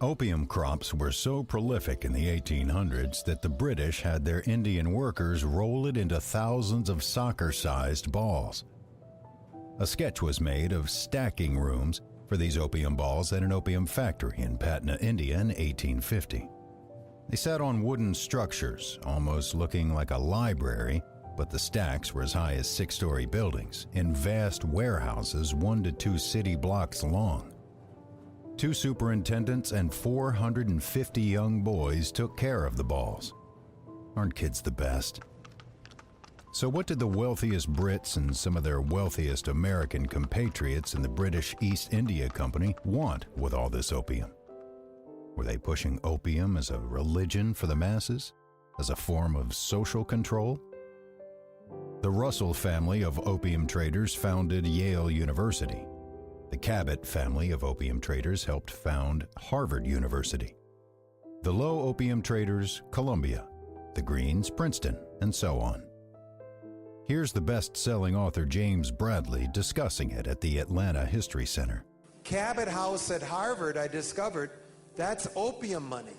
Opium crops were so prolific in the 1800s that the British had their Indian workers roll it into thousands of soccer-sized balls. A sketch was made of stacking rooms for these opium balls at an opium factory in Patna, India in 1850. They sat on wooden structures, almost looking like a library, but the stacks were as high as 6-story buildings in vast warehouses 1 to 2 city blocks long. 2 superintendents and 450 young boys took care of the balls. Aren't kids the best? So what did the wealthiest Brits and some of their wealthiest American compatriots in the British East India Company want with all this opium? Were they pushing opium as a religion for the masses? As a form of social control? The Russell family of opium traders founded Yale University. The Cabot family of opium traders helped found Harvard University. The Low opium traders, Columbia. The Greens, Princeton, and so on. Here's the best-selling author James Bradley discussing it at the Atlanta History Center. Cabot House at Harvard, I discovered, that's opium money.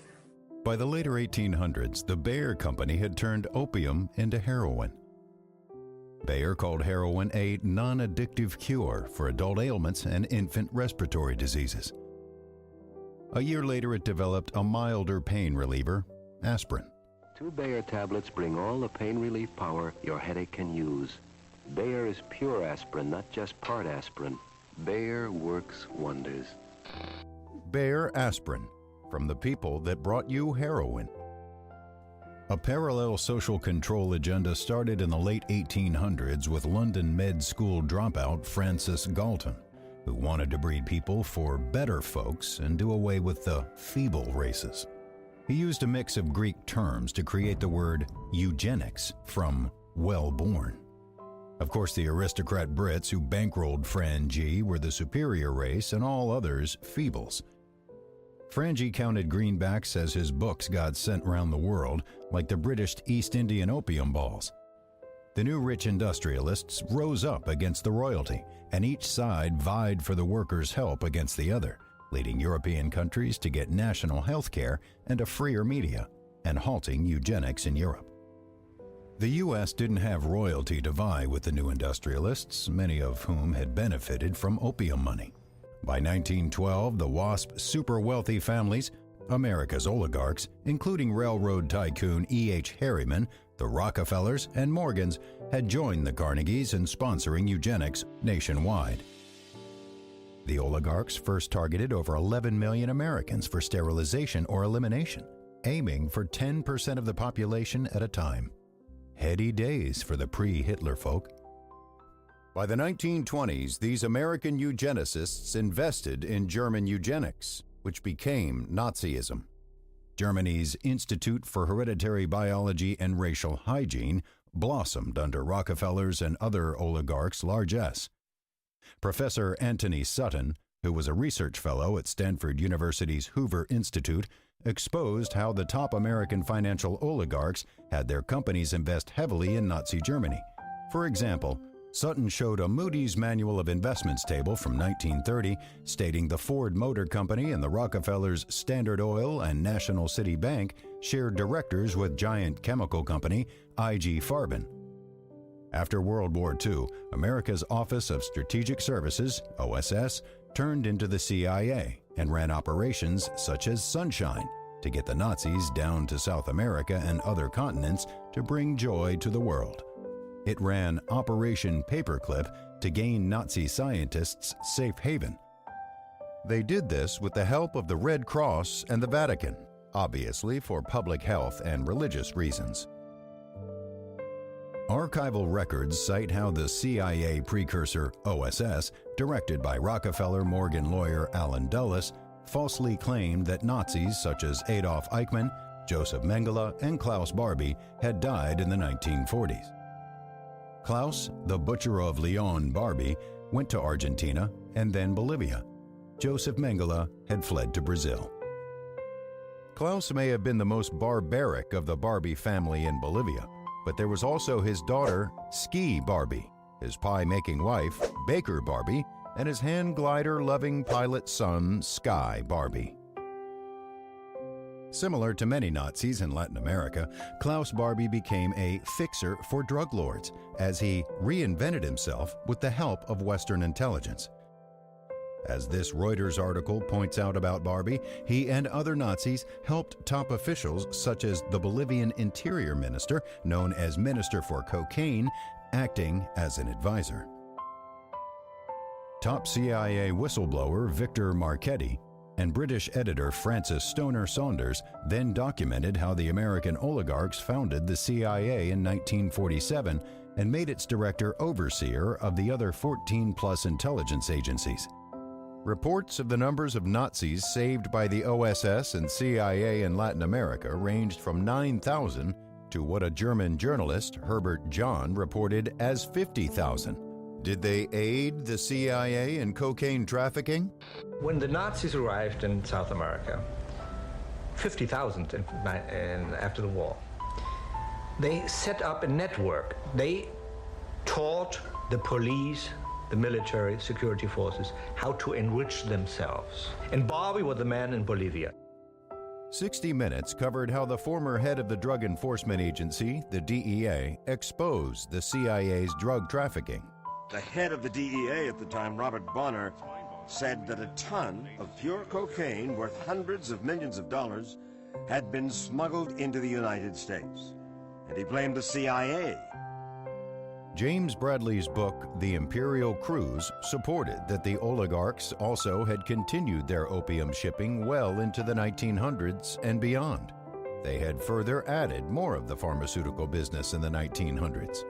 By the later 1800s, the Bayer Company had turned opium into heroin. Bayer called heroin a non-addictive cure for adult ailments and infant respiratory diseases. A year later, it developed a milder pain reliever, aspirin. 2 Bayer tablets bring all the pain relief power your headache can use. Bayer is pure aspirin, not just part aspirin. Bayer works wonders. Bayer aspirin, from the people that brought you heroin. A parallel social control agenda started in the late 1800s with London med school dropout Francis Galton, who wanted to breed people for better folks and do away with the feeble races. He used a mix of Greek terms to create the word eugenics, from well-born. Of course, the aristocrat Brits who bankrolled Frangie were the superior race and all others feebles. Frangie counted greenbacks as his books got sent around the world, like the British East Indian opium balls. The new rich industrialists rose up against the royalty, and each side vied for the workers' help against the other, leading European countries to get national health care and a freer media, and halting eugenics in Europe. The U.S. didn't have royalty to vie with the new industrialists, many of whom had benefited from opium money. By 1912, the WASP super-wealthy families, America's oligarchs, including railroad tycoon E.H. Harriman, the Rockefellers, and Morgans, had joined the Carnegies in sponsoring eugenics nationwide. The oligarchs first targeted over 11 million Americans for sterilization or elimination, aiming for 10% of the population at a time. Heady days for the pre-Hitler folk. By the 1920s, these American eugenicists invested in German eugenics, which became Nazism. Germany's Institute for Hereditary Biology and Racial Hygiene blossomed under Rockefellers and other oligarchs' largesse. Professor Anthony Sutton, who was a research fellow at Stanford University's Hoover Institute, exposed how the top American financial oligarchs had their companies invest heavily in Nazi Germany. For example, Sutton showed a Moody's Manual of Investments table from 1930 stating the Ford Motor Company and the Rockefellers' Standard Oil and National City Bank shared directors with giant chemical company IG Farben. After World War II, America's Office of Strategic Services, OSS, turned into the CIA and ran operations such as Sunshine to get the Nazis down to South America and other continents to bring joy to the world. It ran Operation Paperclip to gain Nazi scientists safe haven. They did this with the help of the Red Cross and the Vatican, obviously for public health and religious reasons. Archival records cite how the CIA precursor OSS, directed by Rockefeller-Morgan lawyer Allen Dulles, falsely claimed that Nazis such as Adolf Eichmann, Joseph Mengele, and Klaus Barbie had died in the 1940s. Klaus, the butcher of Leon Barbie, went to Argentina and then Bolivia. Joseph Mengele had fled to Brazil. Klaus may have been the most barbaric of the Barbie family in Bolivia, but there was also his daughter, Ski Barbie, his pie-making wife, Baker Barbie, and his hand glider-loving pilot son, Sky Barbie. Similar to many Nazis in Latin America, Klaus Barbie became a fixer for drug lords as he reinvented himself with the help of Western intelligence. As this Reuters article points out about Barbie, he and other Nazis helped top officials such as the Bolivian Interior Minister, known as Minister for Cocaine, acting as an advisor. Top CIA whistleblower Victor Marchetti and British editor Francis Stoner Saunders then documented how the American oligarchs founded the CIA in 1947 and made its director overseer of the other 14-plus intelligence agencies. Reports of the numbers of Nazis saved by the OSS and CIA in Latin America ranged from 9,000 to what a German journalist, Herbert John, reported as 50,000. Did they aid the CIA in cocaine trafficking? When the Nazis arrived in South America, 50,000 after the war, they set up a network. They taught the police, the military, security forces, how to enrich themselves. And Barbie was the man in Bolivia. 60 Minutes covered how the former head of the Drug Enforcement Agency, the DEA, exposed the CIA's drug trafficking. The head of the DEA at the time, Robert Bonner, said that a ton of pure cocaine worth hundreds of millions of dollars had been smuggled into the United States. And he blamed the CIA. James Bradley's book, The Imperial Cruise, supported that the oligarchs also had continued their opium shipping well into the 1900s and beyond. They had further added more of the pharmaceutical business in the 1900s.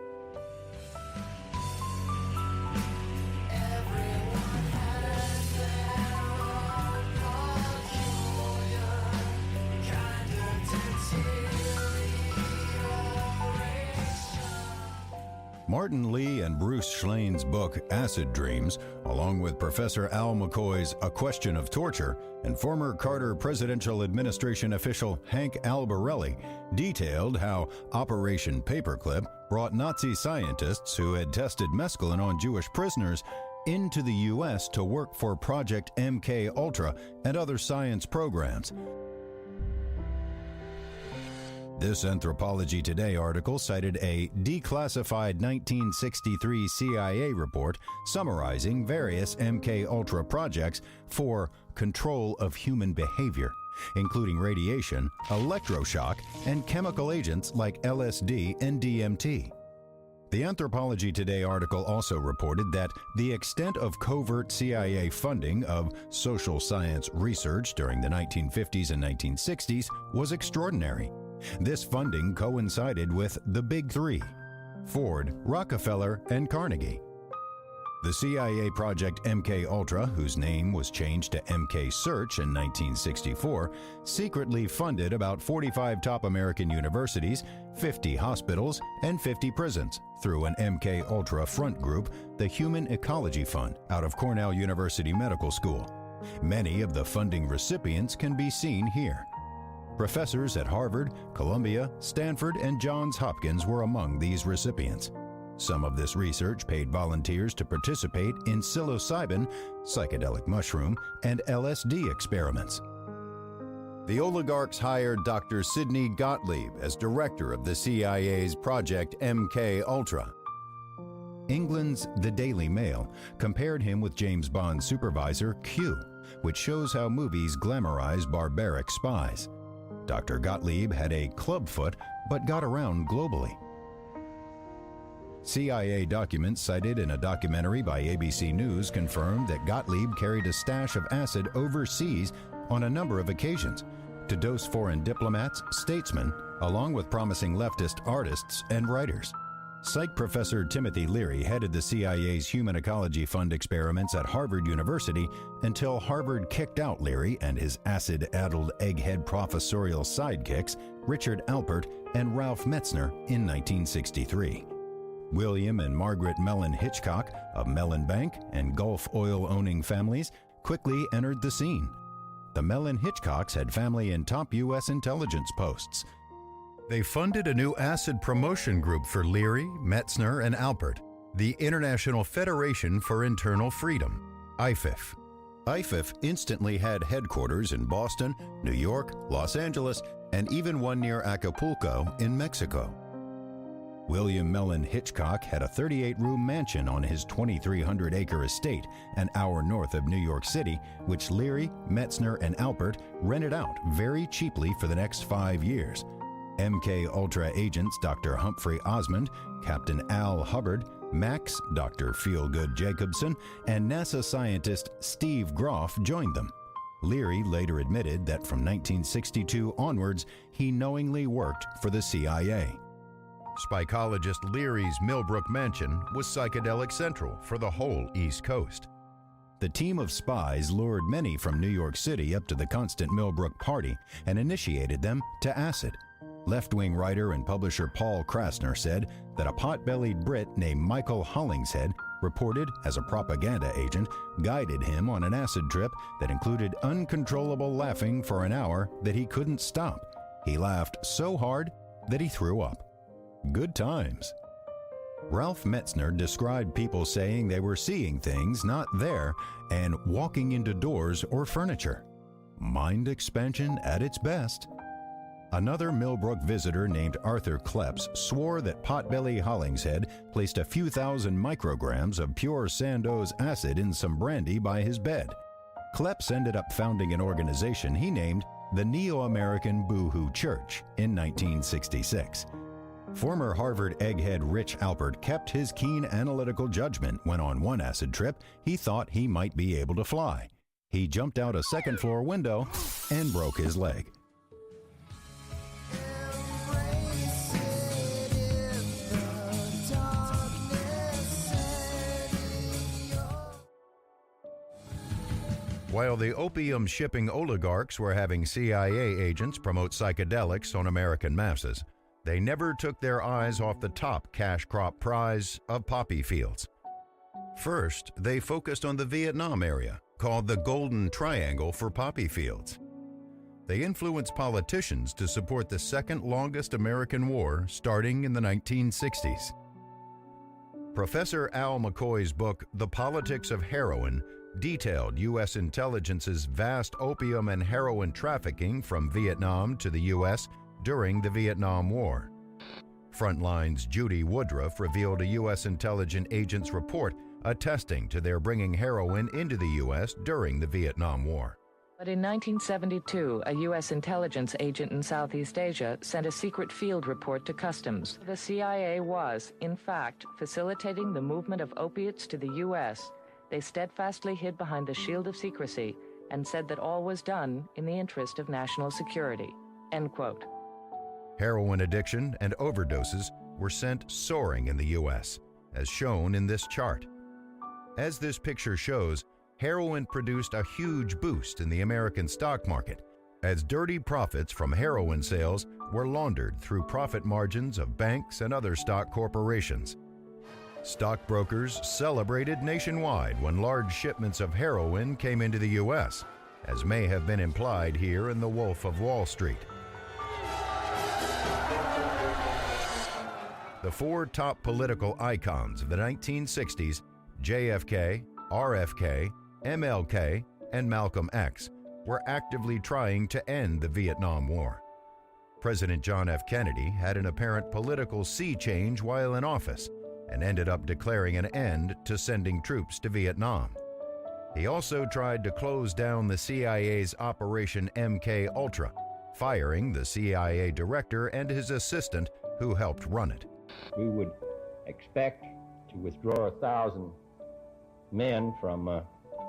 Martin Lee and Bruce Schlane's book Acid Dreams, along with Professor Al McCoy's A Question of Torture and former Carter Presidential Administration official Hank Albarelli, detailed how Operation Paperclip brought Nazi scientists who had tested mescaline on Jewish prisoners into the U.S. to work for Project MK-Ultra and other science programs. This Anthropology Today article cited a declassified 1963 CIA report summarizing various MK-Ultra projects for control of human behavior, including radiation, electroshock, and chemical agents like LSD and DMT. The Anthropology Today article also reported that the extent of covert CIA funding of social science research during the 1950s and 1960s was extraordinary. This funding coincided with the Big Three: Ford, Rockefeller, and Carnegie. The CIA Project MK-Ultra, whose name was changed to MK Search in 1964, secretly funded about 45 top American universities, 50 hospitals, and 50 prisons through an MK-Ultra front group, the Human Ecology Fund, out of Cornell University Medical School. Many of the funding recipients can be seen here. Professors at Harvard, Columbia, Stanford, and Johns Hopkins were among these recipients. Some of this research paid volunteers to participate in psilocybin, psychedelic mushroom, and LSD experiments. The oligarchs hired Dr. Sidney Gottlieb as director of the CIA's Project MK-Ultra. England's The Daily Mail compared him with James Bond's supervisor, Q, which shows how movies glamorize barbaric spies. Dr. Gottlieb had a clubfoot, but got around globally. CIA documents cited in a documentary by ABC News confirmed that Gottlieb carried a stash of acid overseas on a number of occasions to dose foreign diplomats, statesmen, along with promising leftist artists and writers. Psych professor Timothy Leary headed the CIA's Human Ecology Fund experiments at Harvard University until Harvard kicked out Leary and his acid-addled egghead professorial sidekicks, Richard Alpert and Ralph Metzner, in 1963. William and Margaret Mellon Hitchcock of Mellon Bank and Gulf oil-owning families quickly entered the scene. The Mellon Hitchcocks had family in top U.S. intelligence posts. They funded a new acid promotion group for Leary, Metzner, and Alpert, the International Federation for Internal Freedom, IFIF. IFIF instantly had headquarters in Boston, New York, Los Angeles, and even one near Acapulco in Mexico. William Mellon Hitchcock had a 38-room mansion on his 2,300-acre estate an hour north of New York City, which Leary, Metzner, and Alpert rented out very cheaply for the next 5 years. MK Ultra agents Dr. Humphrey Osmond, Captain Al Hubbard, Max, Dr. Feelgood Jacobson, and NASA scientist Steve Groff joined them. Leary later admitted that from 1962 onwards, he knowingly worked for the CIA. Spicologist Leary's Millbrook Mansion was psychedelic central for the whole East Coast. The team of spies lured many from New York City up to the constant Millbrook party and initiated them to acid. Left-wing writer and publisher Paul Krasner said that a pot-bellied Brit named Michael Hollingshead, reported as a propaganda agent, guided him on an acid trip that included uncontrollable laughing for an hour that he couldn't stop. He laughed so hard that he threw up. Good times. Ralph Metzner described people saying they were seeing things not there and walking into doors or furniture. Mind expansion at its best. Another Millbrook visitor named Arthur Kleps swore that Potbelly Hollingshead placed a few thousand micrograms of pure Sandoz acid in some brandy by his bed. Kleps ended up founding an organization he named the Neo-American Boohoo Church in 1966. Former Harvard egghead Rich Alpert kept his keen analytical judgment when on one acid trip he thought he might be able to fly. He jumped out a second-floor window and broke his leg. While the opium shipping oligarchs were having CIA agents promote psychedelics on American masses, they never took their eyes off the top cash crop prize of poppy fields. First, they focused on the Vietnam area, called the Golden Triangle for poppy fields. They influenced politicians to support the second longest American war starting in the 1960s. Professor Al McCoy's book, The Politics of Heroin, detailed U.S. intelligence's vast opium and heroin trafficking from Vietnam to the U.S. during the Vietnam War. Frontline's Judy Woodruff revealed a U.S. intelligence agent's report attesting to their bringing heroin into the U.S. during the Vietnam War. But in 1972, a U.S. intelligence agent in Southeast Asia sent a secret field report to Customs. The CIA was, in fact, facilitating the movement of opiates to the U.S. They steadfastly hid behind the shield of secrecy and said that all was done in the interest of national security. End quote. Heroin addiction and overdoses were sent soaring in the U.S., as shown in this chart. As this picture shows, heroin produced a huge boost in the American stock market, as dirty profits from heroin sales were laundered through profit margins of banks and other stock corporations. Stockbrokers celebrated nationwide when large shipments of heroin came into the U.S., as may have been implied here in The Wolf of Wall Street. The four top political icons of the 1960s, JFK, RFK, MLK, and Malcolm X, were actively trying to end the Vietnam War. President John F. Kennedy had an apparent political sea change while in office and ended up declaring an end to sending troops to Vietnam. He also tried to close down the CIA's Operation MK Ultra, firing the CIA director and his assistant who helped run it. We would expect to withdraw 1,000 men from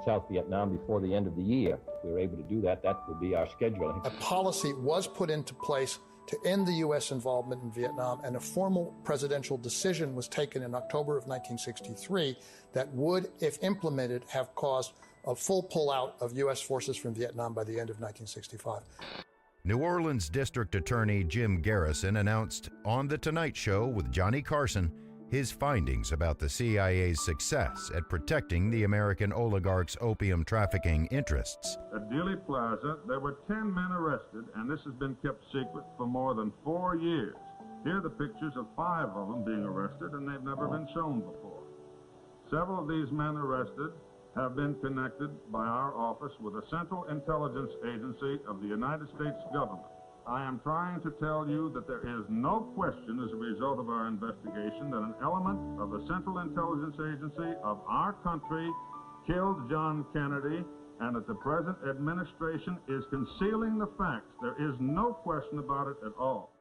South Vietnam before the end of the year. If we were able to do that, that would be our schedule. A policy was put into place to end the U.S. involvement in Vietnam, and a formal presidential decision was taken in October of 1963 that would, if implemented, have caused a full pullout of U.S. forces from Vietnam by the end of 1965. New Orleans District Attorney Jim Garrison announced on The Tonight Show with Johnny Carson his findings about the CIA's success at protecting the American oligarchs' opium trafficking interests. At Dealey Plaza, there were 10 men arrested, and this has been kept secret for more than 4 years. Here are the pictures of 5 of them being arrested, and they've never been shown before. Several of these men arrested have been connected by our office with a central intelligence agency of the United States government. I am trying to tell you that there is no question as a result of our investigation that an element of the Central Intelligence Agency of our country killed John Kennedy, and that the present administration is concealing the facts. There is no question about it at all.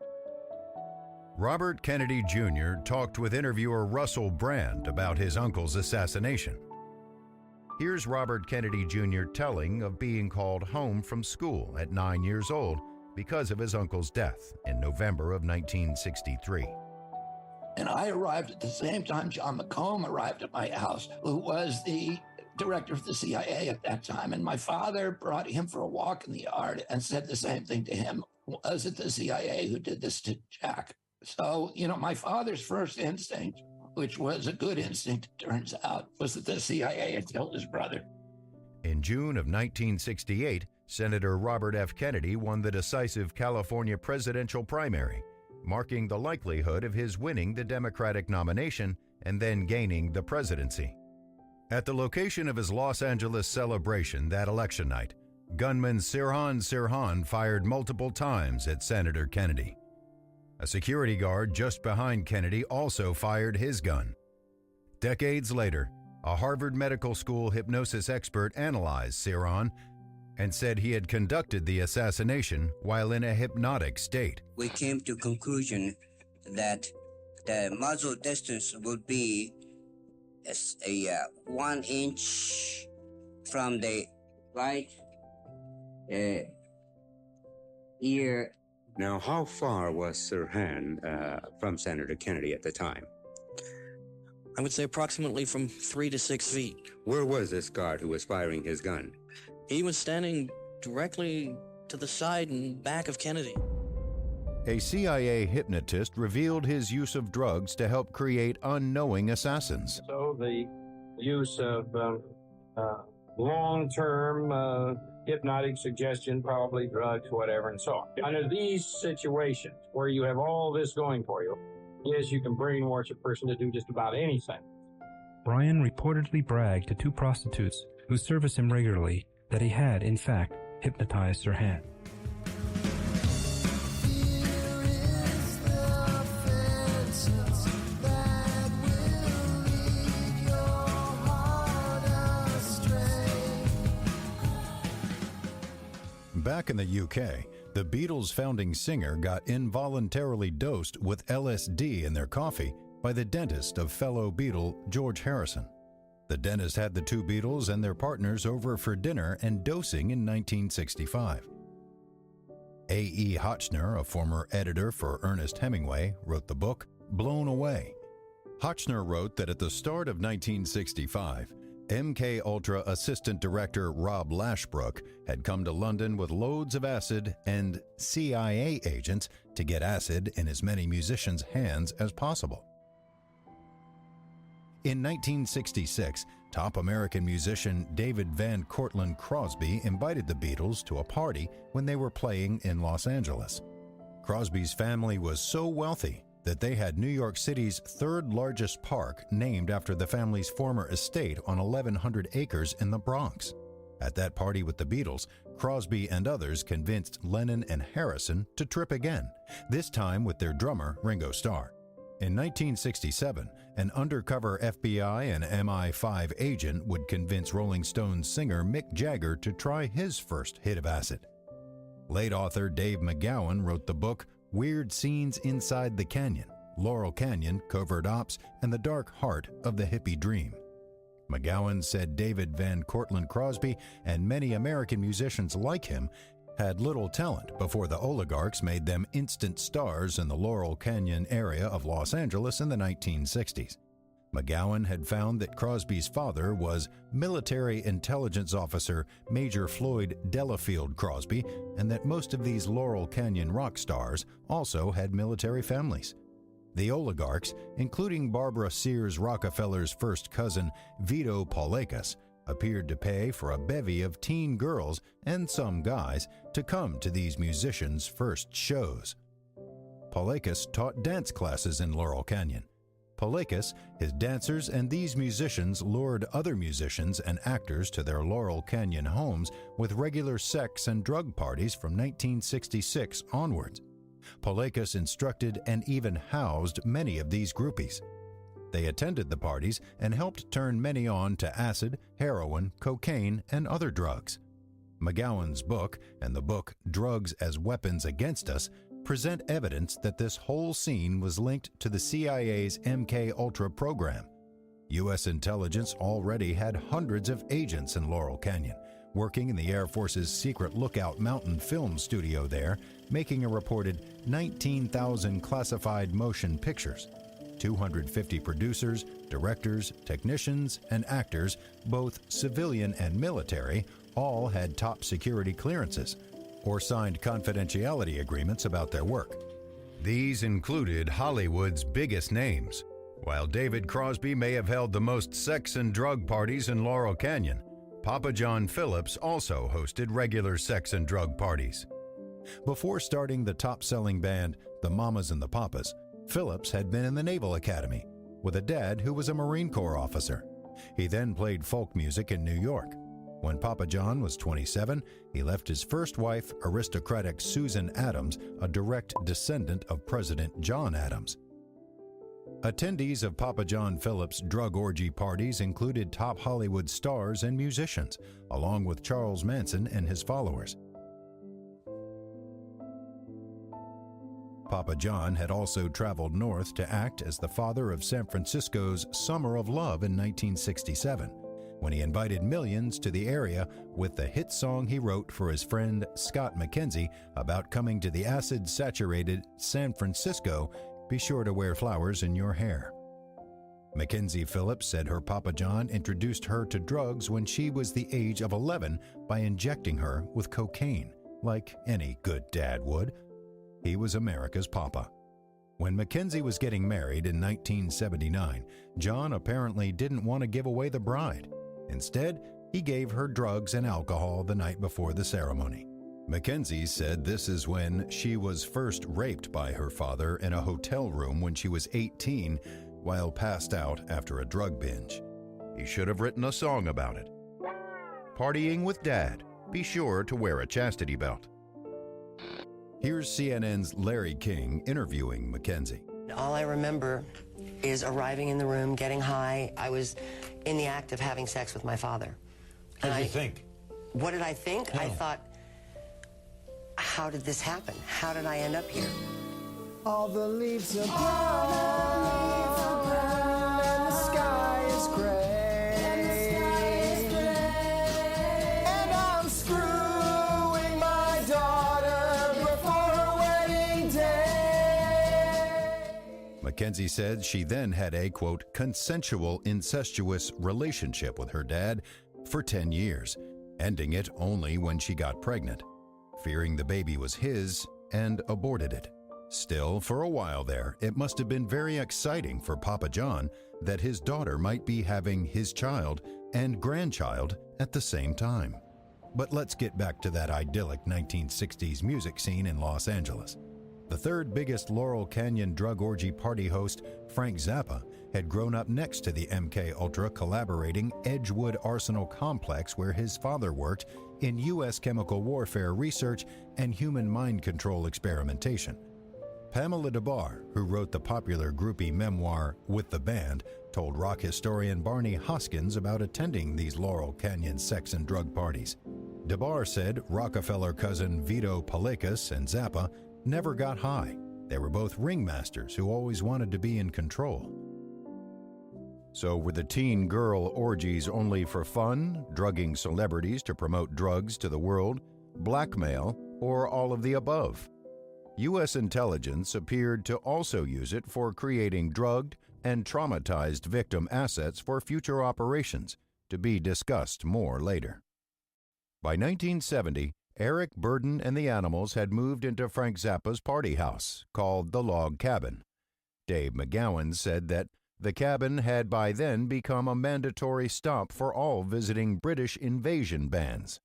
Robert Kennedy Jr. talked with interviewer Russell Brand about his uncle's assassination. Here's Robert Kennedy Jr. telling of being called home from school at 9 years old because of his uncle's death in November of 1963. And I arrived at the same time John McComb arrived at my house, who was the director of the CIA at that time. And my father brought him for a walk in the yard and said the same thing to him. Was it the CIA who did this to Jack? So, my father's first instinct, which was a good instinct, it turns out, was that the CIA had killed his brother. In June of 1968, Senator Robert F. Kennedy won the decisive California presidential primary, marking the likelihood of his winning the Democratic nomination and then gaining the presidency. At the location of his Los Angeles celebration that election night, gunman Sirhan fired multiple times at Senator Kennedy. A security guard just behind Kennedy also fired his gun. Decades later, a Harvard Medical School hypnosis expert analyzed Sirhan and said he had conducted the assassination while in a hypnotic state. We came to conclusion that the muzzle distance would be a 1 inch from the right ear. Now, how far was Sirhan from Senator Kennedy at the time? I would say approximately from 3 to 6 feet. Where was this guard who was firing his gun? He was standing directly to the side and back of Kennedy. A CIA hypnotist revealed his use of drugs to help create unknowing assassins. So the use of long-term hypnotic suggestion, probably drugs, whatever, and so on. Under these situations where you have all this going for you, yes, you can brainwash a person to do just about anything. Brian reportedly bragged to 2 prostitutes who serviced him regularly that he had, in fact, hypnotized Sirhan. Back in the UK, the Beatles' founding singer got involuntarily dosed with LSD in their coffee by the dentist of fellow Beatle George Harrison. The dentist had the 2 Beatles and their partners over for dinner and dosing in 1965. A.E. Hotchner, a former editor for Ernest Hemingway, wrote the book Blown Away. Hotchner wrote that at the start of 1965, MK Ultra assistant director Rob Lashbrook had come to London with loads of acid and CIA agents to get acid in as many musicians' hands as possible. In 1966, top American musician David Van Cortlandt Crosby invited the Beatles to a party when they were playing in Los Angeles. Crosby's family was so wealthy that they had New York City's 3rd largest park named after the family's former estate on 1,100 acres in the Bronx. At that party with the Beatles, Crosby and others convinced Lennon and Harrison to trip again, this time with their drummer Ringo Starr. In 1967, an undercover FBI and MI5 agent would convince Rolling Stones singer Mick Jagger to try his first hit of acid. Late author Dave McGowan wrote the book Weird Scenes Inside the Canyon, Laurel Canyon, Covert Ops, and the Dark Heart of the Hippie Dream. McGowan said David Van Cortlandt Crosby and many American musicians like him had little talent before the oligarchs made them instant stars in the Laurel Canyon area of Los Angeles in the 1960s. McGowan had found that Crosby's father was military intelligence officer Major Floyd Delafield Crosby, and that most of these Laurel Canyon rock stars also had military families. The oligarchs, including Barbara Sears Rockefeller's first cousin Vito Paulekas, appeared to pay for a bevy of teen girls and some guys to come to these musicians' first shows. Paulekas taught dance classes in Laurel Canyon. Palakas, his dancers, and these musicians lured other musicians and actors to their Laurel Canyon homes with regular sex and drug parties from 1966 onwards. Palakas instructed and even housed many of these groupies. They attended the parties and helped turn many on to acid, heroin, cocaine, and other drugs. McGowan's book and the book Drugs as Weapons Against Us present evidence that this whole scene was linked to the CIA's MK-Ultra program. U.S. intelligence already had hundreds of agents in Laurel Canyon, working in the Air Force's secret Lookout Mountain film studio there, making a reported 19,000 classified motion pictures. 250 producers, directors, technicians, and actors, both civilian and military, all had top security clearances or signed confidentiality agreements about their work. These included Hollywood's biggest names. While David Crosby may have held the most sex and drug parties in Laurel Canyon, Papa John Phillips also hosted regular sex and drug parties. Before starting the top-selling band, the Mamas and the Papas, Phillips had been in the Naval Academy with a dad who was a Marine Corps officer. He then played folk music in New York. When Papa John was 27, he left his first wife, aristocratic Susan Adams, a direct descendant of President John Adams. Attendees of Papa John Phillips' drug orgy parties included top Hollywood stars and musicians, along with Charles Manson and his followers. Papa John had also traveled north to act as the father of San Francisco's Summer of Love in 1967, when he invited millions to the area with the hit song he wrote for his friend Scott McKenzie about coming to the acid-saturated San Francisco. Be sure to wear flowers in your hair. Mackenzie Phillips said her Papa John introduced her to drugs when she was the age of 11 by injecting her with cocaine, like any good dad would. He was America's papa. When Mackenzie was getting married in 1979, John apparently didn't want to give away the bride. Instead, he gave her drugs and alcohol the night before the ceremony. Mackenzie said this is when she was first raped by her father in a hotel room when she was 18 while passed out after a drug binge. He should have written a song about it. Partying with Dad. Be sure to wear a chastity belt. Here's CNN's Larry King interviewing Mackenzie. All I remember is arriving in the room, getting high. I was in the act of having sex with my father. What did you think? What did I think? Yeah. I thought, how did this happen? How did I end up here? All the leaves are brown, and the sky is gray. And I'm screwing my daughter before her wedding day. Mackenzie said she then had a, quote, consensual incestuous relationship with her dad for 10 years, ending it only when she got pregnant, fearing the baby was his, and aborted it. Still, for a while there, it must have been very exciting for Papa John that his daughter might be having his child and grandchild at the same time. But let's get back to that idyllic 1960s music scene in Los Angeles. The third biggest Laurel Canyon drug orgy party host, Frank Zappa, had grown up next to the MK-Ultra collaborating Edgewood Arsenal Complex where his father worked in U.S. chemical warfare research and human mind control experimentation. Pamela DeBar, who wrote the popular groupie memoir With the Band, told rock historian Barney Hoskins about attending these Laurel Canyon sex and drug parties. DeBar said Rockefeller cousin Vito Palakas and Zappa never got high. They were both ringmasters who always wanted to be in control. So were the teen girl orgies only for fun, drugging celebrities to promote drugs to the world, blackmail, or all of the above? U.S. intelligence appeared to also use it for creating drugged and traumatized victim assets for future operations, to be discussed more later. By 1970, Eric Burden and the Animals had moved into Frank Zappa's party house, called the Log Cabin. Dave McGowan said that the cabin had by then become a mandatory stop for all visiting British invasion bands.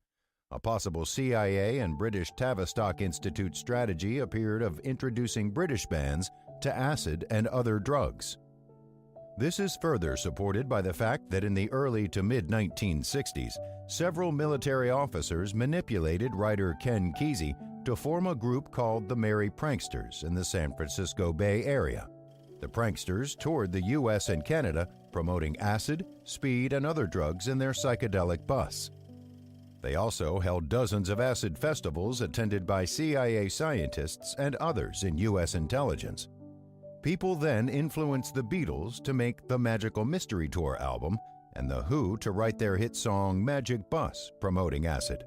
A possible CIA and British Tavistock Institute strategy appeared of introducing British bands to acid and other drugs. This is further supported by the fact that in the early to mid-1960s, several military officers manipulated writer Ken Kesey to form a group called the Merry Pranksters in the San Francisco Bay Area. The pranksters toured the U.S. and Canada, promoting acid, speed, and other drugs in their psychedelic bus. They also held dozens of acid festivals attended by CIA scientists and others in U.S. intelligence. People then influenced the Beatles to make the Magical Mystery Tour album and The Who to write their hit song Magic Bus, promoting acid.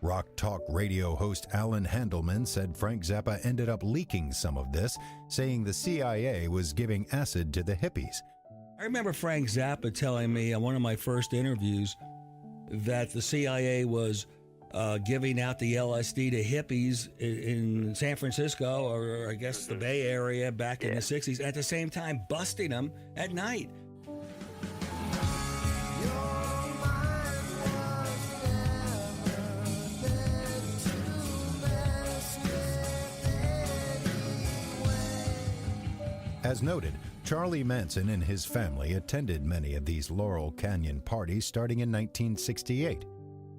Rock Talk radio host Alan Handelman said Frank Zappa ended up leaking some of this, saying the CIA was giving acid to the hippies. I remember Frank Zappa telling me on one of my first interviews that the CIA was giving out the LSD to hippies in San Francisco, or I guess the Bay Area back in the 60s, at the same time busting them at night. As noted, Charlie Manson and his family attended many of these Laurel Canyon parties starting in 1968.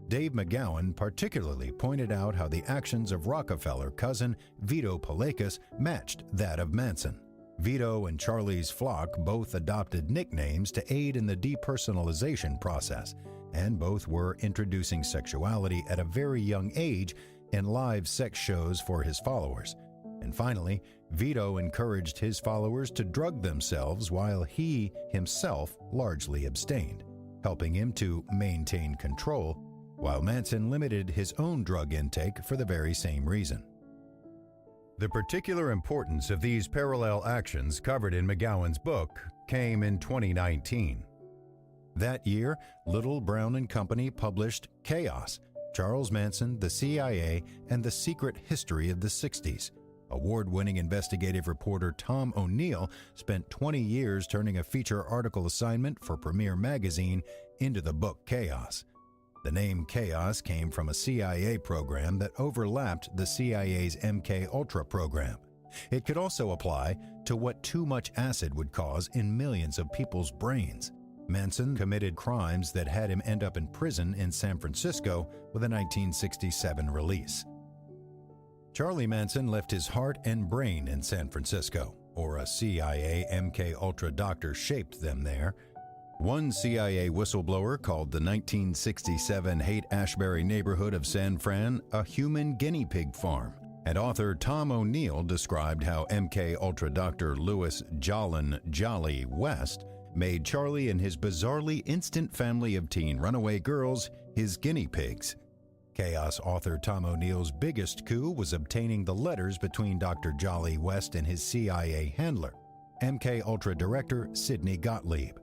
Dave McGowan particularly pointed out how the actions of Rockefeller cousin Vito Palakas matched that of Manson. Vito and Charlie's flock both adopted nicknames to aid in the depersonalization process, and both were introducing sexuality at a very young age in live sex shows for his followers. And finally, Vito encouraged his followers to drug themselves while he himself largely abstained, helping him to maintain control, while Manson limited his own drug intake for the very same reason. The particular importance of these parallel actions covered in McGowan's book came in 2019. That year, Little, Brown and Company published Chaos, Charles Manson, the CIA, and the Secret History of the 60s. Award-winning investigative reporter Tom O'Neill spent 20 years turning a feature article assignment for Premiere Magazine into the book Chaos. The name Chaos came from a CIA program that overlapped the CIA's MK-Ultra program. It could also apply to what too much acid would cause in millions of people's brains. Manson committed crimes that had him end up in prison in San Francisco with a 1967 release. Charlie Manson left his heart and brain in San Francisco, or a CIA MK-Ultra doctor shaped them there. One CIA whistleblower called the 1967 Haight-Ashbury neighborhood of San Fran a human guinea pig farm. And author Tom O'Neill described how MK-Ultra doctor Louis Jolly West made Charlie and his bizarrely instant family of teen runaway girls his guinea pigs. Chaos author Tom O'Neill's biggest coup was obtaining the letters between Dr. Jolly West and his CIA handler, MK-Ultra director Sidney Gottlieb.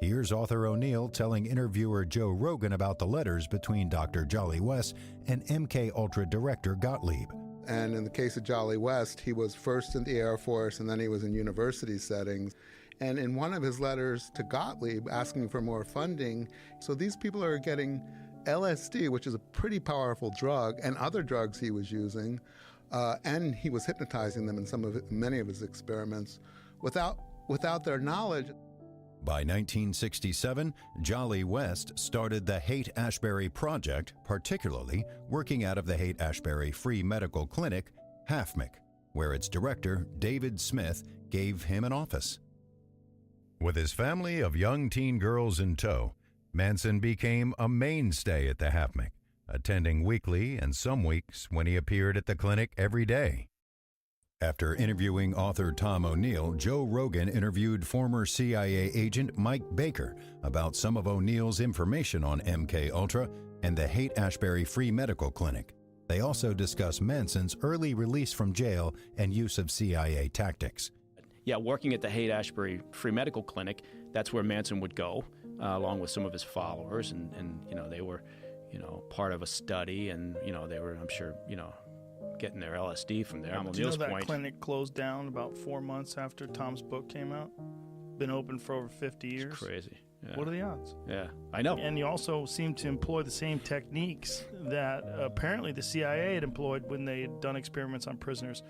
Here's author O'Neill telling interviewer Joe Rogan about the letters between Dr. Jolly West and MK-Ultra director Gottlieb. And in the case of Jolly West, he was first in the Air Force and then he was in university settings. And in one of his letters to Gottlieb asking for more funding, so these people are getting LSD, which is a pretty powerful drug, and other drugs he was using, and he was hypnotizing them in many of his experiments without their knowledge. By 1967, Jolly West started the Haight-Ashbury Project, particularly working out of the Haight-Ashbury Free Medical Clinic, HAFMC, where its director, David Smith, gave him an office. With his family of young teen girls in tow, Manson became a mainstay at the HAFMC, attending weekly and some weeks when he appeared at the clinic every day. After interviewing author Tom O'Neill, Joe Rogan interviewed former CIA agent Mike Baker about some of O'Neill's information on MK-Ultra and the Haight-Ashbury Free Medical Clinic. They also discuss Manson's early release from jail and use of CIA tactics. Yeah, working at the Haight-Ashbury Free Medical Clinic, that's where Manson would go, along with some of his followers, and they were, part of a study, and, they were, I'm sure, getting their LSD from there. Do you know that clinic closed down about 4 months after Tom's book came out? Been open for over 50 years. It's crazy. Yeah. What are the odds? Yeah, I know. And you also seem to employ the same techniques that apparently the CIA had employed when they had done experiments on prisoners.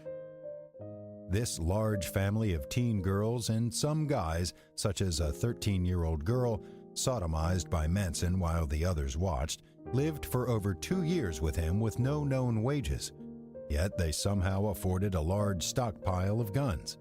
This large family of teen girls and some guys, such as a 13-year-old girl, sodomized by Manson while the others watched, lived for over 2 years with him with no known wages. Yet they somehow afforded a large stockpile of guns.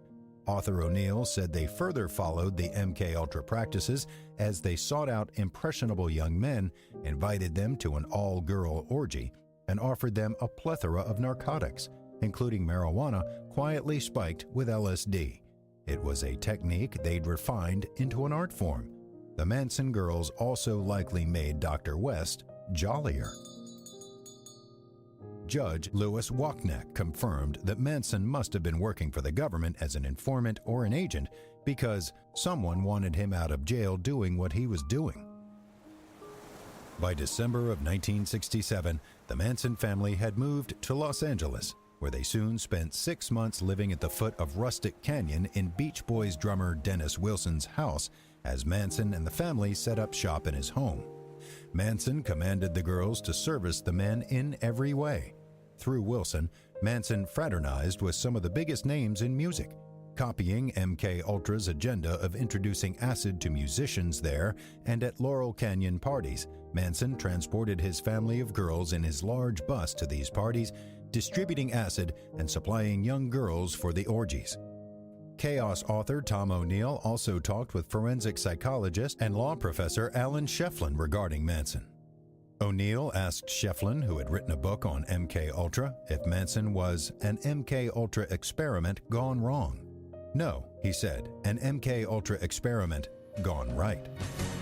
Author O'Neill said they further followed the MKUltra practices as they sought out impressionable young men, invited them to an all-girl orgy, and offered them a plethora of narcotics, including marijuana quietly spiked with LSD. It was a technique they'd refined into an art form. The Manson girls also likely made Dr. West jollier. Judge Louis Wachneck confirmed that Manson must have been working for the government as an informant or an agent because someone wanted him out of jail doing what he was doing. By December of 1967, the Manson family had moved to Los Angeles, where they soon spent 6 months living at the foot of Rustic Canyon in Beach Boys drummer Dennis Wilson's house as Manson and the family set up shop in his home. Manson commanded the girls to service the men in every way. Through Wilson, Manson fraternized with some of the biggest names in music, copying MKUltra's agenda of introducing acid to musicians there, and at Laurel Canyon parties, Manson transported his family of girls in his large bus to these parties, distributing acid and supplying young girls for the orgies. Chaos author Tom O'Neill also talked with forensic psychologist and law professor Alan Shefflin regarding Manson. O'Neill asked Shefflin, who had written a book on MKUltra, if Manson was an MKUltra experiment gone wrong. No, he said, an MKUltra experiment gone right.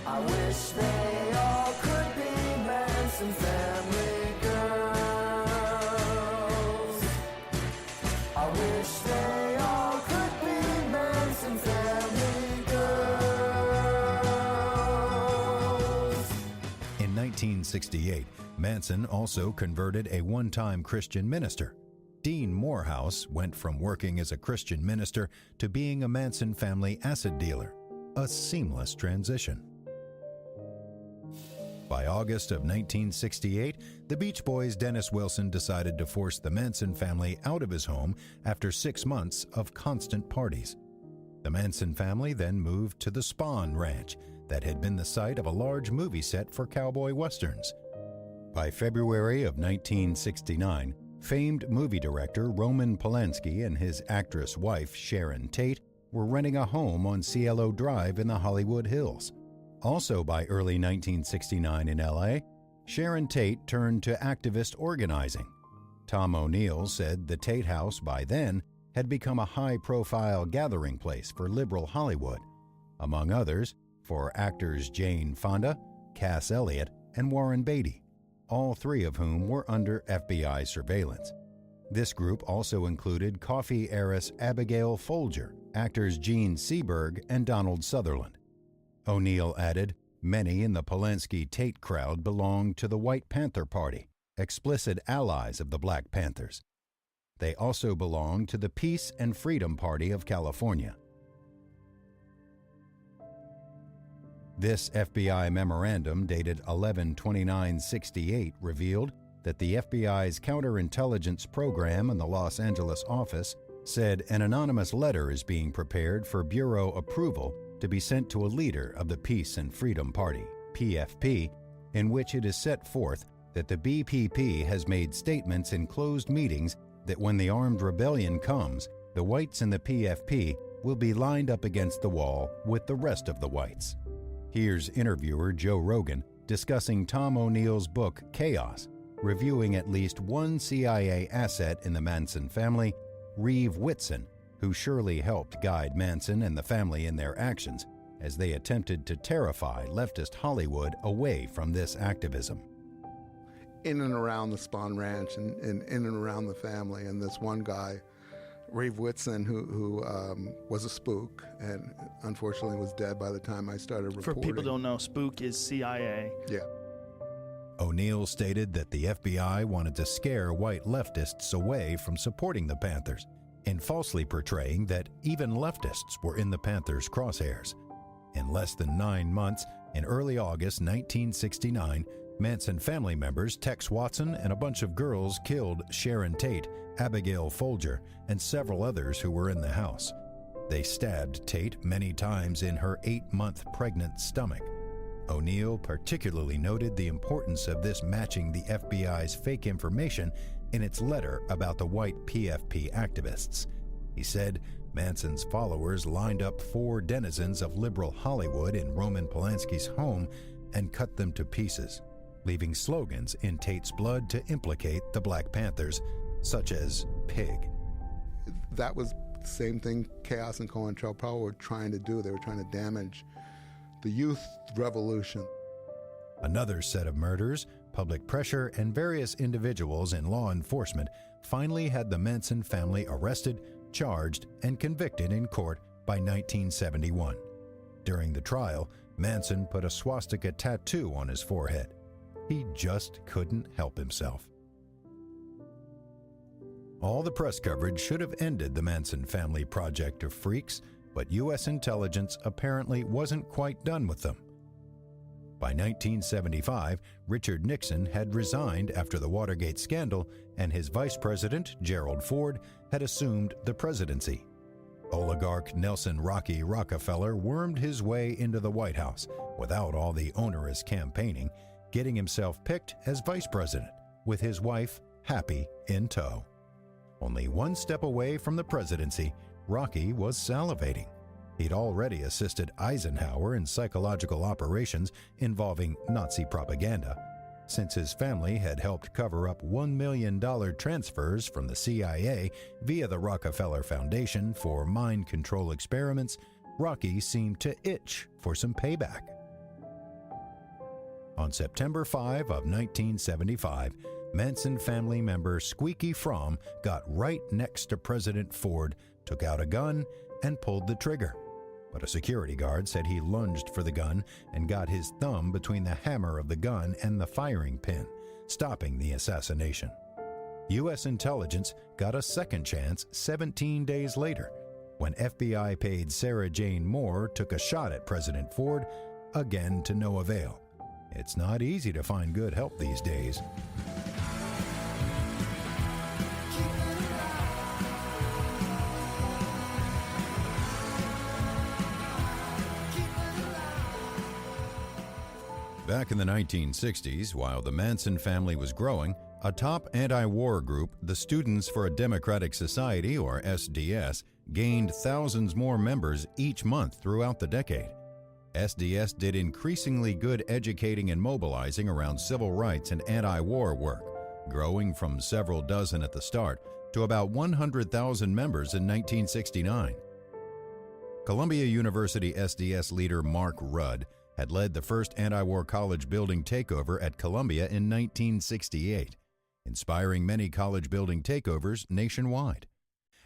I wish they all could be Manson family girls. I wish they all could be Manson family girls. In 1968, Manson also converted a one-time Christian minister. Dean Morehouse went from working as a Christian minister to being a Manson family acid dealer. A seamless transition. By August of 1968, the Beach Boys' Dennis Wilson decided to force the Manson family out of his home after 6 months of constant parties. The Manson family then moved to the Spahn Ranch that had been the site of a large movie set for cowboy westerns. By February of 1969, famed movie director Roman Polanski and his actress wife Sharon Tate were renting a home on Cielo Drive in the Hollywood Hills. Also by early 1969 in LA, Sharon Tate turned to activist organizing. Tom O'Neill said the Tate House by then had become a high-profile gathering place for liberal Hollywood, among others for actors Jane Fonda, Cass Elliot, and Warren Beatty, all three of whom were under FBI surveillance. This group also included coffee heiress Abigail Folger, actors Gene Seberg and Donald Sutherland. O'Neill added, many in the Polanski-Tate crowd belonged to the White Panther Party, explicit allies of the Black Panthers. They also belonged to the Peace and Freedom Party of California. This FBI memorandum dated 11/29/68 revealed that the FBI's counterintelligence program in the Los Angeles office said an anonymous letter is being prepared for bureau approval to be sent to a leader of the Peace and Freedom Party, PFP, in which it is set forth that the BPP has made statements in closed meetings that when the armed rebellion comes, the whites in the PFP will be lined up against the wall with the rest of the whites. Here's interviewer Joe Rogan discussing Tom O'Neill's book Chaos, reviewing at least one CIA asset in the Manson family, Reeve Whitson, who surely helped guide Manson and the family in their actions as they attempted to terrify leftist Hollywood away from this activism. In and around the Spahn Ranch and in and around the family, and this one guy, Reeve Whitson, who was a spook and unfortunately was dead by the time I started reporting. For people who don't know, spook is CIA. Yeah. O'Neill stated that the FBI wanted to scare white leftists away from supporting the Panthers, in falsely portraying that even leftists were in the Panthers' crosshairs. In less than 9 months, in early August 1969, Manson family members Tex Watson and a bunch of girls killed Sharon Tate, Abigail Folger, and several others who were in the house. They stabbed Tate many times in her 8-month pregnant stomach. O'Neill particularly noted the importance of this matching the FBI's fake information in its letter about the white PFP activists. He said Manson's followers lined up 4 denizens of liberal Hollywood in Roman Polanski's home and cut them to pieces, leaving slogans in Tate's blood to implicate the Black Panthers, such as pig. That was the same thing Chaos and COINTELPRO were trying to do. They were trying to damage the youth revolution. Another set of murders, public pressure, and various individuals in law enforcement finally had the Manson family arrested, charged, and convicted in court by 1971. During the trial, Manson put a swastika tattoo on his forehead. He just couldn't help himself. All the press coverage should have ended the Manson family project of freaks, but U.S. intelligence apparently wasn't quite done with them. By 1975, Richard Nixon had resigned after the Watergate scandal, and his vice president, Gerald Ford, had assumed the presidency. Oligarch Nelson "Rocky" Rockefeller wormed his way into the White House without all the onerous campaigning, getting himself picked as vice president, with his wife, Happy, in tow. Only one step away from the presidency, Rocky was salivating. He'd already assisted Eisenhower in psychological operations involving Nazi propaganda, since his family had helped cover up $1 million transfers from the CIA via the Rockefeller Foundation for mind control experiments. Rocky seemed to itch for some payback. On September 5 of 1975, Manson family member Squeaky Fromm got right next to President Ford, took out a gun, and pulled the trigger. But a security guard said he lunged for the gun and got his thumb between the hammer of the gun and the firing pin, stopping the assassination. U.S. intelligence got a second chance 17 days later, when FBI paid Sarah Jane Moore took a shot at President Ford, again to no avail. It's not easy to find good help these days. Back in the 1960s, while the Manson family was growing, a top anti-war group, the Students for a Democratic Society, or SDS, gained thousands more members each month throughout the decade. SDS did increasingly good educating and mobilizing around civil rights and anti-war work, growing from several dozen at the start to about 100,000 members in 1969. Columbia University SDS leader Mark Rudd had led the first anti-war college building takeover at Columbia in 1968, inspiring many college building takeovers nationwide.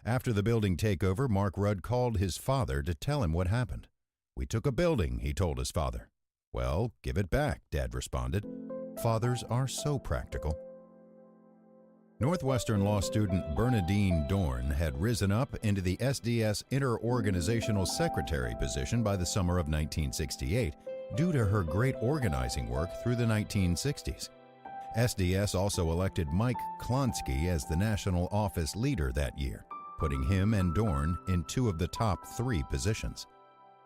After the building takeover, Mark Rudd called his father to tell him what happened. "We took a building," he told his father. "Well, give it back," Dad responded. Fathers are so practical. Northwestern law student Bernadine Dorn had risen up into the SDS interorganizational secretary position by the summer of 1968 due to her great organizing work through the 1960s. SDS also elected Mike Klonsky as the national office leader that year, putting him and Dorn in 2 of the top 3 positions.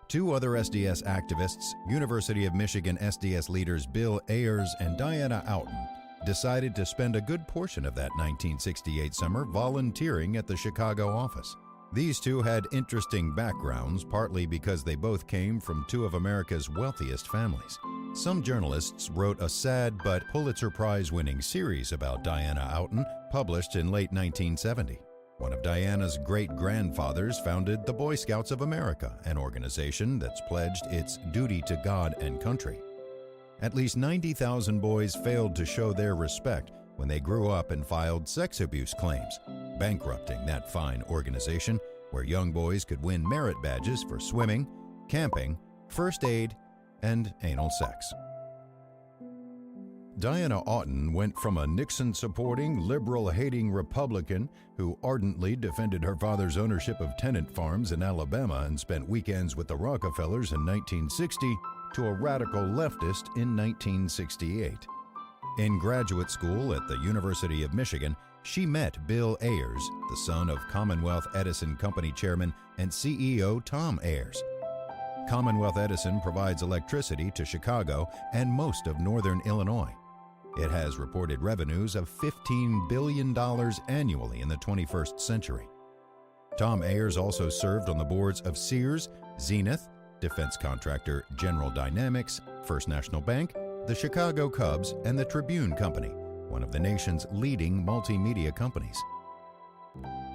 2 other SDS activists, University of Michigan SDS leaders Bill Ayers and Diana Outen, decided to spend a good portion of that 1968 summer volunteering at the Chicago office. These 2 had interesting backgrounds, partly because they both came from 2 of America's wealthiest families. Some journalists wrote a sad but Pulitzer Prize-winning series about Diana Outen, published in late 1970. One of Diana's great-grandfathers founded the Boy Scouts of America, an organization that's pledged its duty to God and country. At least 90,000 boys failed to show their respect when they grew up and filed sex abuse claims, bankrupting that fine organization where young boys could win merit badges for swimming, camping, first aid, and anal sex. Diana Outen went from a Nixon-supporting, liberal-hating Republican who ardently defended her father's ownership of tenant farms in Alabama and spent weekends with the Rockefellers in 1960 to a radical leftist in 1968. In graduate school at the University of Michigan, she met Bill Ayers, the son of Commonwealth Edison Company chairman and CEO Tom Ayers. Commonwealth Edison provides electricity to Chicago and most of northern Illinois. It has reported revenues of $15 billion annually in the 21st century. Tom Ayers also served on the boards of Sears, Zenith, defense contractor General Dynamics, First National Bank, the Chicago Cubs, and the Tribune Company, one of the nation's leading multimedia companies.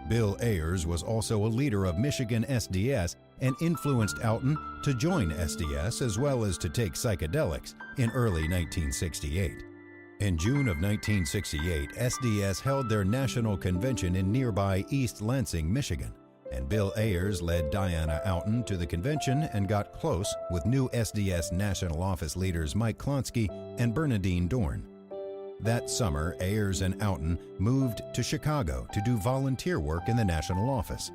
Bill Ayers was also a leader of Michigan SDS and influenced Alton to join SDS as well as to take psychedelics in early 1968. In June of 1968, SDS held their national convention in nearby East Lansing, Michigan, and Bill Ayers led Diana Alton to the convention and got close with new SDS national office leaders Mike Klonsky and Bernadine Dorn. That summer, Ayers and Alton moved to Chicago to do volunteer work in the national office.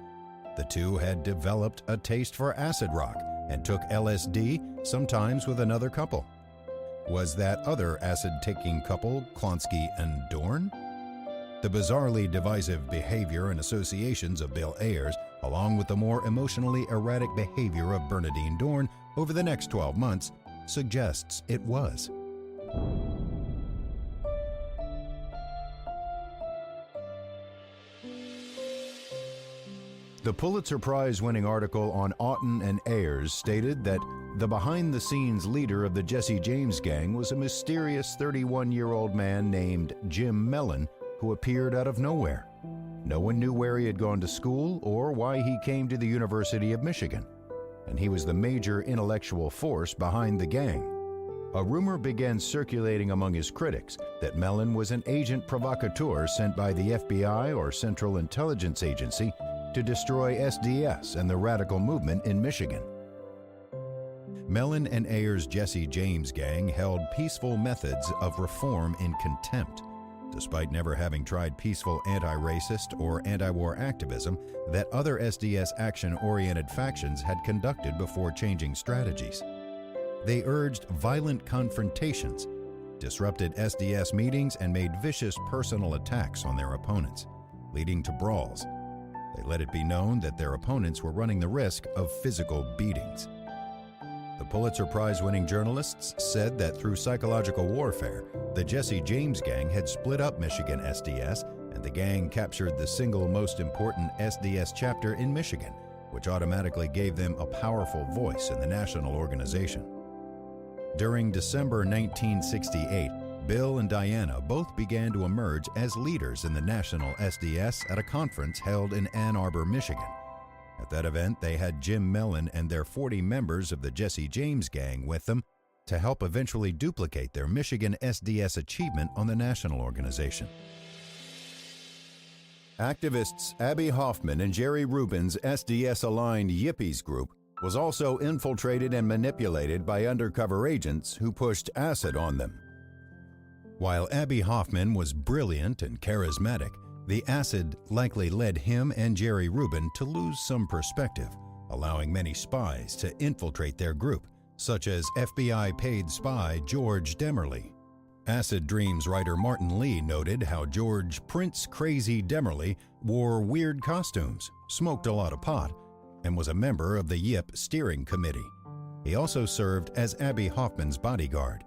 The two had developed a taste for acid rock and took LSD, sometimes with another couple. Was that other acid-taking couple Klonsky and Dorn? The bizarrely divisive behavior and associations of Bill Ayers, along with the more emotionally erratic behavior of Bernadine Dorn over the next 12 months, suggests it was. The Pulitzer Prize-winning article on Alton and Ayers stated that the behind-the-scenes leader of the Jesse James gang was a mysterious 31-year-old man named Jim Mellon who appeared out of nowhere. No one knew where he had gone to school or why he came to the University of Michigan, and he was the major intellectual force behind the gang. A rumor began circulating among his critics that Mellon was an agent provocateur sent by the FBI or Central Intelligence Agency to destroy SDS and the radical movement in Michigan. Mellon and Ayers' Jesse James gang held peaceful methods of reform in contempt, despite never having tried peaceful anti-racist or anti-war activism that other SDS action-oriented factions had conducted before changing strategies. They urged violent confrontations, disrupted SDS meetings, and made vicious personal attacks on their opponents, leading to brawls. They let it be known that their opponents were running the risk of physical beatings. The Pulitzer Prize-winning journalists said that through psychological warfare, the Jesse James gang had split up Michigan SDS, and the gang captured the single most important SDS chapter in Michigan, which automatically gave them a powerful voice in the national organization. During December 1968, Bill and Diana both began to emerge as leaders in the national SDS at a conference held in Ann Arbor, Michigan. At that event, they had Jim Mellon and their 40 members of the Jesse James gang with them to help eventually duplicate their Michigan SDS achievement on the national organization. Activists Abby Hoffman and Jerry Rubin's SDS-aligned Yippies group was also infiltrated and manipulated by undercover agents who pushed acid on them. While Abby Hoffman was brilliant and charismatic, the acid likely led him and Jerry Rubin to lose some perspective, allowing many spies to infiltrate their group, such as FBI paid spy George Demerly. Acid Dreams writer Martin Lee noted how George Prince Crazy Demerly wore weird costumes, smoked a lot of pot, and was a member of the Yip Steering Committee. He also served as Abby Hoffman's bodyguard.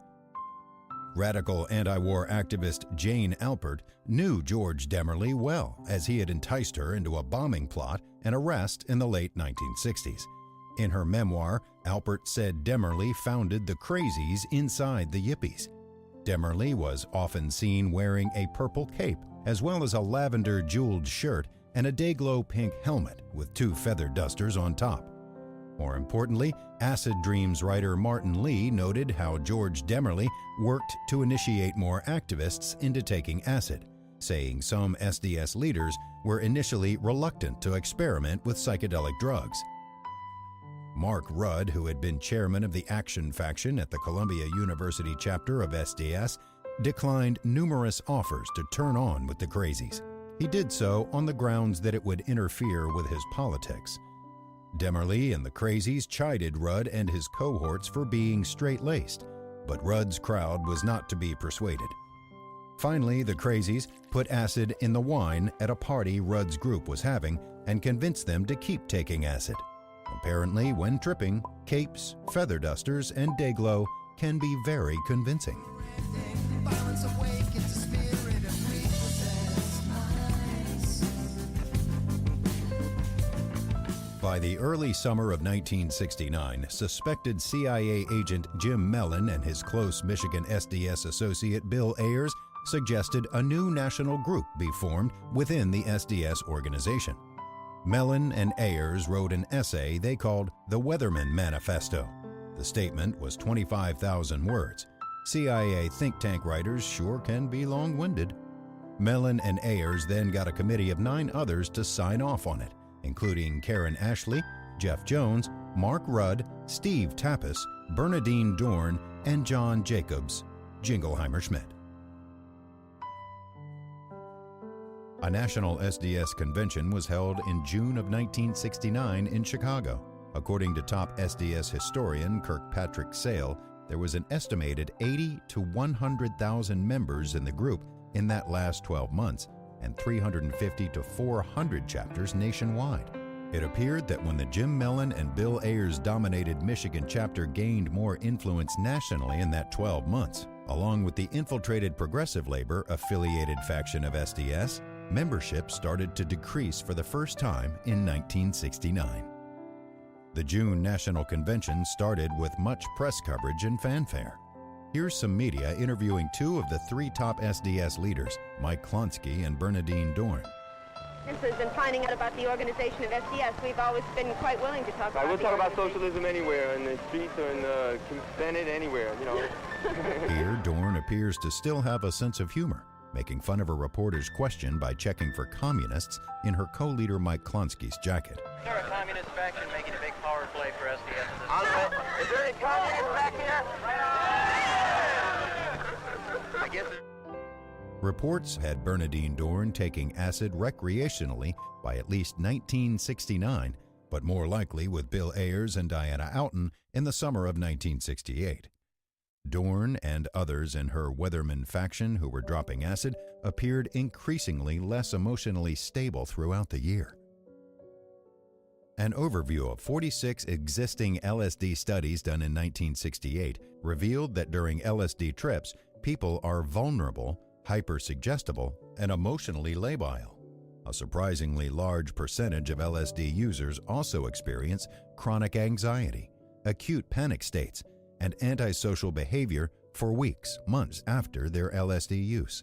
Radical anti-war activist Jane Alpert knew George Demerly well, as he had enticed her into a bombing plot and arrest in the late 1960s. In her memoir, Alpert said Demerly founded the crazies inside the Yippies. Demerly was often seen wearing a purple cape, as well as a lavender jeweled shirt and a day-glow pink helmet with 2 feather dusters on top. More importantly, Acid Dreams writer Martin Lee noted how George Demerly worked to initiate more activists into taking acid, saying some SDS leaders were initially reluctant to experiment with psychedelic drugs. Mark Rudd, who had been chairman of the Action Faction at the Columbia University chapter of SDS, declined numerous offers to turn on with the crazies. He did so on the grounds that it would interfere with his politics. Demerly and the crazies chided Rudd and his cohorts for being straight-laced, but Rudd's crowd was not to be persuaded. Finally, the crazies put acid in the wine at a party Rudd's group was having and convinced them to keep taking acid. Apparently, when tripping, capes, feather dusters, and dayglow can be very convincing. By the early summer of 1969, suspected CIA agent Jim Mellon and his close Michigan SDS associate Bill Ayers suggested a new national group be formed within the SDS organization. Mellon and Ayers wrote an essay they called the Weatherman Manifesto. The statement was 25,000 words. CIA think tank writers sure can be long-winded. Mellon and Ayers then got a committee of 9 others to sign off on it, including Karen Ashley, Jeff Jones, Mark Rudd, Steve Tapas, Bernadine Dorn, and John Jacobs, Jingleheimer-Schmidt. A national SDS convention was held in June of 1969 in Chicago. According to top SDS historian Kirkpatrick Sale, there was an estimated 80 to 100,000 members in the group in that last 12 months, and 350 to 400 chapters nationwide. It appeared that when the Jim Mellon and Bill Ayers dominated Michigan chapter gained more influence nationally in that 12 months, along with the infiltrated Progressive Labor affiliated faction of SDS, membership started to decrease for the first time in 1969. The June National Convention started with much press coverage and fanfare. Here's some media interviewing 2 of the 3 top SDS leaders, Mike Klonsky and Bernadine Dorn. Since we've been finding out about the organization of SDS, we've always been quite willing to talk about it. We'll talk about socialism anywhere, in the streets or in the Senate, anywhere, you know. Here, Dorn appears to still have a sense of humor, making fun of a reporter's question by checking for communists in her co-leader Mike Klonsky's jacket. Is there a communist faction making a big power play for SDS? Is there any communists back here? I guess Reports had Bernadine Dorn taking acid recreationally by at least 1969, but more likely with Bill Ayers and Diana Oughton in the summer of 1968. Dorn and others in her Weatherman faction who were dropping acid appeared increasingly less emotionally stable throughout the year. An overview of 46 existing LSD studies done in 1968 revealed that during LSD trips, people are vulnerable, hypersuggestible, and emotionally labile. A surprisingly large percentage of LSD users also experience chronic anxiety, acute panic states, and antisocial behavior for weeks, months after their LSD use.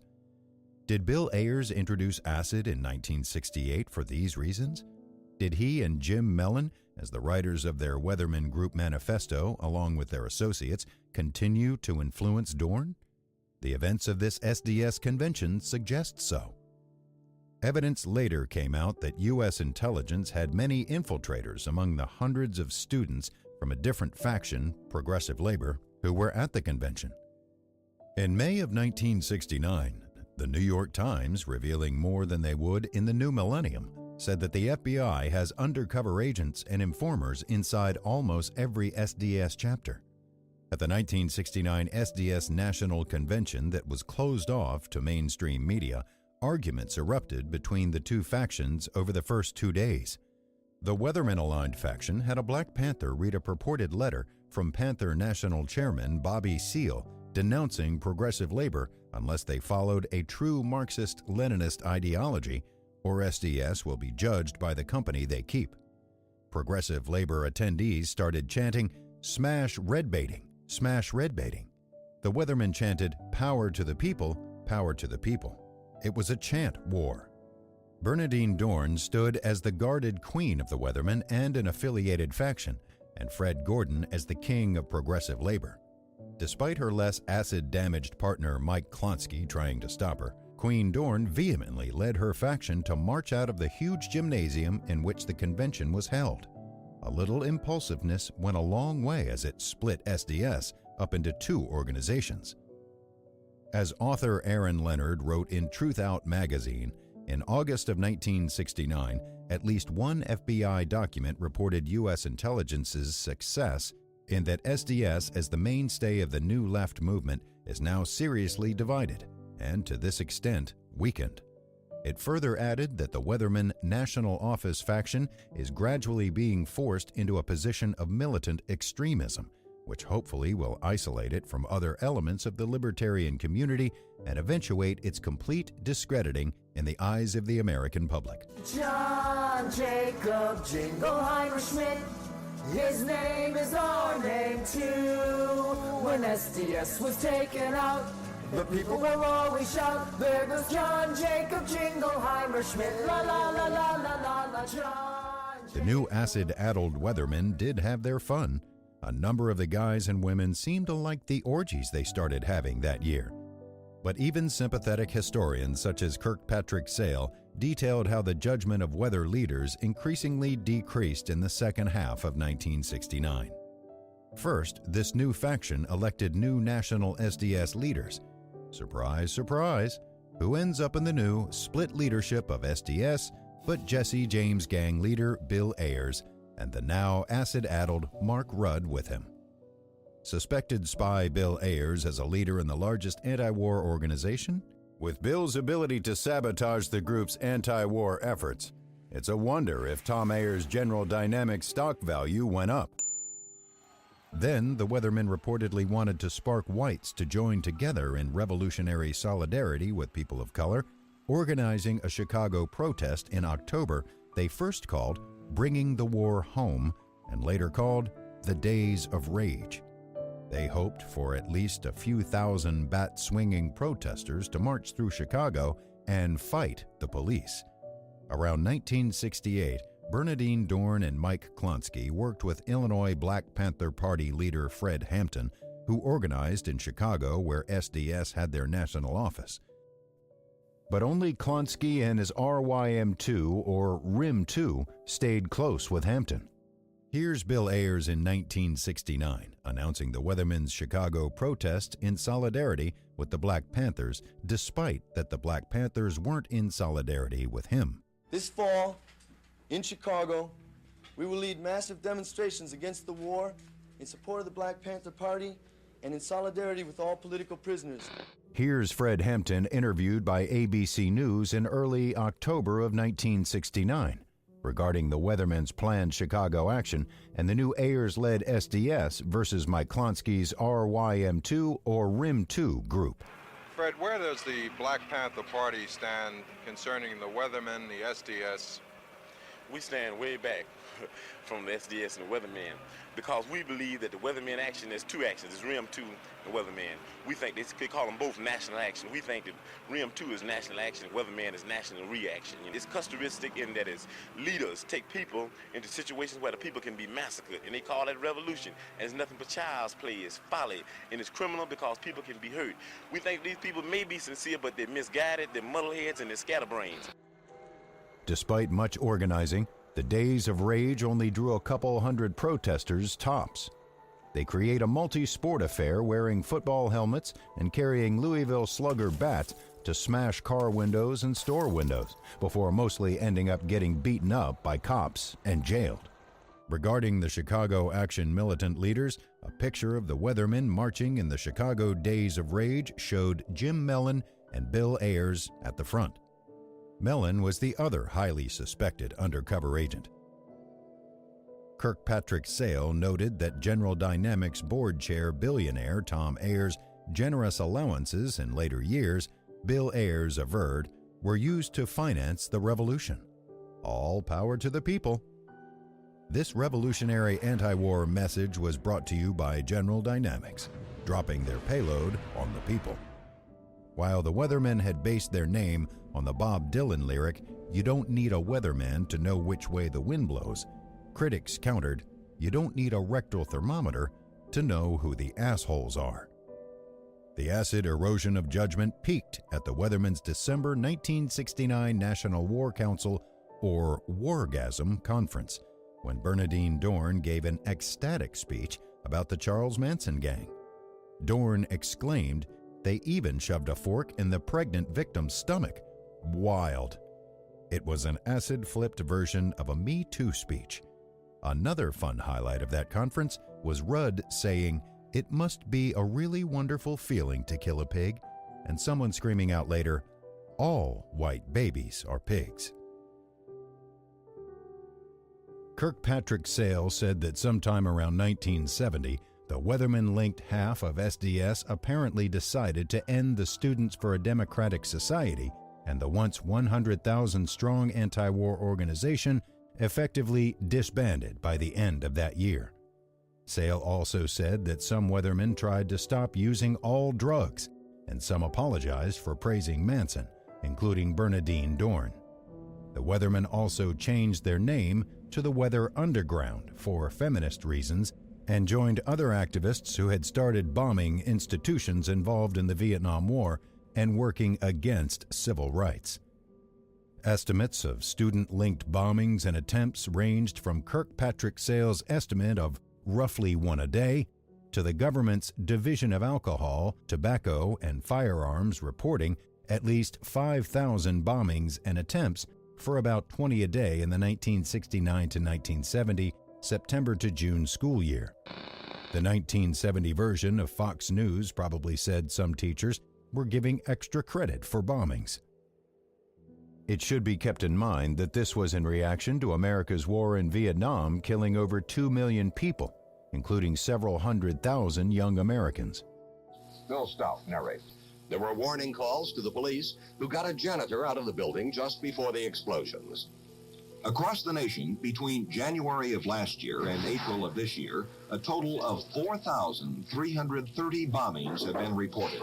Did Bill Ayers introduce acid in 1968 for these reasons? Did he and Jim Mellon, as the writers of their Weatherman Group manifesto, along with their associates, continue to influence Dorn? The events of this SDS convention suggest so. Evidence later came out that U.S. intelligence had many infiltrators among the hundreds of students from a different faction, Progressive Labor, who were at the convention. In May of 1969, the New York Times, revealing more than they would in the new millennium, said that the FBI has undercover agents and informers inside almost every SDS chapter. At the 1969 SDS National Convention that was closed off to mainstream media, arguments erupted between the 2 factions over the first 2 days. The Weatherman-aligned faction had a Black Panther read a purported letter from Panther National Chairman Bobby Seale denouncing Progressive Labor unless they followed a true Marxist-Leninist ideology, or SDS will be judged by the company they keep. Progressive Labor attendees started chanting, "Smash red baiting, smash red baiting." The Weathermen chanted, "Power to the people, power to the people." It was a chant war. Bernadine Dorn stood as the guarded queen of the Weathermen and an affiliated faction, and Fred Gordon as the king of Progressive Labor. Despite her less acid-damaged partner Mike Klonsky trying to stop her, Queen Dorn vehemently led her faction to march out of the huge gymnasium in which the convention was held. A little impulsiveness went a long way as it split SDS up into 2 organizations. As author Aaron Leonard wrote in Truth Out magazine, in August of 1969, at least one FBI document reported U.S. intelligence's success in that SDS, as the mainstay of the New Left movement, is now seriously divided, and to this extent weakened. It further added that the Weatherman National Office faction is gradually being forced into a position of militant extremism, which hopefully will isolate it from other elements of the libertarian community and eventuate its complete discrediting in the eyes of the American public. John Jacob Jingleheimer Schmidt, his name is our name too. When SDS was taken out, the people will always shout, there goes John Jacob Jingleheimer Schmidt, la la la la la la la, John. The new acid-addled Weathermen did have their fun. A number of the guys and women seemed to like the orgies they started having that year. But even sympathetic historians such as Kirkpatrick Sale detailed how the judgment of weather leaders increasingly decreased in the second half of 1969. First, this new faction elected new national SDS leaders. Surprise, surprise, who ends up in the new split leadership of SDS, but Jesse James Gang leader Bill Ayers and the now acid-addled Mark Rudd with him. Suspected spy Bill Ayers as a leader in the largest anti-war organization? With Bill's ability to sabotage the group's anti-war efforts, it's a wonder if Tom Ayers' General Dynamics stock value went up. Then, the Weathermen reportedly wanted to spark whites to join together in revolutionary solidarity with people of color, organizing a Chicago protest in October they first called Bringing the War Home and later called the Days of Rage. They hoped for at least a few thousand bat-swinging protesters to march through Chicago and fight the police. Around 1968, Bernadine Dorn and Mike Klonsky worked with Illinois Black Panther Party leader Fred Hampton, who organized in Chicago where SDS had their national office. But only Klonsky and his RYM2 or RIM2 stayed close with Hampton. Here's Bill Ayers in 1969 announcing the Weathermen's Chicago protest in solidarity with the Black Panthers, despite that the Black Panthers weren't in solidarity with him. This fall, in Chicago, we will lead massive demonstrations against the war in support of the Black Panther Party and in solidarity with all political prisoners. Here's Fred Hampton interviewed by ABC News in early October of 1969 regarding the Weathermen's planned Chicago action and the new Ayers-led SDS versus Mike Klonsky's RYM2 or RIM2 group. Fred, where does the Black Panther Party stand concerning the Weathermen, the SDS? We stand way back from the SDS and the Weathermen because we believe that the Weathermen action, there's two actions, there's RIM2 and Weathermen. We think they could call them both national action. We think that RIM2 is national action and Weathermen is national reaction. It's customary in that its leaders take people into situations where the people can be massacred, and they call that revolution. And it's nothing but child's play, it's folly, and it's criminal because people can be hurt. We think these people may be sincere, but they're misguided, they're muddleheads, and they're scatterbrains. Despite much organizing, the Days of Rage only drew a couple hundred protesters tops. They create a multi-sport affair wearing football helmets and carrying Louisville Slugger bats to smash car windows and store windows, before mostly ending up getting beaten up by cops and jailed. Regarding the Chicago Action militant leaders, a picture of the Weathermen marching in the Chicago Days of Rage showed Jim Mellon and Bill Ayers at the front. Mellon was the other highly suspected undercover agent. Kirkpatrick Sale noted that General Dynamics board chair billionaire Tom Ayers' generous allowances in later years, Bill Ayers averred, were used to finance the revolution. All power to the people. This revolutionary anti-war message was brought to you by General Dynamics, dropping their payload on the people. While the Weathermen had based their name on the Bob Dylan lyric, "You don't need a weatherman to know which way the wind blows," critics countered, "You don't need a rectal thermometer to know who the assholes are." The acid erosion of judgment peaked at the Weathermen's December 1969 National War Council, or Wargasm, conference, when Bernadine Dorn gave an ecstatic speech about the Charles Manson gang. Dorn exclaimed, "They even shoved a fork in the pregnant victim's stomach. Wild." It was an acid-flipped version of a Me Too speech. Another fun highlight of that conference was Rudd saying, "It must be a really wonderful feeling to kill a pig. and someone screaming out later, "All white babies are pigs." Kirkpatrick Sale said that sometime around 1970, the Weatherman-linked half of SDS apparently decided to end the Students for a Democratic Society, and the once 100,000-strong anti-war organization effectively disbanded by the end of that year. Sale also said that some Weathermen tried to stop using all drugs, and some apologized for praising Manson, including Bernadine Dorn. The Weathermen also changed their name to the Weather Underground for feminist reasons and joined other activists who had started bombing institutions involved in the Vietnam War and working against civil rights. Estimates of student-linked bombings and attempts ranged from Kirkpatrick Sale's estimate of roughly one a day to the government's Division of Alcohol, Tobacco, and Firearms reporting at least 5,000 bombings and attempts for about 20 a day in the 1969 to 1970 September to June school year. The 1970 version of Fox News probably said some teachers were giving extra credit for bombings. It should be kept in mind that this was in reaction to America's war in Vietnam killing over 2 million people, including several 100,000 young Americans. Bill Stout narrates. There were warning calls to the police, who got a janitor out of the building just before the explosions. Across the nation, between January of last year and April of this year, a total of 4,330 bombings have been reported.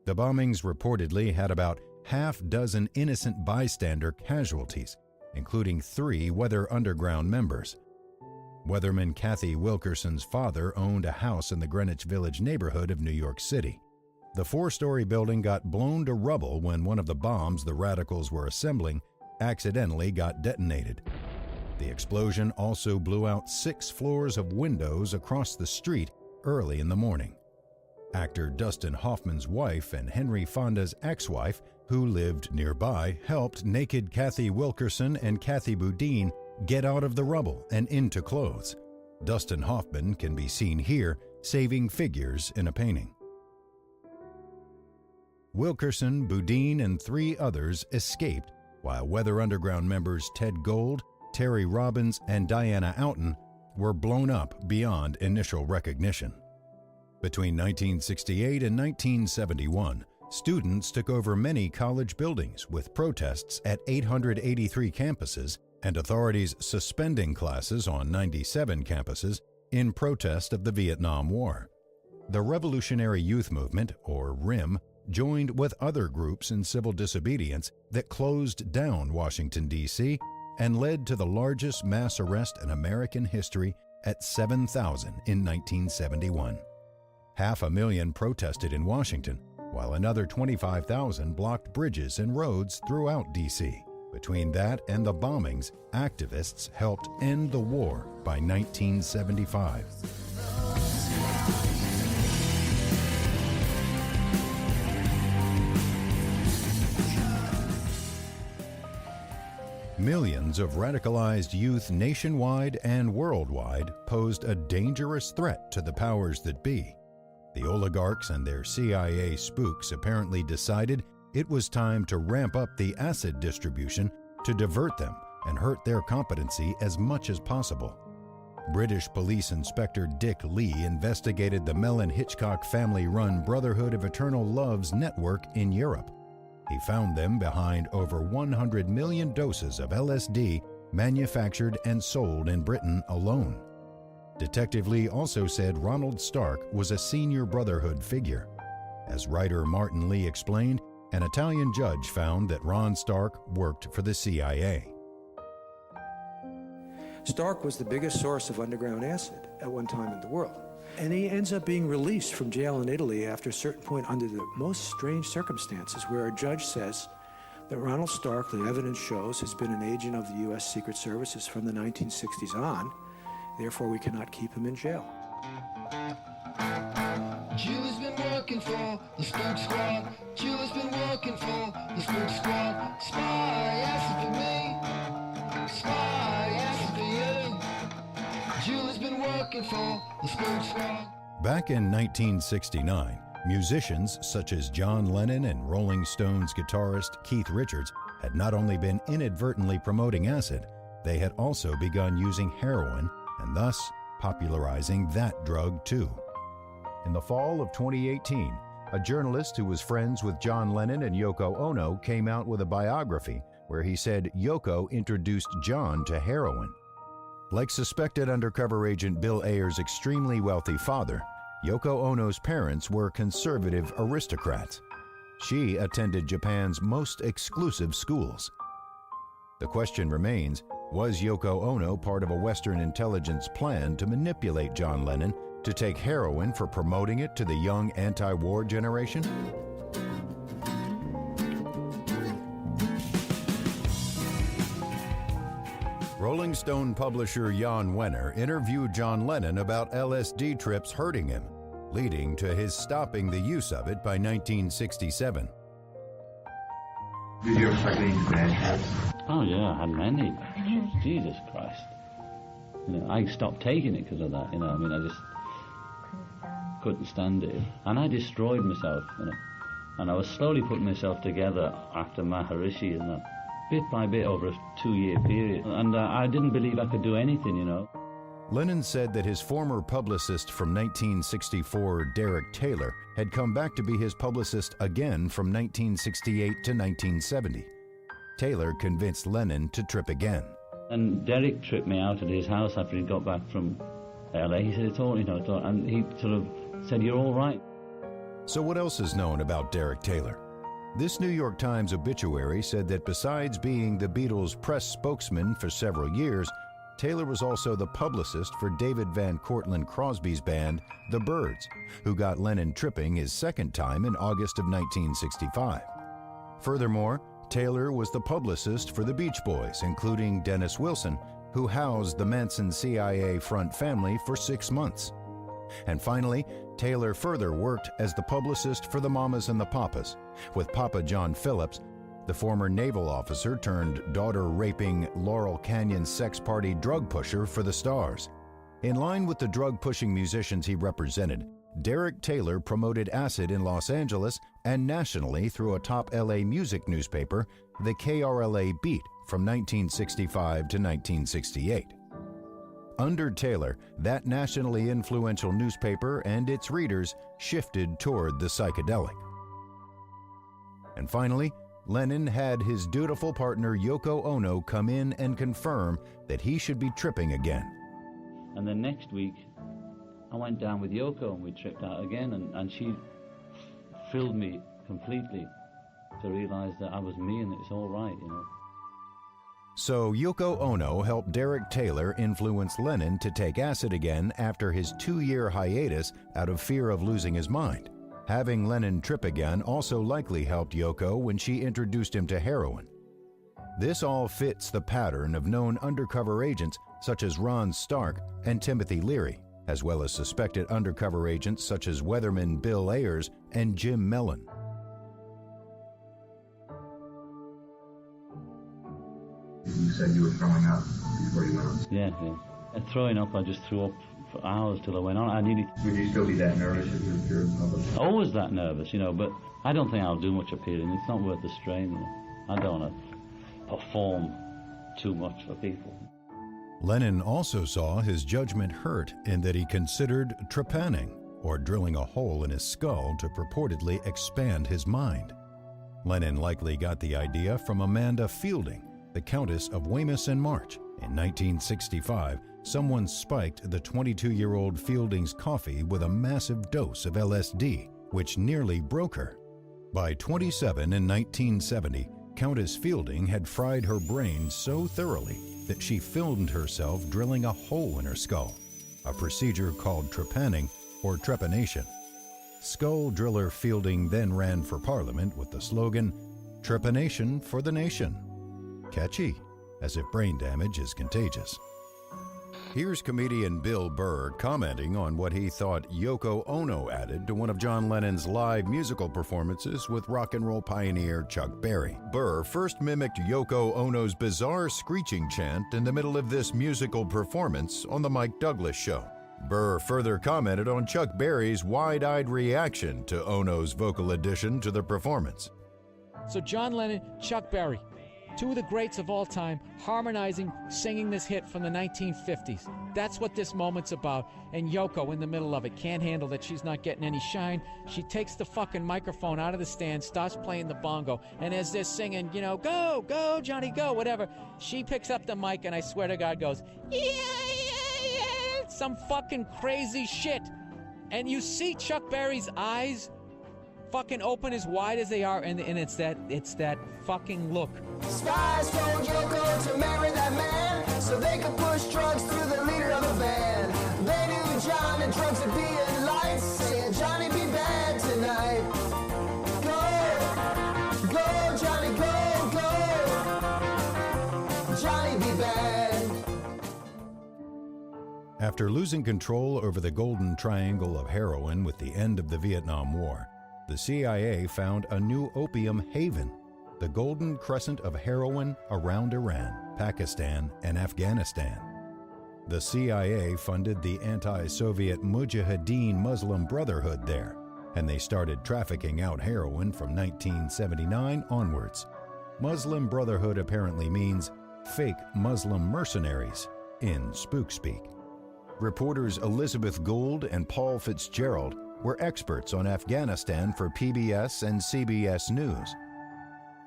The bombings reportedly had about half dozen innocent bystander casualties, including 3 Weather Underground members. Weatherman Kathy Wilkerson's father owned a house in the Greenwich Village neighborhood of New York City. The 4-story building got blown to rubble when one of the bombs the radicals were assembling accidentally got detonated. The explosion also blew out 6 floors of windows across the street early in the morning. Actor Dustin Hoffman's wife and Henry Fonda's ex-wife, who lived nearby, helped naked Kathy Wilkerson and Kathy Boudin get out of the rubble and into clothes. Dustin Hoffman can be seen here saving figures in a painting. Wilkerson, Boudin, and 3 others escaped, while Weather Underground members Ted Gold, Terry Robbins, and Diana Outen were blown up beyond initial recognition. Between 1968 and 1971, students took over many college buildings with protests at 883 campuses and authorities suspending classes on 97 campuses in protest of the Vietnam War. The Revolutionary Youth Movement, or RYM, joined with other groups in civil disobedience that closed down Washington, D.C., and led to the largest mass arrest in American history at 7,000 in 1971. 500,000 protested in Washington, while another 25,000 blocked bridges and roads throughout D.C. Between that and the bombings, activists helped end the war by 1975. Millions of radicalized youth nationwide and worldwide posed a dangerous threat to the powers that be. The oligarchs and their CIA spooks apparently decided it was time to ramp up the acid distribution to divert them and hurt their competency as much as possible. British Police Inspector Dick Lee investigated the Mellon Hitchcock family-run Brotherhood of Eternal Love's network in Europe. He found them behind over 100 million doses of LSD manufactured and sold in Britain alone. Detective Lee also said Ronald Stark was a senior Brotherhood figure. As writer Martin Lee explained, an Italian judge found that Ron Stark worked for the CIA. Stark was the biggest source of underground acid at one time in the world. And he ends up being released from jail in Italy after a certain point under the most strange circumstances, where a judge says that Ronald Stark, the evidence shows, has been an agent of the U.S. Secret Services from the 1960s on. Therefore, we cannot keep him in jail. Julie's been working for the Spook Squad. Julie's been working for the Spook Squad. Spy acid for me. Spy acid for you. Julie's been working for the Spook Squad. Back in 1969, Musicians such as John Lennon and Rolling Stones guitarist Keith Richards had not only been inadvertently promoting acid, they had also begun using heroin and thus popularizing that drug too. In the fall of 2018, a journalist who was friends with John Lennon and Yoko Ono came out with a biography where he said Yoko introduced John to heroin. Like suspected undercover agent Bill Ayer's extremely wealthy father, Yoko Ono's parents were conservative aristocrats. She attended Japan's most exclusive schools. The question remains, was Yoko Ono part of a Western intelligence plan to manipulate John Lennon to take heroin for promoting it to the young anti-war generation? Rolling Stone publisher Jan Wenner interviewed John Lennon about LSD trips hurting him, leading to his stopping the use of it by 1967. Did you ever start getting bad trips? Oh yeah, I had many. Jesus Christ. I stopped taking it because of that, I just couldn't stand it. And I destroyed myself, And I was slowly putting myself together after Maharishi, bit by bit over a 2-year period. And I didn't believe I could do anything, Lennon said that his former publicist from 1964, Derek Taylor, had come back to be his publicist again from 1968 to 1970. Taylor convinced Lennon to trip again. And Derek tripped me out at his house after he got back from LA. He said, it's all, it's all, and he sort of said, you're all right. So what else is known about Derek Taylor? This New York Times obituary said that besides being the Beatles' press spokesman for several years, Taylor was also the publicist for David Van Cortlandt Crosby's band, The Byrds, who got Lennon tripping his second time in August of 1965. Furthermore, Taylor was the publicist for the Beach Boys, including Dennis Wilson, who housed the Manson CIA front family for 6 months. And finally, Taylor further worked as the publicist for the Mamas and the Papas, with Papa John Phillips, the former naval officer turned daughter-raping Laurel Canyon sex party drug pusher for the Stars. In line with the drug-pushing musicians he represented, Derek Taylor promoted acid in Los Angeles and nationally through a top LA music newspaper, the KRLA Beat, from 1965 to 1968. Under Taylor, that nationally influential newspaper and its readers shifted toward the psychedelic. And finally, Lennon had his dutiful partner Yoko Ono come in and confirm that he should be tripping again. And then next week, I went down with Yoko and we tripped out again, and she filled me completely to realize that I was me and it's all right, So Yoko Ono helped Derek Taylor influence Lennon to take acid again after his 2-year hiatus out of fear of losing his mind. Having Lennon trip again also likely helped Yoko when she introduced him to heroin. This all fits the pattern of known undercover agents such as Ron Stark and Timothy Leary, as well as suspected undercover agents such as weatherman Bill Ayers and Jim Mellon. You said you were throwing up before you went on. Yeah. And throwing up, I just threw up for hours till I went on. I needed. Would you still be that nervous if you're in public? Always that nervous, but I don't think I'll do much appealing. It's not worth the strain. I don't want to perform too much for people. Lennon also saw his judgment hurt in that he considered trepanning, or drilling a hole in his skull to purportedly expand his mind. Lennon likely got the idea from Amanda Fielding, the Countess of Weymouth and March. In 1965, someone spiked the 22-year-old Fielding's coffee with a massive dose of LSD, which nearly broke her. By 27 in 1970, Countess Fielding had fried her brain so thoroughly that she filmed herself drilling a hole in her skull, a procedure called trepanning or trepanation. Skull driller Fielding then ran for Parliament with the slogan, "Trepanation for the nation." Catchy, as if brain damage is contagious. Here's comedian Bill Burr commenting on what he thought Yoko Ono added to one of John Lennon's live musical performances with rock and roll pioneer Chuck Berry. Burr first mimicked Yoko Ono's bizarre screeching chant in the middle of this musical performance on The Mike Douglas Show. Burr further commented on Chuck Berry's wide-eyed reaction to Ono's vocal addition to the performance. So John Lennon, Chuck Berry, two of the greats of all time, harmonizing, singing this hit from the 1950s. That's what this moment's about. And Yoko in the middle of it can't handle that she's not getting any shine. She takes the fucking microphone out of the stand, starts playing the bongo, and as they're singing, you know, go, go, Johnny, go, whatever, she picks up the mic and I swear to God goes, yeah, some fucking crazy shit. And you see Chuck Berry's eyes fucking open as wide as they are, and it's that fucking look. Spies told Yoko to marry that man so they could push drugs through the leader of the band. They knew John and drugs would be in lights, saying Johnny be bad tonight. Go, go, Johnny, go, go. Johnny be bad. After losing control over the golden triangle of heroin with the end of the Vietnam War, the CIA found a new opium haven, the Golden Crescent of heroin around Iran, Pakistan, and Afghanistan. The CIA funded the anti-Soviet Mujahideen Muslim Brotherhood there, and they started trafficking out heroin from 1979 onwards. Muslim Brotherhood apparently means fake Muslim mercenaries in spook speak. Reporters Elizabeth Gould and Paul Fitzgerald were experts on Afghanistan for PBS and CBS News.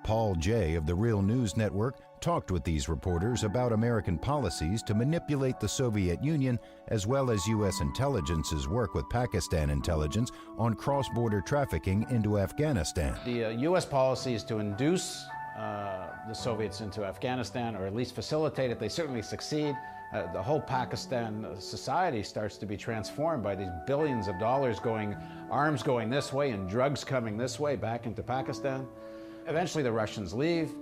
Paul Jay of the Real News Network talked with these reporters about American policies to manipulate the Soviet Union, as well as U.S. intelligence's work with Pakistan intelligence on cross-border trafficking into Afghanistan. The U.S. policy is to induce the Soviets into Afghanistan, or at least facilitate it. They certainly succeed. The whole Pakistan society starts to be transformed by these billions of dollars going, arms going this way and drugs coming this way back into Pakistan. Eventually the Russians leave.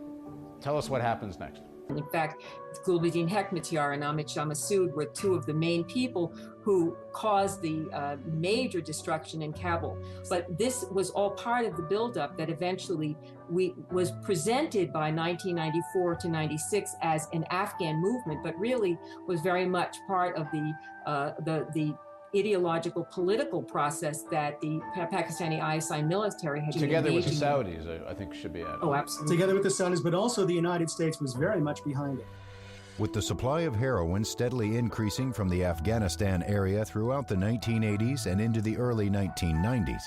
Tell us what happens next. In fact, Gulbuddin Hekmatyar and Ahmed Shah Massoud were two of the main people who caused the major destruction in Kabul. But this was all part of the buildup that eventually was presented by 1994 to 96 as an Afghan movement, but really was very much part of the ideological political process that the Pakistani ISI military had together with the Saudis, I think should be added. Oh, absolutely. Together with the Saudis, but also the United States was very much behind it. With the supply of heroin steadily increasing from the Afghanistan area throughout the 1980s and into the early 1990s,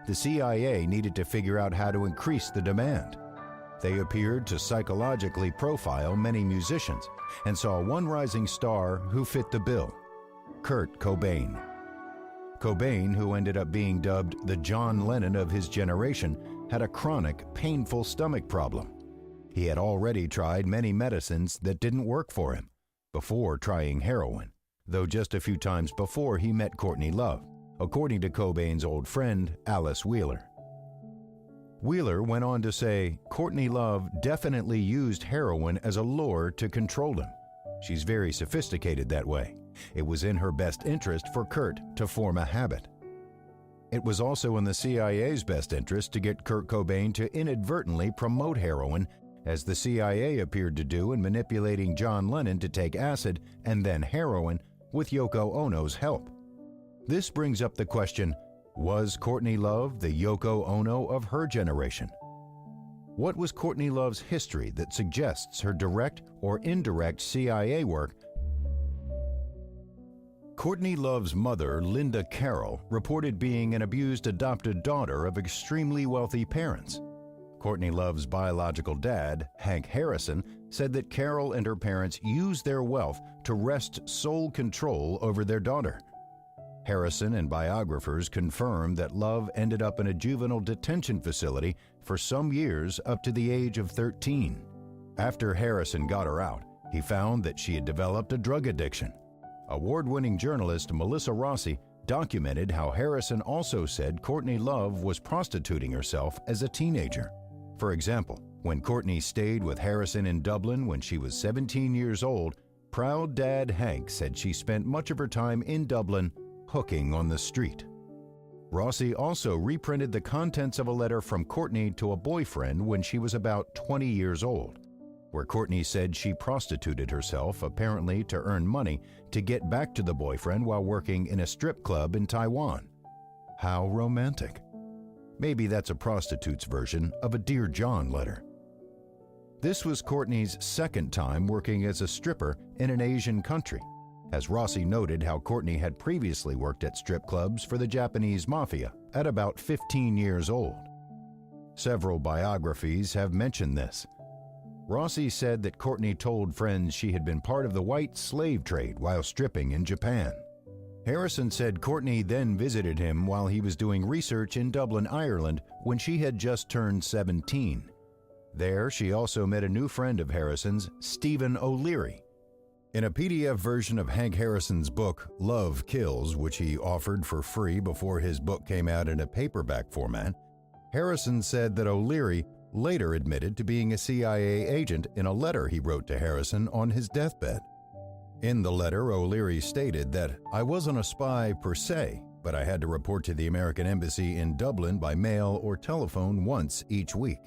the CIA needed to figure out how to increase the demand. They appeared to psychologically profile many musicians and saw one rising star who fit the bill: Kurt Cobain. Cobain, who ended up being dubbed the John Lennon of his generation, had a chronic, painful stomach problem. He had already tried many medicines that didn't work for him before trying heroin, though just a few times before he met Courtney Love, according to Cobain's old friend, Alice Wheeler. Wheeler went on to say, Courtney Love definitely used heroin as a lure to control him. She's very sophisticated that way. It was in her best interest for Kurt to form a habit. It was also in the CIA's best interest to get Kurt Cobain to inadvertently promote heroin, as the CIA appeared to do in manipulating John Lennon to take acid and then heroin with Yoko Ono's help. This brings up the question, was Courtney Love the Yoko Ono of her generation? What was Courtney Love's history that suggests her direct or indirect CIA work? Courtney Love's mother, Linda Carroll, reported being an abused adopted daughter of extremely wealthy parents. Courtney Love's biological dad, Hank Harrison, said that Carroll and her parents used their wealth to wrest sole control over their daughter. Harrison and biographers confirmed that Love ended up in a juvenile detention facility for some years up to the age of 13. After Harrison got her out, he found that she had developed a drug addiction. Award-winning journalist Melissa Rossi documented how Harrison also said Courtney Love was prostituting herself as a teenager. For example, when Courtney stayed with Harrison in Dublin when she was 17 years old, proud dad Hank said she spent much of her time in Dublin hooking on the street. Rossi also reprinted the contents of a letter from Courtney to a boyfriend when she was about 20 years old. where Courtney said she prostituted herself, apparently to earn money to get back to the boyfriend while working in a strip club in Taiwan. How romantic. Maybe that's a prostitute's version of a Dear John letter. This was Courtney's second time working as a stripper in an Asian country, as Rossi noted how Courtney had previously worked at strip clubs for the Japanese mafia at about 15 years old. Several biographies have mentioned this. Rossi said that Courtney told friends she had been part of the white slave trade while stripping in Japan. Harrison said Courtney then visited him while he was doing research in Dublin, Ireland, when she had just turned 17. There, she also met a new friend of Harrison's, Stephen O'Leary. In a PDF version of Hank Harrison's book, Love Kills, which he offered for free before his book came out in a paperback format, Harrison said that O'Leary later admitted to being a CIA agent in a letter he wrote to Harrison on his deathbed. In the letter, O'Leary stated that, "I wasn't a spy per se, but I had to report to the American Embassy in Dublin by mail or telephone once each week."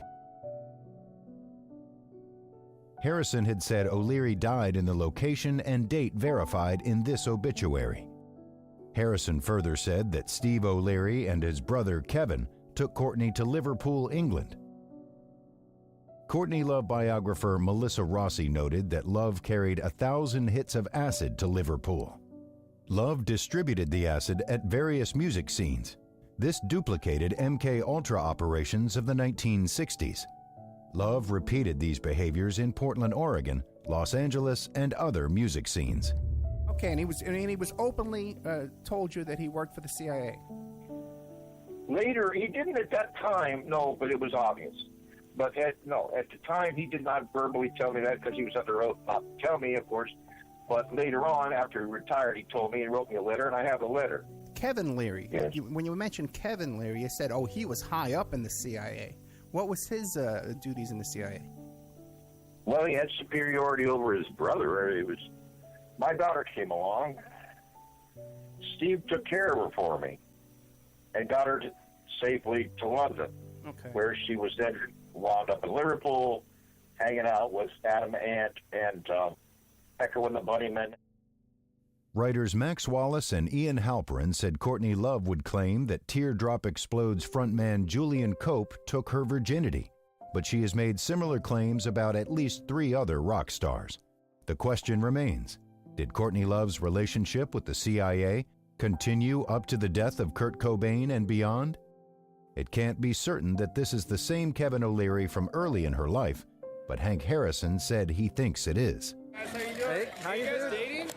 Harrison had said O'Leary died in the location and date verified in this obituary. Harrison further said that Steve O'Leary and his brother Kevin took Courtney to Liverpool, England. Courtney Love biographer Melissa Rossi noted that Love carried 1,000 hits of acid to Liverpool. Love distributed the acid at various music scenes. This duplicated MK Ultra operations of the 1960s. Love repeated these behaviors in Portland, Oregon, Los Angeles, and other music scenes. Okay, and he was openly told you that he worked for the CIA. Later, he didn't at that time, no, but it was obvious. But at the time, he did not verbally tell me that because he was under oath not to tell me, of course. But later on, after he retired, he told me and wrote me a letter, and I have the letter. Kevin Leary. Yes. When you mentioned Kevin Leary, you said, oh, he was high up in the CIA. What was his duties in the CIA? Well, he had superiority over his brother. My daughter came along. Steve took care of her for me and got her safely to London, where she was then wound up in Liverpool, hanging out with Adam Ant and Echo and the Bunnymen. Writers Max Wallace and Ian Halperin said Courtney Love would claim that Teardrop Explode's frontman Julian Cope took her virginity, but she has made similar claims about at least 3 other rock stars. The question remains, did Courtney Love's relationship with the CIA continue up to the death of Kurt Cobain and beyond? It can't be certain that this is the same Kevin O'Leary from early in her life, but Hank Harrison said he thinks it is. Guys, how you doing? Hey, how you guys dating?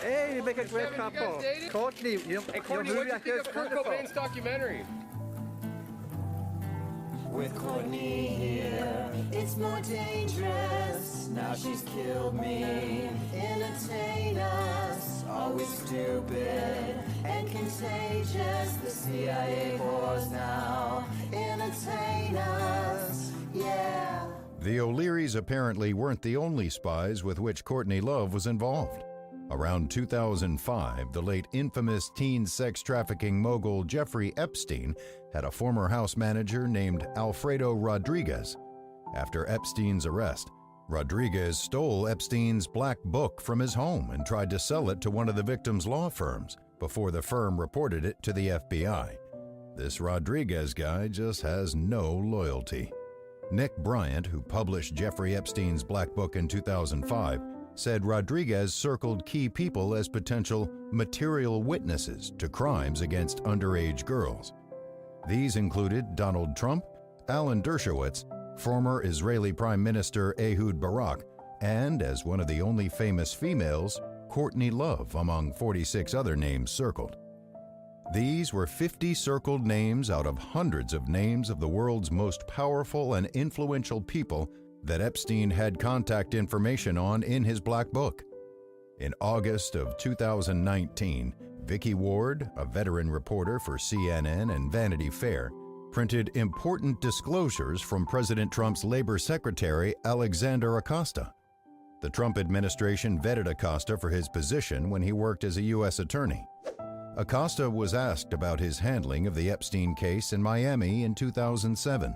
Hey, you make a great couple. Courtney, hey, Courtney, what do you think of Kurt Cobain's documentary? With Courtney here, it's more dangerous. Now she's killed me. Entertain us, always stupid and contagious. The CIA whores now. Entertain us, yeah. The O'Learys apparently weren't the only spies with which Courtney Love was involved. Around 2005, the late infamous teen sex trafficking mogul Jeffrey Epstein had a former house manager named Alfredo Rodriguez. After Epstein's arrest, Rodriguez stole Epstein's black book from his home and tried to sell it to one of the victim's law firms before the firm reported it to the FBI. This Rodriguez guy just has no loyalty. Nick Bryant, who published Jeffrey Epstein's black book in 2005, said Rodriguez circled key people as potential material witnesses to crimes against underage girls. These included Donald Trump, Alan Dershowitz, former Israeli Prime Minister Ehud Barak, and, as one of the only famous females, Courtney Love, among 46 other names circled. These were 50 circled names out of hundreds of names of the world's most powerful and influential people that Epstein had contact information on in his black book. In August of 2019, Vicky Ward, a veteran reporter for CNN and Vanity Fair, printed important disclosures from President Trump's labor secretary, Alexander Acosta. The Trump administration vetted Acosta for his position when he worked as a U.S. attorney. Acosta was asked about his handling of the Epstein case in Miami in 2007.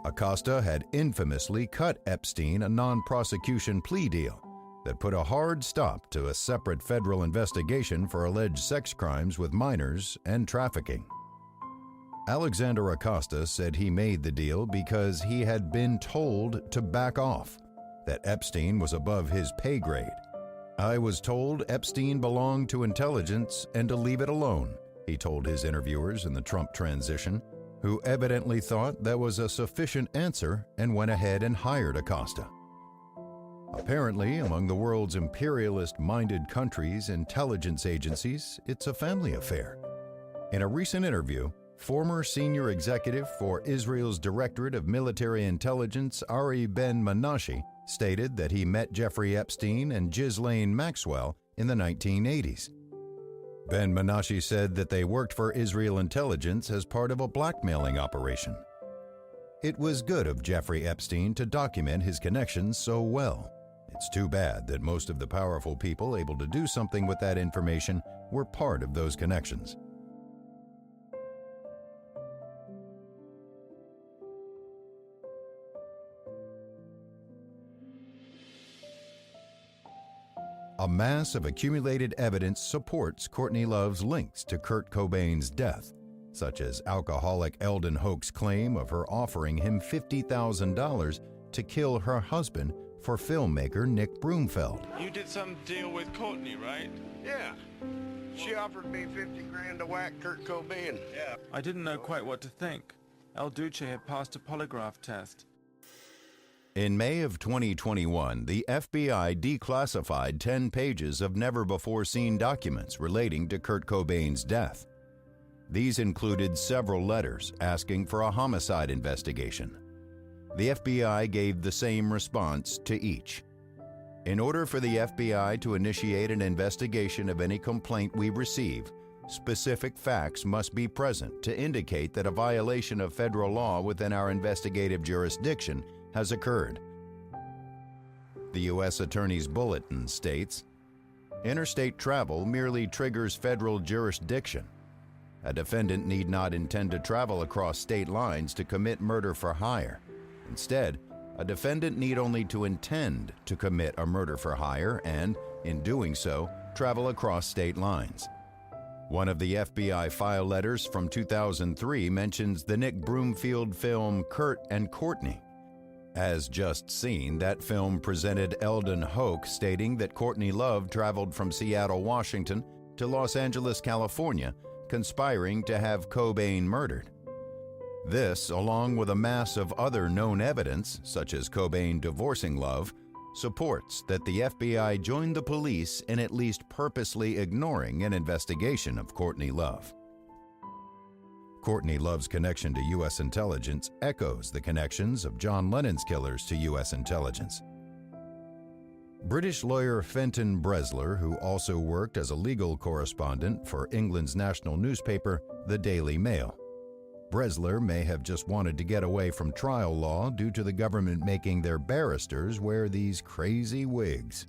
Acosta had infamously cut Epstein a non-prosecution plea deal that put a hard stop to a separate federal investigation for alleged sex crimes with minors and trafficking. Alexander Acosta said he made the deal because he had been told to back off, that Epstein was above his pay grade. "I was told Epstein belonged to intelligence and to leave it alone," he told his interviewers in the Trump transition, who evidently thought that was a sufficient answer and went ahead and hired Acosta. Apparently, among the world's imperialist-minded countries' intelligence agencies, it's a family affair. In a recent interview, former senior executive for Israel's Directorate of Military Intelligence, Ari Ben-Menashe, stated that he met Jeffrey Epstein and Ghislaine Maxwell in the 1980s. Ben-Menashe said that they worked for Israel intelligence as part of a blackmailing operation. It was good of Jeffrey Epstein to document his connections so well. It's too bad that most of the powerful people able to do something with that information were part of those connections. A mass of accumulated evidence supports Courtney Love's links to Kurt Cobain's death, such as alcoholic Eldon Hoke's claim of her offering him $50,000 to kill her husband for filmmaker Nick Broomfield. You did some deal with Courtney, right? Yeah. She offered me 50 grand to whack Kurt Cobain. Yeah. I didn't know quite what to think. El Duce had passed a polygraph test. In May of 2021, the FBI declassified 10 pages of never-before-seen documents relating to Kurt Cobain's death. These included several letters asking for a homicide investigation. The FBI gave the same response to each. In order for the FBI to initiate an investigation of any complaint we receive, specific facts must be present to indicate that a violation of federal law within our investigative jurisdiction has occurred. The U.S. Attorney's Bulletin states, "Interstate travel merely triggers federal jurisdiction. A defendant need not intend to travel across state lines to commit murder for hire. Instead, a defendant need only to intend to commit a murder for hire and, in doing so, travel across state lines." One of the FBI file letters from 2003 mentions the Nick Broomfield film Kurt and Courtney. As just seen, that film presented Eldon Hoke stating that Courtney Love traveled from Seattle, Washington to Los Angeles, California, conspiring to have Cobain murdered. This, along with a mass of other known evidence, such as Cobain divorcing Love, supports that the FBI joined the police in at least purposely ignoring an investigation of Courtney Love. Courtney Love's connection to U.S. intelligence echoes the connections of John Lennon's killers to U.S. intelligence. British lawyer Fenton Bresler, who also worked as a legal correspondent for England's national newspaper, the Daily Mail. Bresler may have just wanted to get away from trial law due to the government making their barristers wear these crazy wigs.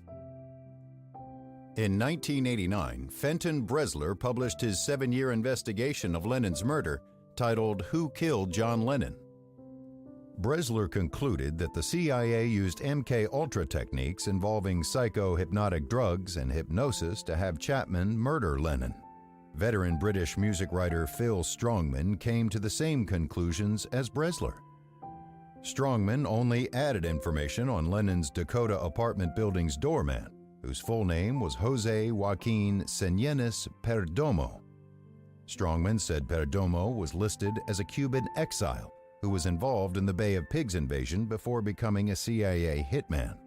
In 1989, Fenton Bresler published his 7-year investigation of Lennon's murder, titled Who Killed John Lennon? Bresler concluded that the CIA used MK-Ultra techniques involving psycho-hypnotic drugs and hypnosis to have Chapman murder Lennon. Veteran British music writer Phil Strongman came to the same conclusions as Bresler. Strongman only added information on Lennon's Dakota apartment building's doorman, whose full name was Jose Joaquin Señenes Perdomo. Strongman said Perdomo was listed as a Cuban exile who was involved in the Bay of Pigs invasion before becoming a CIA hitman.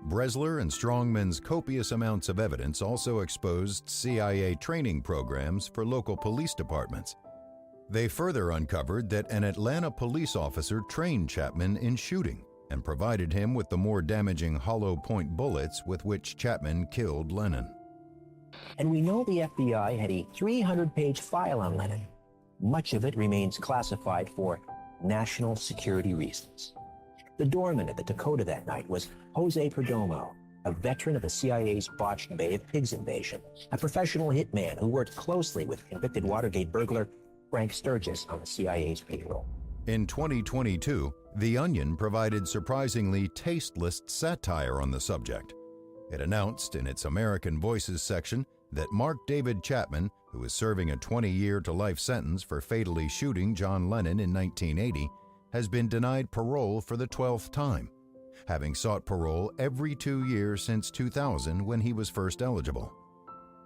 Bresler and Strongman's copious amounts of evidence also exposed CIA training programs for local police departments. They further uncovered that an Atlanta police officer trained Chapman in shooting and provided him with the more damaging hollow point bullets with which Chapman killed Lennon. And we know the FBI had a 300-page file on Lennon. Much of it remains classified for national security reasons. The doorman at the Dakota that night was Jose Perdomo, a veteran of the CIA's botched Bay of Pigs invasion, a professional hitman who worked closely with convicted Watergate burglar Frank Sturgis on the CIA's payroll. In 2022, The Onion provided surprisingly tasteless satire on the subject. It announced in its American Voices section that Mark David Chapman, who is serving a 20-year to life sentence for fatally shooting John Lennon in 1980, has been denied parole for the 12th time, having sought parole every 2 years since 2000 when he was first eligible.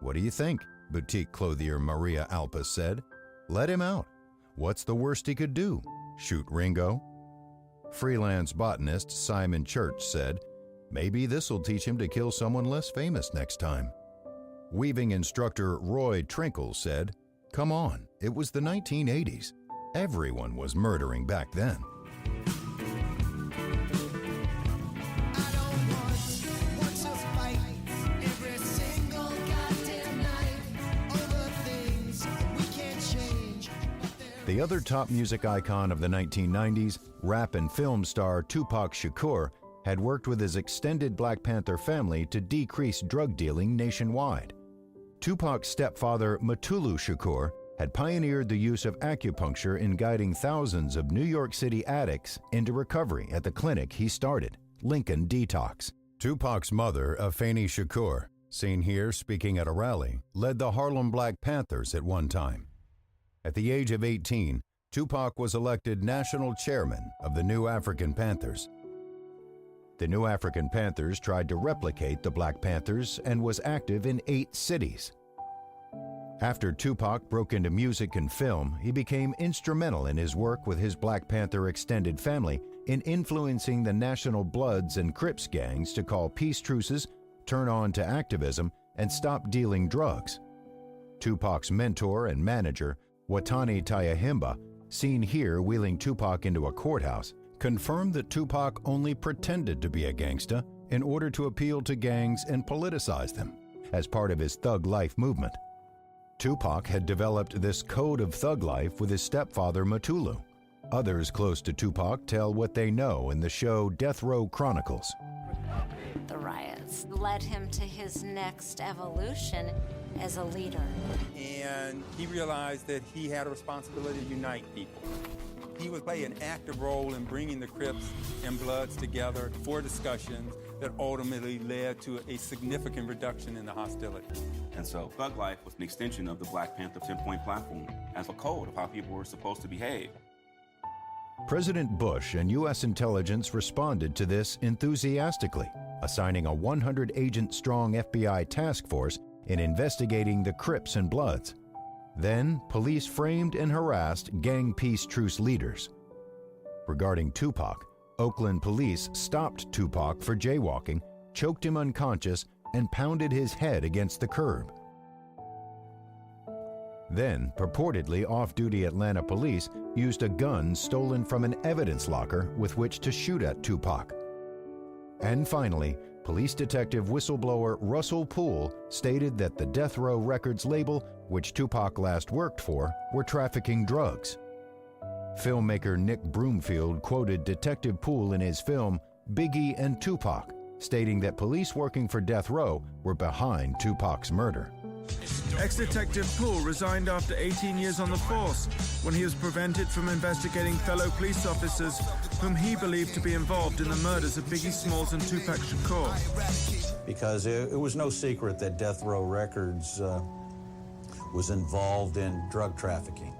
"What do you think?" boutique clothier Maria Alpes said. "Let him out. What's the worst he could do? Shoot Ringo?" Freelance botanist Simon Church said, "Maybe this'll teach him to kill someone less famous next time." Weaving instructor Roy Trinkle said, "Come on, it was the 1980s. Everyone was murdering back then." The other top music icon of the 1990s, rap and film star Tupac Shakur, had worked with his extended Black Panther family to decrease drug dealing nationwide. Tupac's stepfather, Mutulu Shakur, had pioneered the use of acupuncture in guiding thousands of New York City addicts into recovery at the clinic he started, Lincoln Detox. Tupac's mother, Afeni Shakur, seen here speaking at a rally, led the Harlem Black Panthers at one time. At the age of 18, Tupac was elected national chairman of the New African Panthers. The New African Panthers tried to replicate the Black Panthers and was active in 8 cities. After Tupac broke into music and film, he became instrumental in his work with his Black Panther extended family in influencing the National Bloods and Crips gangs to call peace truces, turn on to activism, and stop dealing drugs. Tupac's mentor and manager, Watani Tayahimba, seen here wheeling Tupac into a courthouse, confirmed that Tupac only pretended to be a gangsta in order to appeal to gangs and politicize them as part of his thug life movement. Tupac had developed this code of thug life with his stepfather Mutulu. Others close to Tupac tell what they know in the show Death Row Chronicles. The riots led him to his next evolution as a leader. And he realized that he had a responsibility to unite people. He would play an active role in bringing the Crips and Bloods together for discussions that ultimately led to a significant reduction in the hostility. And so Thug Life was an extension of the Black Panther 10-point platform as a code of how people were supposed to behave. President Bush and U.S. intelligence responded to this enthusiastically, assigning a 100-agent-strong FBI task force in investigating the Crips and Bloods. Then, police framed and harassed gang peace truce leaders. Regarding Tupac, Oakland police stopped Tupac for jaywalking, choked him unconscious, and pounded his head against the curb. Then, purportedly off-duty Atlanta police used a gun stolen from an evidence locker with which to shoot at Tupac. And finally, police detective whistleblower Russell Poole stated that the Death Row Records label, which Tupac last worked for, were trafficking drugs. Filmmaker Nick Broomfield quoted Detective Poole in his film Biggie and Tupac, stating that police working for Death Row were behind Tupac's murder. Ex-Detective Poole resigned after 18 years on the force when he was prevented from investigating fellow police officers whom he believed to be involved in the murders of Biggie Smalls and Tupac Shakur. Because it was no secret that Death Row Records was involved in drug trafficking.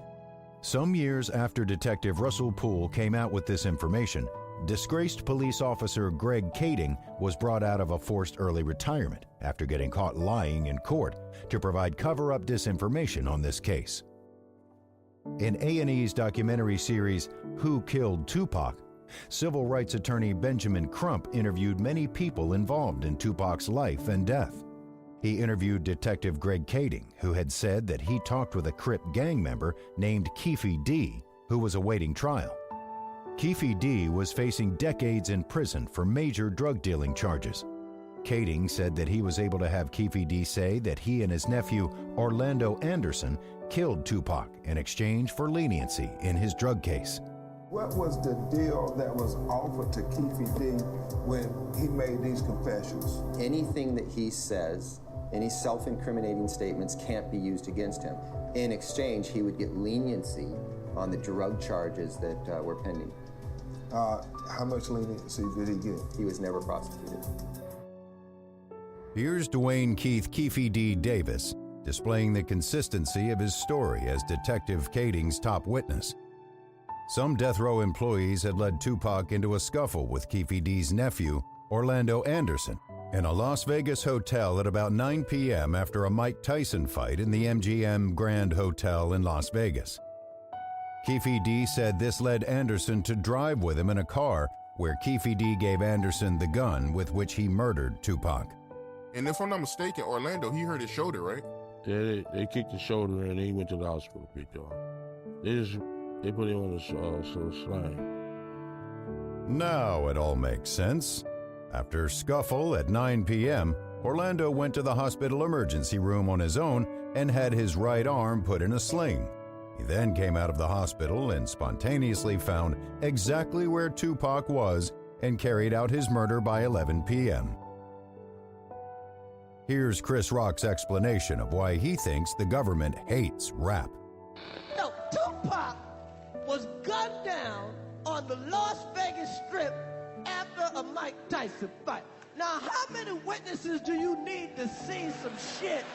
Some years after Detective Russell Poole came out with this information, disgraced police officer Greg Kading was brought out of a forced early retirement after getting caught lying in court to provide cover-up disinformation on this case. In A&E's documentary series Who Killed Tupac, civil rights attorney Benjamin Crump interviewed many people involved in Tupac's life and death. He interviewed Detective Greg Kading, who had said that he talked with a Crip gang member named Keefe D, who was awaiting trial. Keefe D was facing decades in prison for major drug dealing charges. Kading said that he was able to have Keefe D say that he and his nephew, Orlando Anderson, killed Tupac in exchange for leniency in his drug case. What was the deal that was offered to Keefe D when he made these confessions? Anything that he says, any self-incriminating statements can't be used against him. In exchange, he would get leniency on the drug charges that were pending. How much leniency did he get? He was never prosecuted. Here's Dwayne Keith Keefe D. Davis displaying the consistency of his story as Detective Kading's top witness. Some death row employees had led Tupac into a scuffle with Keefe D's nephew, Orlando Anderson, in a Las Vegas hotel at about 9 p.m. after a Mike Tyson fight in the MGM Grand Hotel in Las Vegas. Keefe D said this led Anderson to drive with him in a car where Keefe D gave Anderson the gun with which he murdered Tupac. And if I'm not mistaken, Orlando, he hurt his shoulder, right? Yeah, they kicked his shoulder and he went to the hospital, picked up. They put him on a sling. Now it all makes sense. After scuffle at 9 p.m., Orlando went to the hospital emergency room on his own and had his right arm put in a sling. He then came out of the hospital and spontaneously found exactly where Tupac was and carried out his murder by 11 p.m. Here's Chris Rock's explanation of why he thinks the government hates rap. Yo, Tupac was gunned down on the Las Vegas Strip after a Mike Tyson fight. Now, how many witnesses do you need to see some shit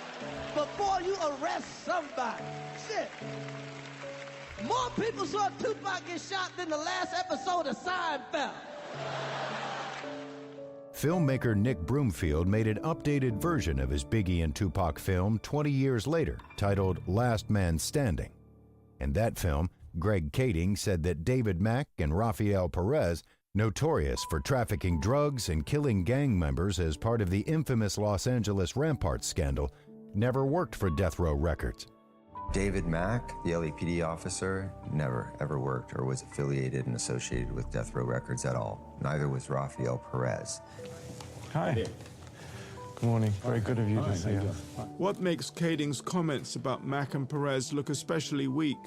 before you arrest somebody? Shit. More people saw Tupac get shot than the last episode of Seinfeld. Filmmaker Nick Broomfield made an updated version of his Biggie and Tupac film 20 years later, titled Last Man Standing. In that film, Greg Kading said that David Mack and Rafael Perez, notorious for trafficking drugs and killing gang members as part of the infamous Los Angeles Ramparts scandal, never worked for Death Row Records. David Mack, the LAPD officer, never ever worked or was affiliated and associated with Death Row Records at all. Neither was Rafael Perez. Hi. Good morning. Very good of you to see us. What makes Kading's comments about Mack and Perez look especially weak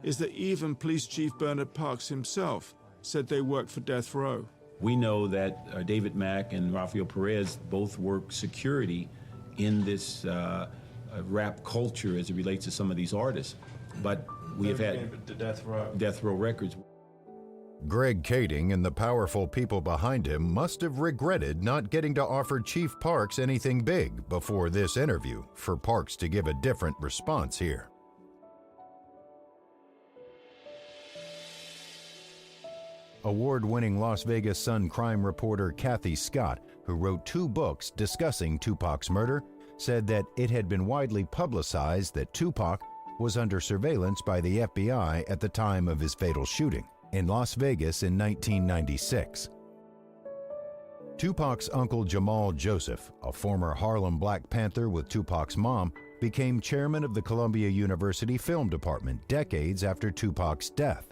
is that even Police Chief Bernard Parks himself said they worked for Death Row. We know that David Mack and Rafael Perez both work security in this rap culture as it relates to some of these artists, but we have had Death Row Records. Greg Kading and the powerful people behind him must have regretted not getting to offer Chief Parks anything big before this interview for Parks to give a different response here. Award-winning Las Vegas Sun crime reporter Kathy Scott, who wrote 2 books discussing Tupac's murder, said that it had been widely publicized that Tupac was under surveillance by the FBI at the time of his fatal shooting in Las Vegas in 1996. Tupac's uncle Jamal Joseph, a former Harlem Black Panther with Tupac's mom, became chairman of the Columbia University Film Department decades after Tupac's death.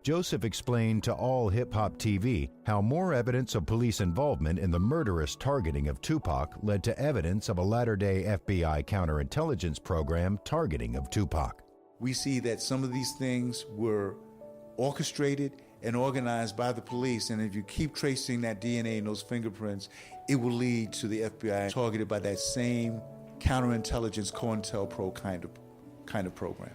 Joseph explained to All Hip Hop TV how more evidence of police involvement in the murderous targeting of Tupac led to evidence of a latter-day FBI counterintelligence program targeting of Tupac. We see that some of these things were orchestrated and organized by the police, and if you keep tracing that DNA and those fingerprints, it will lead to the FBI targeted by that same counterintelligence COINTELPRO kind of program.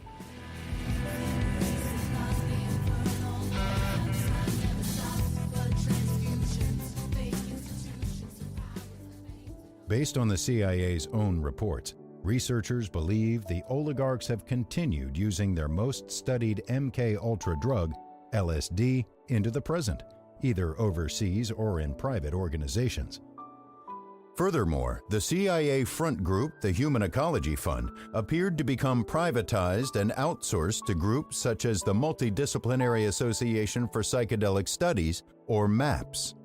Based on the CIA's own reports, researchers believe the oligarchs have continued using their most studied MK-Ultra drug, LSD, into the present, either overseas or in private organizations. Furthermore, the CIA front group, the Human Ecology Fund, appeared to become privatized and outsourced to groups such as the Multidisciplinary Association for Psychedelic Studies, or MAPS.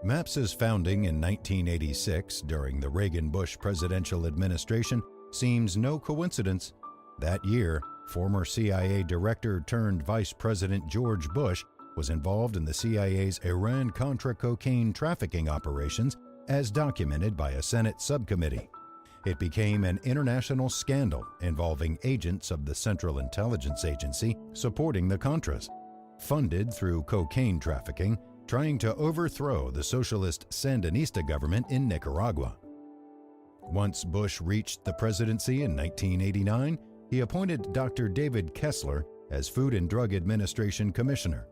MAPS's founding in 1986 during the Reagan-Bush presidential administration seems no coincidence. That year, former CIA director turned Vice President George Bush was involved in the CIA's Iran-Contra cocaine trafficking operations as documented by a Senate subcommittee. It became an international scandal involving agents of the Central Intelligence Agency supporting the Contras, funded through cocaine trafficking, trying to overthrow the socialist Sandinista government in Nicaragua. Once Bush reached the presidency in 1989, he appointed Dr. David Kessler as Food and Drug Administration Commissioner.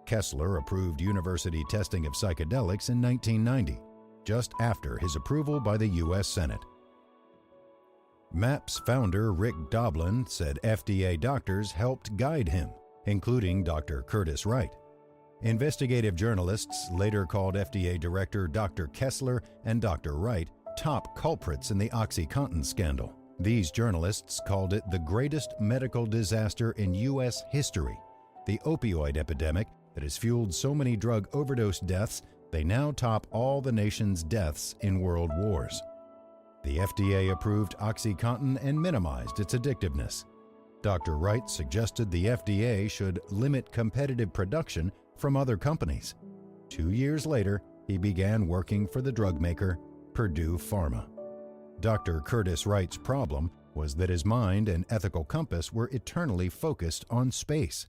Kessler approved university testing of psychedelics in 1990, just after his approval by the U.S. Senate. MAPS founder Rick Doblin said FDA doctors helped guide him, including Dr. Curtis Wright. Investigative journalists later called FDA Director Dr. Kessler and Dr. Wright top culprits in the OxyContin scandal. These journalists called it the greatest medical disaster in U.S. history. The opioid epidemic that has fueled so many drug overdose deaths, they now top all the nation's deaths in world wars. The FDA approved OxyContin and minimized its addictiveness. Dr. Wright suggested the FDA should limit competitive production from other companies. 2 years later, he began working for the drug maker Purdue Pharma. Dr. Curtis Wright's problem was that his mind and ethical compass were eternally focused on space.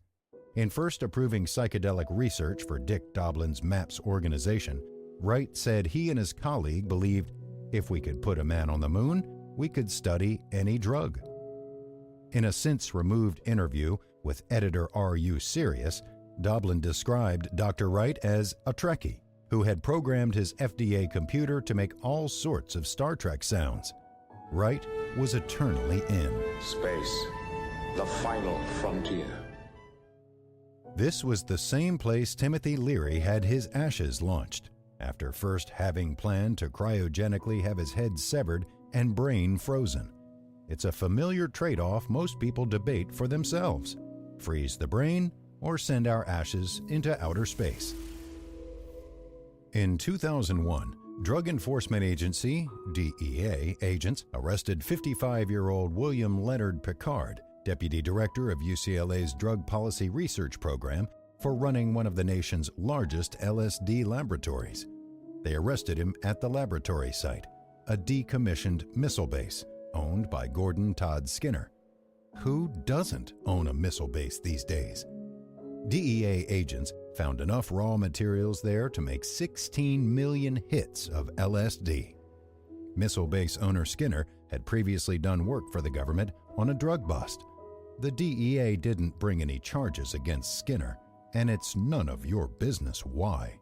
In first approving psychedelic research for Dick Doblin's MAPS organization, Wright said he and his colleague believed if we could put a man on the moon, we could study any drug. In a since-removed interview with editor R.U. Sirius, Doblin described Dr. Wright as a Trekkie who had programmed his FDA computer to make all sorts of Star Trek sounds. Wright was eternally in space, the final frontier. This was the same place Timothy Leary had his ashes launched, after first having planned to cryogenically have his head severed and brain frozen. It's a familiar trade-off most people debate for themselves: freeze the brain or send our ashes into outer space. In 2001, Drug Enforcement Agency, DEA, agents arrested 55-year-old William Leonard Picard, Deputy Director of UCLA's Drug Policy Research Program, for running one of the nation's largest LSD laboratories. They arrested him at the laboratory site, a decommissioned missile base owned by Gordon Todd Skinner. Who doesn't own a missile base these days? DEA agents found enough raw materials there to make 16 million hits of LSD. Missile base owner Skinner had previously done work for the government on a drug bust. The DEA didn't bring any charges against Skinner, and it's none of your business why.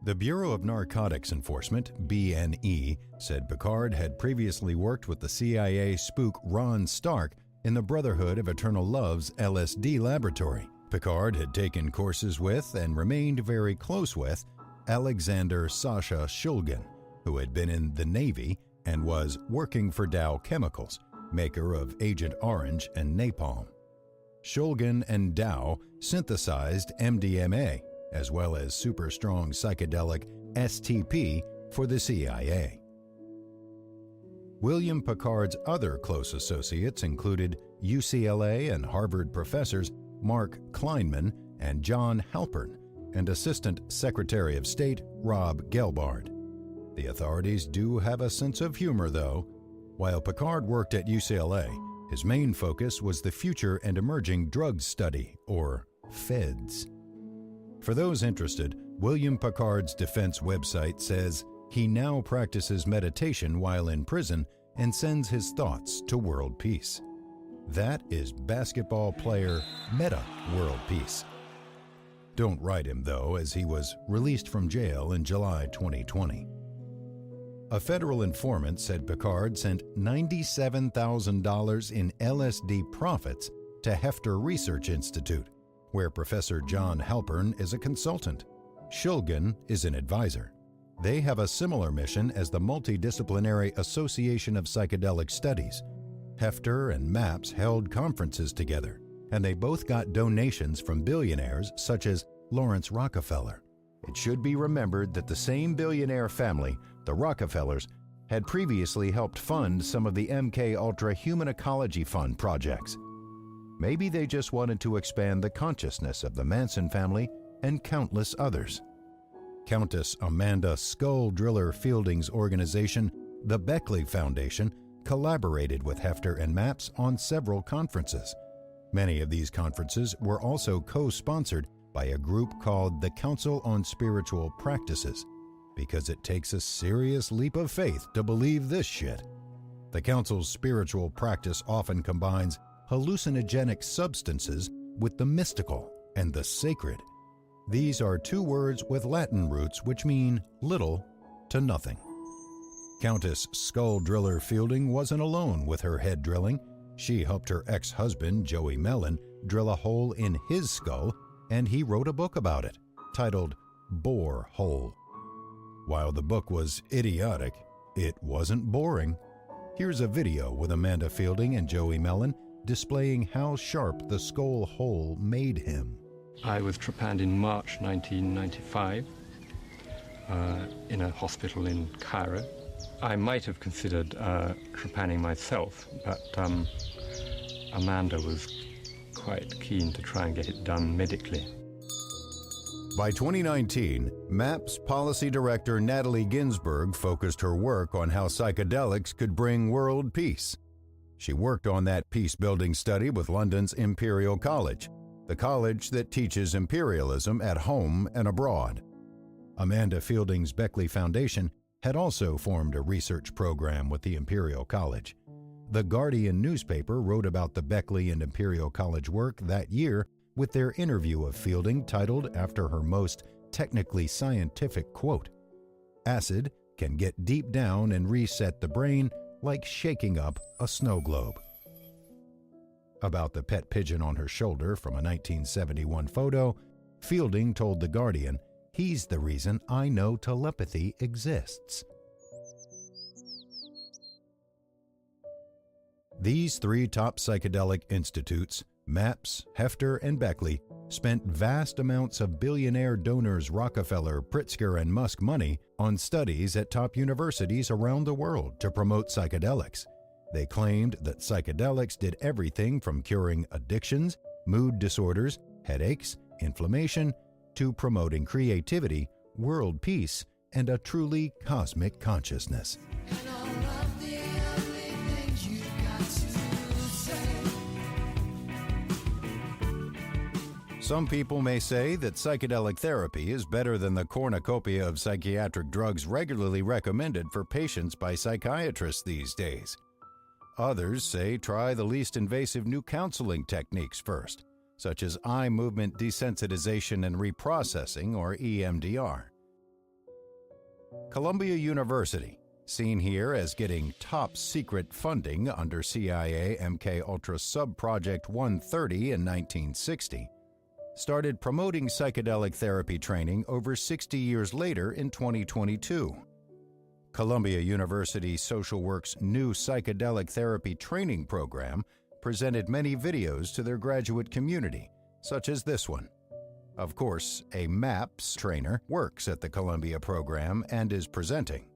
The Bureau of Narcotics Enforcement, BNE, said Picard had previously worked with the CIA spook Ron Stark in the Brotherhood of Eternal Love's LSD laboratory. Picard had taken courses with and remained very close with Alexander Sasha Shulgin, who had been in the Navy and was working for Dow Chemicals, maker of Agent Orange and napalm. Shulgin and Dow synthesized MDMA, as well as super-strong psychedelic STP for the CIA. William Picard's other close associates included UCLA and Harvard professors Mark Kleinman and John Halpern, and Assistant Secretary of State Rob Gelbard. The authorities do have a sense of humor, though. While Picard worked at UCLA, his main focus was the Future and Emerging Drugs Study, or FEDS. For those interested, William Picard's defense website says he now practices meditation while in prison and sends his thoughts to world peace. That is basketball player Meta World Peace. Don't write him, though, as he was released from jail in July 2020. A federal informant said Picard sent $97,000 in LSD profits to Hefter Research Institute, where Professor John Halpern is a consultant. Shulgin is an advisor. They have a similar mission as the Multidisciplinary Association of Psychedelic Studies. Hefter and MAPS held conferences together, and they both got donations from billionaires such as Lawrence Rockefeller. It should be remembered that the same billionaire family, the Rockefellers, had previously helped fund some of the MK Ultra Human Ecology Fund projects. Maybe they just wanted to expand the consciousness of the Manson family and countless others. Countess Amanda Skull Driller Fielding's organization, the Beckley Foundation, collaborated with Hefter and MAPS on several conferences. Many of these conferences were also co-sponsored by a group called the Council on Spiritual Practices, because it takes a serious leap of faith to believe this shit. The Council's spiritual practice often combines hallucinogenic substances with the mystical and the sacred, These are two words with Latin roots which mean little to nothing. Countess Skull Driller Fielding wasn't alone with her head drilling. She helped her ex-husband, Joey Mellon, drill a hole in his skull, and he wrote a book about it, titled Bore Hole. While the book was idiotic, it wasn't boring. Here's a video with Amanda Fielding and Joey Mellon displaying how sharp the skull hole made him. I was trepanned in March 1995 in a hospital in Cairo. I might have considered trepanning myself, but Amanda was quite keen to try and get it done medically. By 2019, MAPS policy director Natalie Ginsburg focused her work on how psychedelics could bring world peace. She worked on that peace-building study with London's Imperial College, the college that teaches imperialism at home and abroad. Amanda Fielding's Beckley Foundation had also formed a research program with the Imperial College. The Guardian newspaper wrote about the Beckley and Imperial College work that year with their interview of Fielding titled after her most technically scientific quote, "Acid can get deep down and reset the brain like shaking up a snow globe." About the pet pigeon on her shoulder from a 1971 photo, Fielding told The Guardian, "He's the reason I know telepathy exists." These three top psychedelic institutes, MAPS, Hefter, and Beckley, spent vast amounts of billionaire donors Rockefeller, Pritzker, and Musk money on studies at top universities around the world to promote psychedelics. They claimed that psychedelics did everything from curing addictions, mood disorders, headaches, inflammation, to promoting creativity, world peace, and a truly cosmic consciousness. Some people may say that psychedelic therapy is better than the cornucopia of psychiatric drugs regularly recommended for patients by psychiatrists these days. Others say try the least invasive new counseling techniques first, such as eye movement desensitization and reprocessing, or EMDR. Columbia University, seen here as getting top-secret funding under CIA MK-Ultra Sub-Project 130 in 1960, started promoting psychedelic therapy training over 60 years later in 2022. Columbia University Social Work's new psychedelic therapy training program presented many videos to their graduate community, such as this one. Of course, a MAPS trainer works at the Columbia program and is presenting.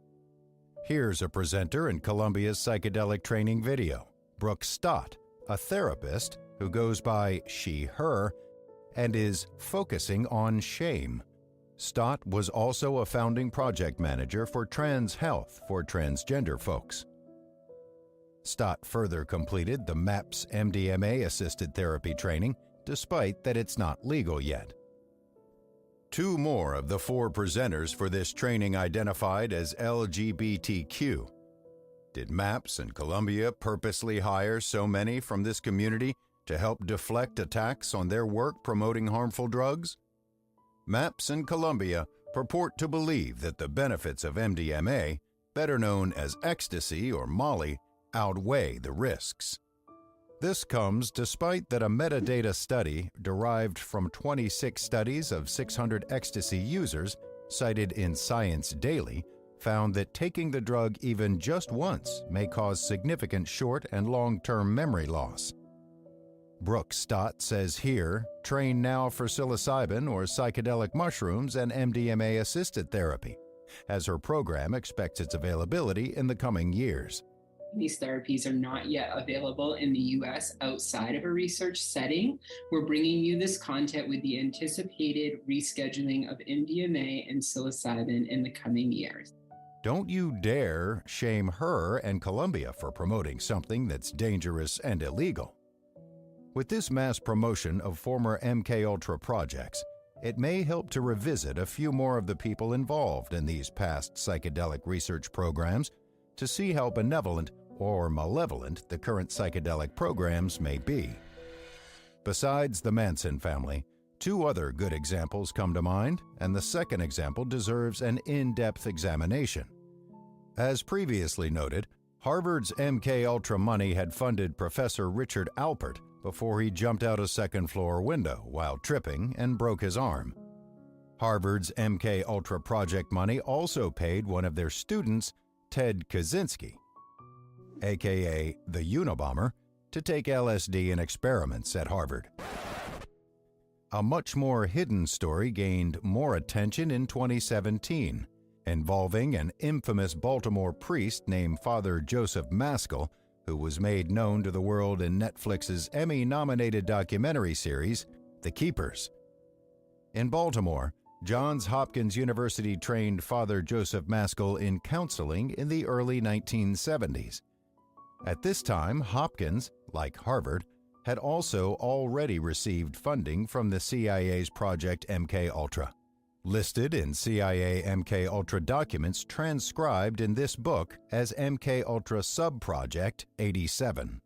Here's a presenter in Columbia's psychedelic training video, Brooke Stott, a therapist who goes by she/her and is focusing on shame. Stott was also a founding project manager for Trans Health for transgender folks. Stott further completed the MAPS MDMA-assisted therapy training, despite that it's not legal yet. Two more of the four presenters for this training identified as LGBTQ. Did MAPS and Columbia purposely hire so many from this community to help deflect attacks on their work promoting harmful drugs? MAPS and Columbia purport to believe that the benefits of MDMA, better known as ecstasy or Molly, outweigh the risks. This comes despite that a metadata study derived from 26 studies of 600 ecstasy users, cited in Science Daily, found that taking the drug even just once may cause significant short and long-term memory loss. Brooke Stott says here, train now for psilocybin or psychedelic mushrooms and MDMA-assisted therapy, as her program expects its availability in the coming years. These therapies are not yet available in the U.S. outside of a research setting. We're bringing you this content with the anticipated rescheduling of MDMA and psilocybin in the coming years. Don't you dare shame her and Columbia for promoting something that's dangerous and illegal. With this mass promotion of former MKUltra projects, it may help to revisit a few more of the people involved in these past psychedelic research programs to see how benevolent or malevolent the current psychedelic programs may be. Besides the Manson family, Two other good examples come to mind, and the second example deserves an in-depth examination. As previously noted, Harvard's MK Ultra money had funded Professor Richard Alpert before he jumped out a second-floor window while tripping and broke his arm. Harvard's MK Ultra project money also paid one of their students, Ted Kaczynski, aka the Unabomber, to take LSD in experiments at Harvard. A much more hidden story gained more attention in 2017, involving an infamous Baltimore priest named Father Joseph Maskell, who was made known to the world in Netflix's Emmy-nominated documentary series, The Keepers. In Baltimore, Johns Hopkins University trained Father Joseph Maskell in counseling in the early 1970s. At this time, Hopkins, like Harvard, had also already received funding from the CIA's Project MK Ultra, listed in CIA MK Ultra documents transcribed in this book as MK Ultra Subproject 87.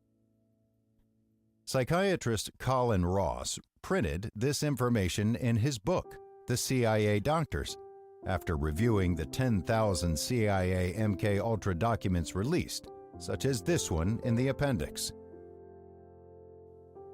Psychiatrist Colin Ross printed this information in his book, The CIA Doctors, after reviewing the 10,000 CIA MK Ultra documents released, such as this one in the appendix.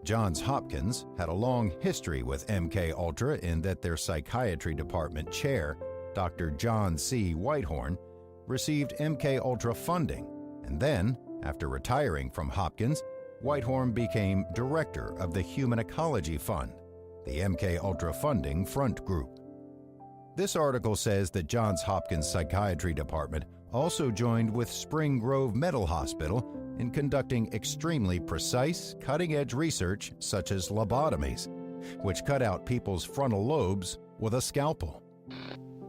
Johns Hopkins had a long history with MK Ultra in that their psychiatry department chair, Dr. John C. Whitehorn, received MK Ultra funding, and then, after retiring from Hopkins, Whitehorn became director of the Human Ecology Fund, the MK Ultra funding front group. This article says that Johns Hopkins Psychiatry Department also joined with Spring Grove Mental Hospital in conducting extremely precise, cutting-edge research such as lobotomies, which cut out people's frontal lobes with a scalpel.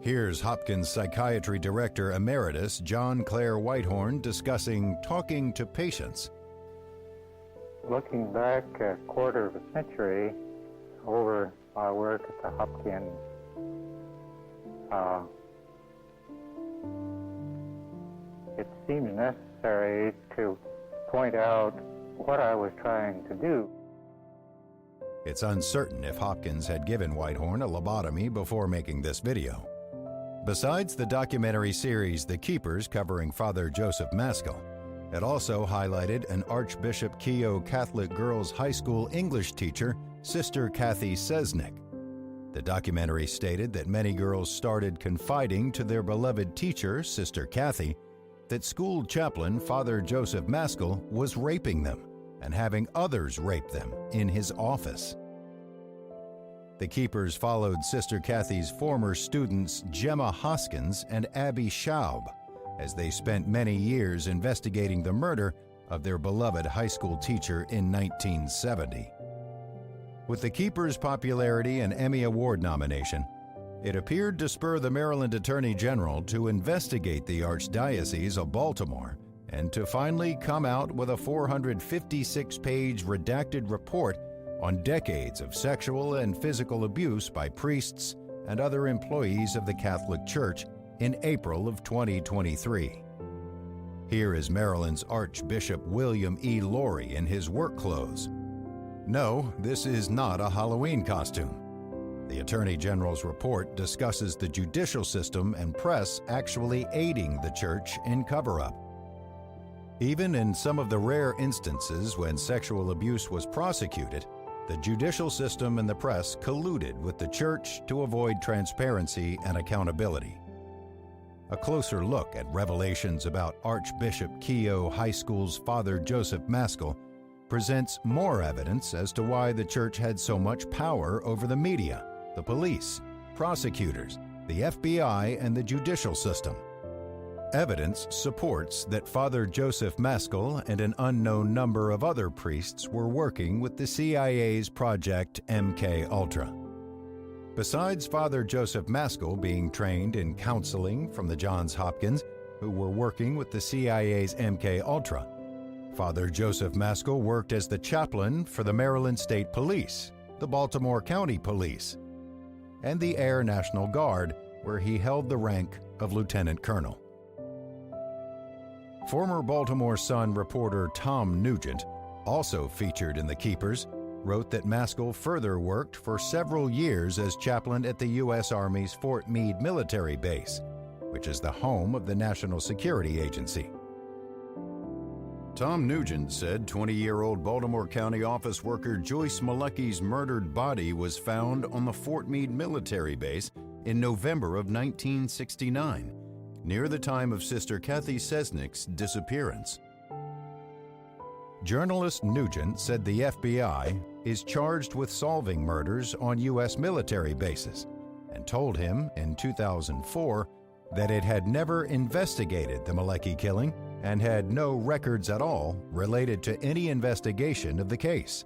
Here's Hopkins Psychiatry Director Emeritus John Clare Whitehorn discussing talking to patients. Looking back a quarter of a century over my work at the Hopkins, it seems necessary to point out what I was trying to do. It's uncertain if Hopkins had given Whitehorn a lobotomy before making this video. Besides the documentary series The Keepers covering Father Joseph Maskell, it also highlighted an Archbishop Keough Catholic Girls High School English teacher, Sister Kathy Sesnick. The documentary stated that many girls started confiding to their beloved teacher, Sister Kathy, that school chaplain Father Joseph Maskell was raping them and having others rape them in his office. The Keepers followed Sister Kathy's former students Gemma Hoskins and Abby Schaub as they spent many years investigating the murder of their beloved high school teacher in 1970. With the Keepers' popularity and Emmy Award nomination, it appeared to spur the Maryland Attorney General to investigate the Archdiocese of Baltimore and to finally come out with a 456-page redacted report on decades of sexual and physical abuse by priests and other employees of the Catholic Church in April of 2023. Here is Maryland's Archbishop William E. Laurie in his work clothes. No, this is not a Halloween costume. The Attorney General's report discusses the judicial system and press actually aiding the church in cover-up. Even in some of the rare instances when sexual abuse was prosecuted, the judicial system and the press colluded with the church to avoid transparency and accountability. A closer look at revelations about Archbishop Keough High School's Father Joseph Maskell presents more evidence as to why the church had so much power over the media, the police, prosecutors, the FBI, and the judicial system. Evidence supports that Father Joseph Maskell and an unknown number of other priests were working with the CIA's Project MK Ultra. Besides Father Joseph Maskell being trained in counseling from the Johns Hopkins, who were working with the CIA's MK Ultra, Father Joseph Maskell worked as the chaplain for the Maryland State Police, the Baltimore County Police, and the Air National Guard, where he held the rank of lieutenant colonel. Former Baltimore Sun reporter Tom Nugent, also featured in The Keepers, wrote that Maskell further worked for several years as chaplain at the U.S. Army's Fort Meade military base, which is the home of the National Security Agency. Tom Nugent said 20-year-old Baltimore County office worker Joyce Malecki's murdered body was found on the Fort Meade military base in November of 1969, near the time of Sister Kathy Sesnick's disappearance. Journalist Nugent said the FBI is charged with solving murders on U.S. military bases and told him in 2004 that it had never investigated the Malecki killing and had no records at all related to any investigation of the case.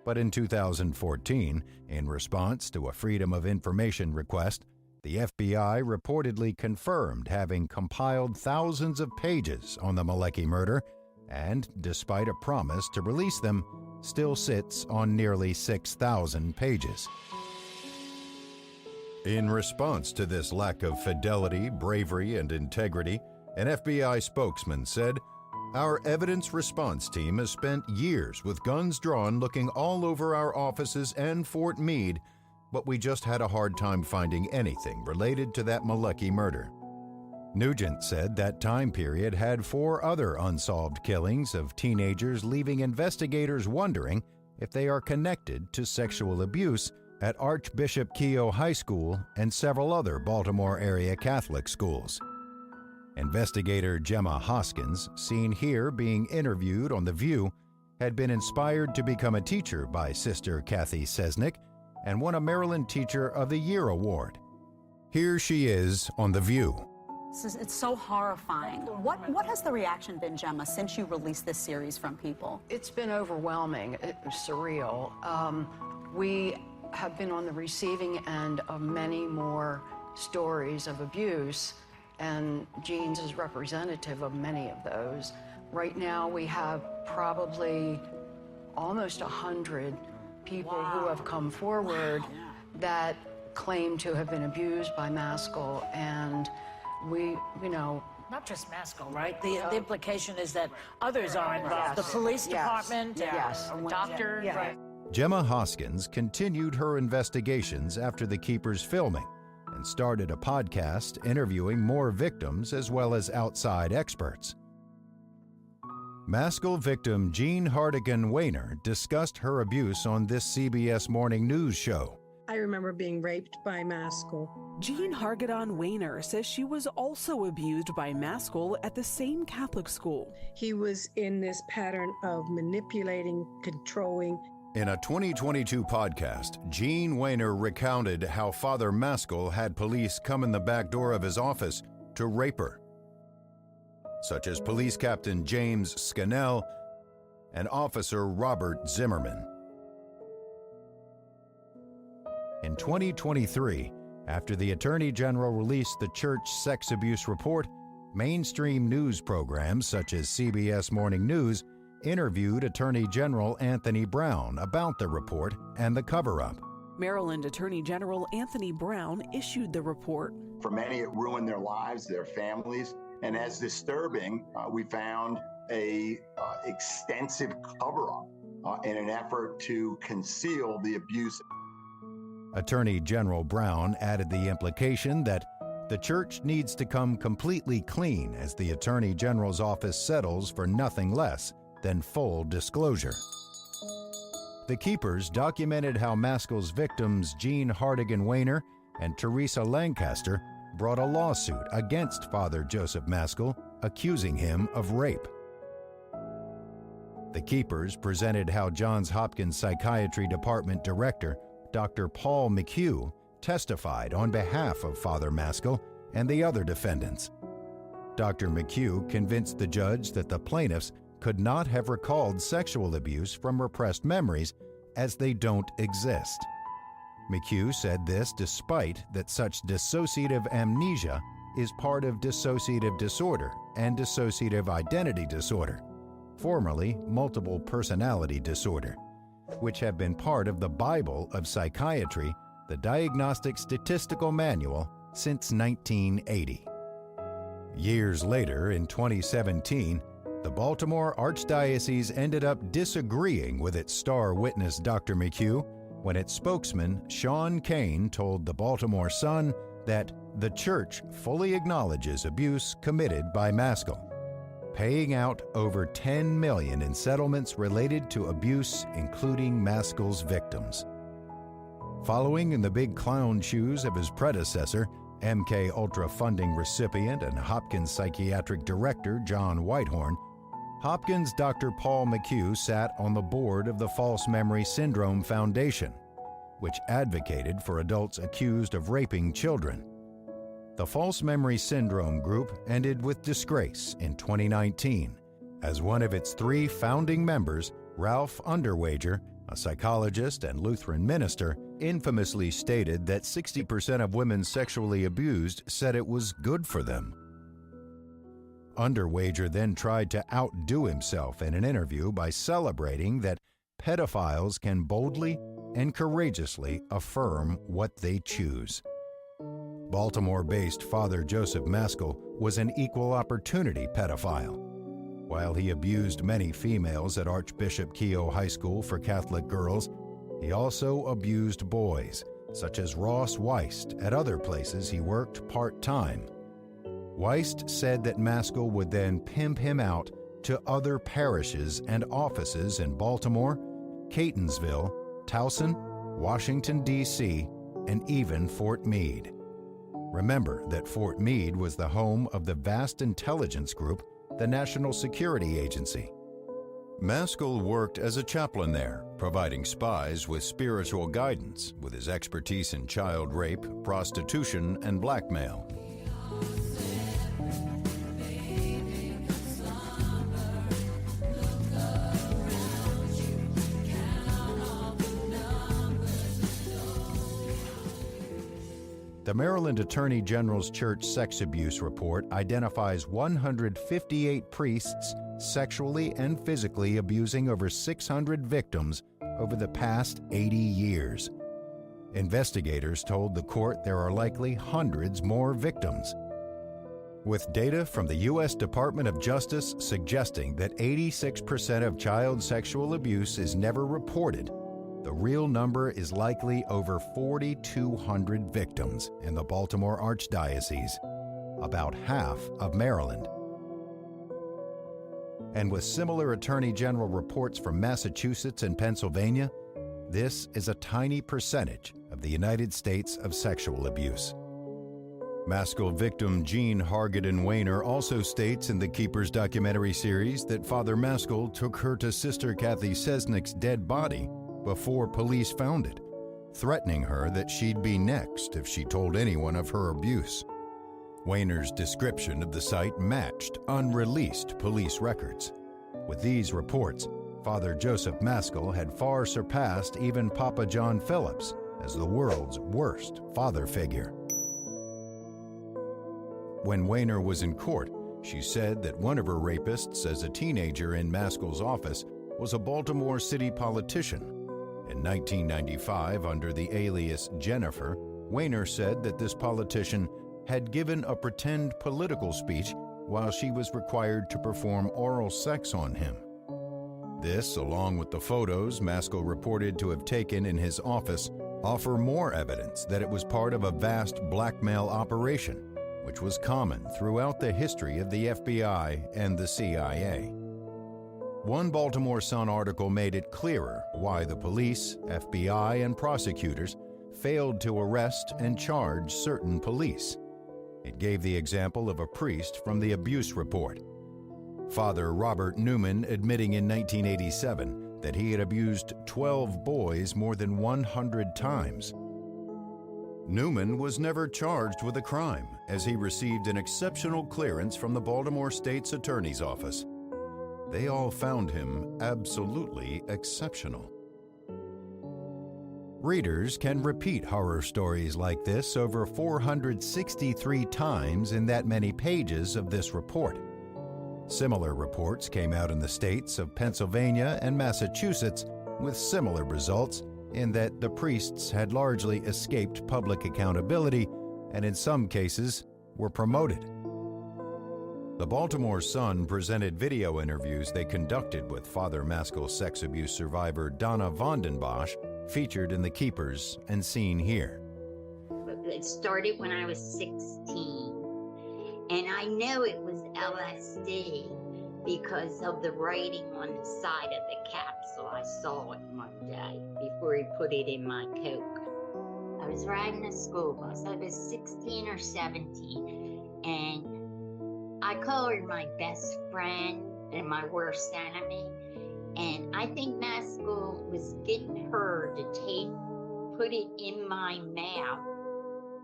But in 2014, in response to a Freedom of Information request, the FBI reportedly confirmed having compiled thousands of pages on the Malecki murder and, despite a promise to release them, still sits on nearly 6,000 pages. In response to this lack of fidelity, bravery, and integrity, an FBI spokesman said, "Our evidence response team has spent years with guns drawn looking all over our offices and Fort Meade, but we just had a hard time finding anything related to that Malecki murder." Nugent said that time period had 4 other unsolved killings of teenagers, leaving investigators wondering if they are connected to sexual abuse at Archbishop Keough High School and several other Baltimore area Catholic schools. Investigator Gemma Hoskins, seen here being interviewed on The View, had been inspired to become a teacher by Sister Kathy Sesnick and won a Maryland Teacher of the Year award. Here she is on The View. It's so horrifying. What has the reaction been, Gemma, since you released this series from people? It's been overwhelming. It was surreal. We have been on the receiving end of many more stories of abuse, and Jeans is representative of many of those. Right now, we have probably almost 100 people who have come forward that claim to have been abused by Maskell, and we, not just Maskell, right? The implication is that others are involved. Yes. The police Yes. department, Yes. doctors. Yeah. Right. Gemma Hoskins continued her investigations after the Keepers filming and started a podcast interviewing more victims as well as outside experts. Maskell victim Jean Hartigan Wayner discussed her abuse on this CBS Morning News show. I remember being raped by Maskell. Jean Hargadon Wayner says she was also abused by Maskell at the same Catholic school. He was in this pattern of manipulating, controlling. In a 2022 podcast, Jean Wayner recounted how Father Maskell had police come in the back door of his office to rape her, such as Police Captain James Scannell and Officer Robert Zimmerman. In 2023, after the Attorney General released the church sex abuse report, mainstream news programs such as CBS Morning News interviewed Attorney General Anthony Brown about the report and the cover-up. Maryland Attorney General Anthony Brown issued the report. For many, it ruined their lives, their families, and as disturbing, we found a extensive cover-up in an effort to conceal the abuse. Attorney General Brown added the implication that the church needs to come completely clean as the Attorney General's office settles for nothing less than full disclosure. The Keepers documented how Maskell's victims Jean Hartigan Wayner and Teresa Lancaster brought a lawsuit against Father Joseph Maskell, accusing him of rape. The Keepers presented how Johns Hopkins Psychiatry Department Director Dr. Paul McHugh testified on behalf of Father Maskell and the other defendants. Dr. McHugh convinced the judge that the plaintiffs could not have recalled sexual abuse from repressed memories as they don't exist. McHugh said this despite that such dissociative amnesia is part of dissociative disorder and dissociative identity disorder, formerly multiple personality disorder, which have been part of the Bible of psychiatry, the Diagnostic Statistical Manual, since 1980. Years later, in 2017, the Baltimore Archdiocese ended up disagreeing with its star witness, Dr. McHugh, when its spokesman, Sean Kane, told the Baltimore Sun that the church fully acknowledges abuse committed by Maskell, paying out over $10 million in settlements related to abuse, including Maskell's victims. Following in the big clown shoes of his predecessor, MK Ultra funding recipient and Hopkins psychiatric director John Whitehorn, Hopkins' Dr. Paul McHugh sat on the board of the False Memory Syndrome Foundation, which advocated for adults accused of raping children. The False Memory Syndrome group ended with disgrace in 2019, as one of its 3 founding members, Ralph Underwager, a psychologist and Lutheran minister, infamously stated that 60% of women sexually abused said it was good for them. Underwager then tried to outdo himself in an interview by celebrating that pedophiles can boldly and courageously affirm what they choose. Baltimore-based Father Joseph Maskell was an equal opportunity pedophile. While he abused many females at Archbishop Keough High School for Catholic girls, he also abused boys, such as Ross Weist, at other places he worked part-time. Weist said that Maskell would then pimp him out to other parishes and offices in Baltimore, Catonsville, Towson, Washington, D.C., and even Fort Meade. Remember that Fort Meade was the home of the vast intelligence group, the National Security Agency. Maskell worked as a chaplain there, providing spies with spiritual guidance with his expertise in child rape, prostitution, and blackmail. The Maryland Attorney General's Church Sex Abuse Report identifies 158 priests sexually and physically abusing over 600 victims over the past 80 years. Investigators told the court there are likely hundreds more victims. With data from the U.S. Department of Justice suggesting that 86% of child sexual abuse is never reported, the real number is likely over 4,200 victims in the Baltimore Archdiocese, about half of Maryland. And with similar Attorney General reports from Massachusetts and Pennsylvania, this is a tiny percentage of the United States of sexual abuse. Maskell victim Jean Hargaden Weiner also states in the Keepers documentary series that Father Maskell took her to Sister Kathy Sesnick's dead body before police found it, threatening her that she'd be next if she told anyone of her abuse. Weiner's description of the site matched unreleased police records. With these reports, Father Joseph Maskell had far surpassed even Papa John Phillips as the world's worst father figure. When Weiner was in court, she said that one of her rapists as a teenager in Maskell's office was a Baltimore City politician. In 1995, under the alias Jennifer, Weiner said that this politician had given a pretend political speech while she was required to perform oral sex on him. This, along with the photos Maskell reported to have taken in his office, offer more evidence that it was part of a vast blackmail operation, which was common throughout the history of the FBI and the CIA. One Baltimore Sun article made it clearer why the police, FBI, and prosecutors failed to arrest and charge certain police. It gave the example of a priest from the abuse report. Father Robert Newman admitting in 1987 that he had abused 12 boys more than 100 times. Newman was never charged with a crime, as he received an exceptional clearance from the Baltimore State's Attorney's Office. They all found him absolutely exceptional. Readers can repeat horror stories like this over 463 times in that many pages of this report. Similar reports came out in the states of Pennsylvania and Massachusetts with similar results in that the priests had largely escaped public accountability and in some cases were promoted. The Baltimore Sun presented video interviews they conducted with Father Maskell's sex abuse survivor Donna Vondenbosch, featured in The Keepers and seen here. It started when I was 16, and I know it was LSD because of the writing on the side of the capsule. I saw it one day before he put it in my Coke. I was riding a school bus. I was 16 or 17, and I call her my best friend and my worst enemy. And I think Maskell was getting her to put it in my mouth,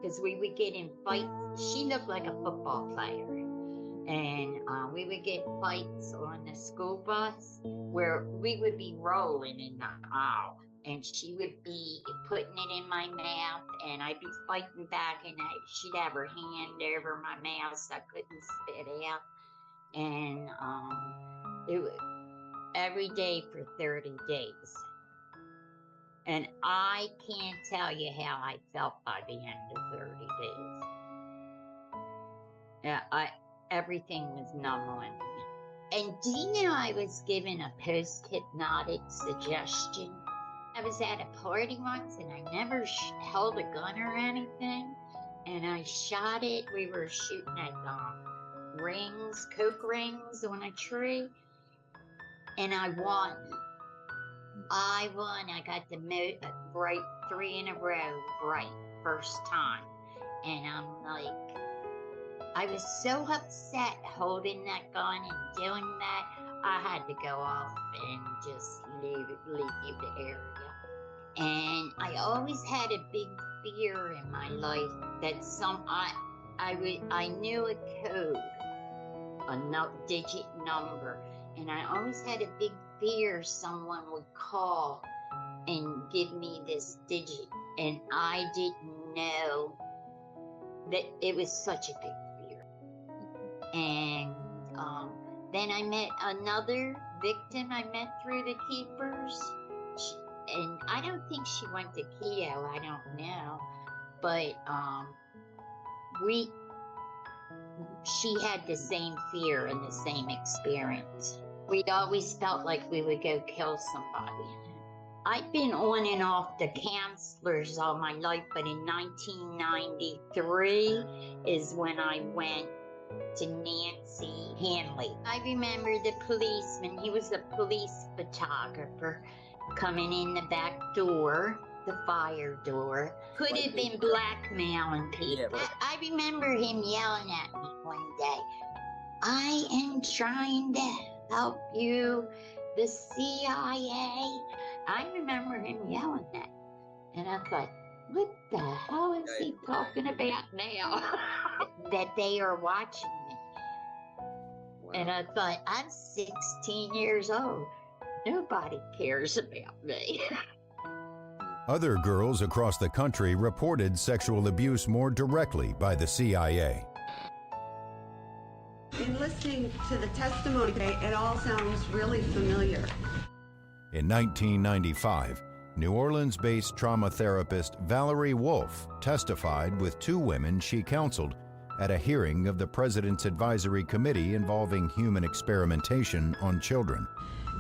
because we would get in fights. She looked like a football player. And we would get fights on the school bus where we would be rolling in the aisle. And she would be putting it in my mouth, and I'd be fighting back, and she'd have her hand over my mouth so I couldn't spit out. And it was every day for 30 days. And I can't tell you how I felt by the end of 30 days. Yeah, everything was numb on me. And do you know I was given a post-hypnotic suggestion? I was at a party once, and I never held a gun or anything, and I shot it. We were shooting at rings, Coke rings on a tree, and I won. I got the right 3 in a row right first time, and I'm like, I was so upset holding that gun and doing that. I had to go off and just leave the area. And I always had a big fear in my life that I knew a code, a digit number, and I always had a big fear someone would call and give me this digit, and I didn't know that it was such a big fear. And then I met another victim I met through the Keepers. And I don't think she went to Keogh, I don't know. But she had the same fear and the same experience. We'd always felt like we would go kill somebody. I've been on and off the counselors all my life, but in 1993 is when I went to Nancy Hanley. I remember the policeman, he was a police photographer, coming in the back door, the fire door. Could have been blackmailing people. Yeah, I remember him yelling at me one day, I am trying to help you, the CIA. I remember him yelling that. And I thought, what the hell is he talking about now? That they are watching me. Wow. And I thought, I'm 16 years old. Nobody cares about me. Other girls across the country reported sexual abuse more directly by the CIA. In listening to the testimony today, it all sounds really familiar. In 1995, New Orleans-based trauma therapist Valerie Wolf testified with 2 women she counseled at a hearing of the President's Advisory Committee involving human experimentation on children.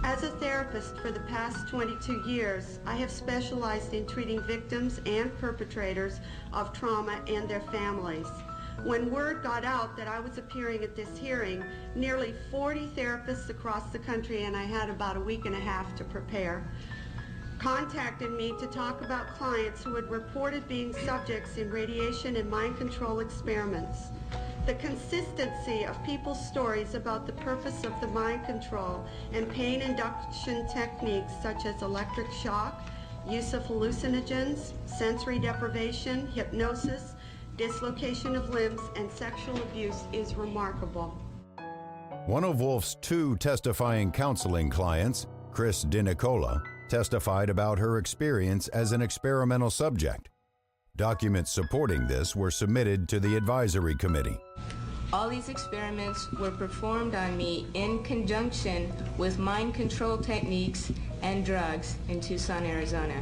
As a therapist for the past 22 years, I have specialized in treating victims and perpetrators of trauma and their families. When word got out that I was appearing at this hearing, nearly 40 therapists across the country, and I had about a week and a half to prepare, contacted me to talk about clients who had reported being subjects in radiation and mind control experiments. The consistency of people's stories about the purpose of the mind control and pain induction techniques such as electric shock, use of hallucinogens, sensory deprivation, hypnosis, dislocation of limbs, and sexual abuse is remarkable. One of Wolf's 2 testifying counseling clients, Chris DiNicola, testified about her experience as an experimental subject. Documents supporting this were submitted to the advisory committee. All these experiments were performed on me in conjunction with mind control techniques and drugs in Tucson, Arizona.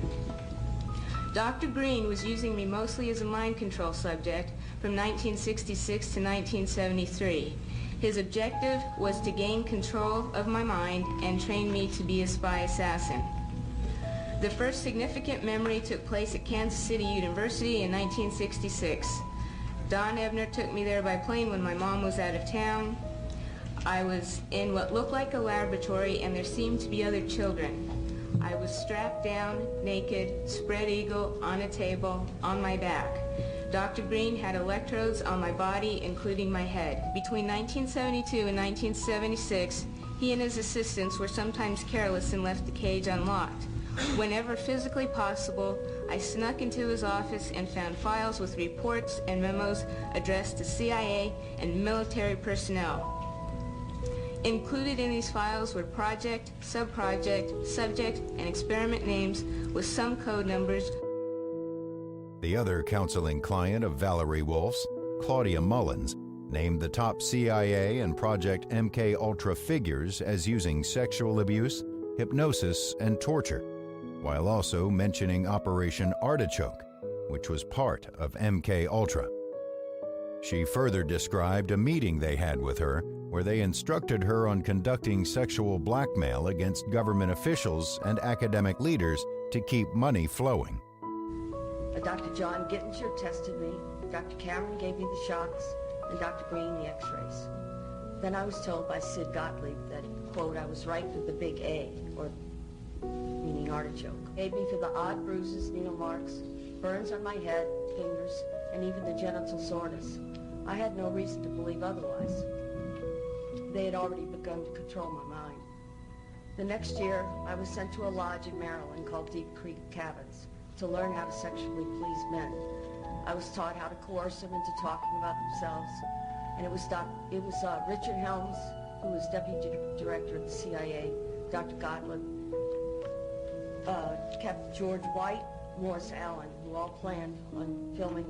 Dr. Green was using me mostly as a mind control subject from 1966 to 1973. His objective was to gain control of my mind and train me to be a spy assassin. The first significant memory took place at Kansas City University in 1966. Don Ebner took me there by plane when my mom was out of town. I was in what looked like a laboratory, and there seemed to be other children. I was strapped down, naked, spread eagle, on a table, on my back. Dr. Green had electrodes on my body, including my head. Between 1972 and 1976, he and his assistants were sometimes careless and left the cage unlocked. Whenever physically possible, I snuck into his office and found files with reports and memos addressed to CIA and military personnel. Included in these files were project, subproject, subject, and experiment names with some code numbers. The other counseling client of Valerie Wolf's, Claudia Mullins, named the top CIA and Project MK Ultra figures as using sexual abuse, hypnosis, and torture, while also mentioning Operation Artichoke, which was part of MK Ultra. She further described a meeting they had with her where they instructed her on conducting sexual blackmail against government officials and academic leaders to keep money flowing. Dr. John Gittinger tested me, Dr. Cameron gave me the shots, and Dr. Green the x-rays. Then I was told by Sid Gottlieb that, quote, I was right with the big A, or meaning artichoke. Gave me for the odd bruises, needle marks, burns on my head, fingers, and even the genital soreness. I had no reason to believe otherwise. They had already begun to control my mind. The next year, I was sent to a lodge in Maryland called Deep Creek Cabins to learn how to sexually please men. I was taught how to coerce them into talking about themselves, and it was Richard Helms, who was deputy director of the CIA, Dr. Gottlieb, Captain George White, Morris Allen, who all planned on filming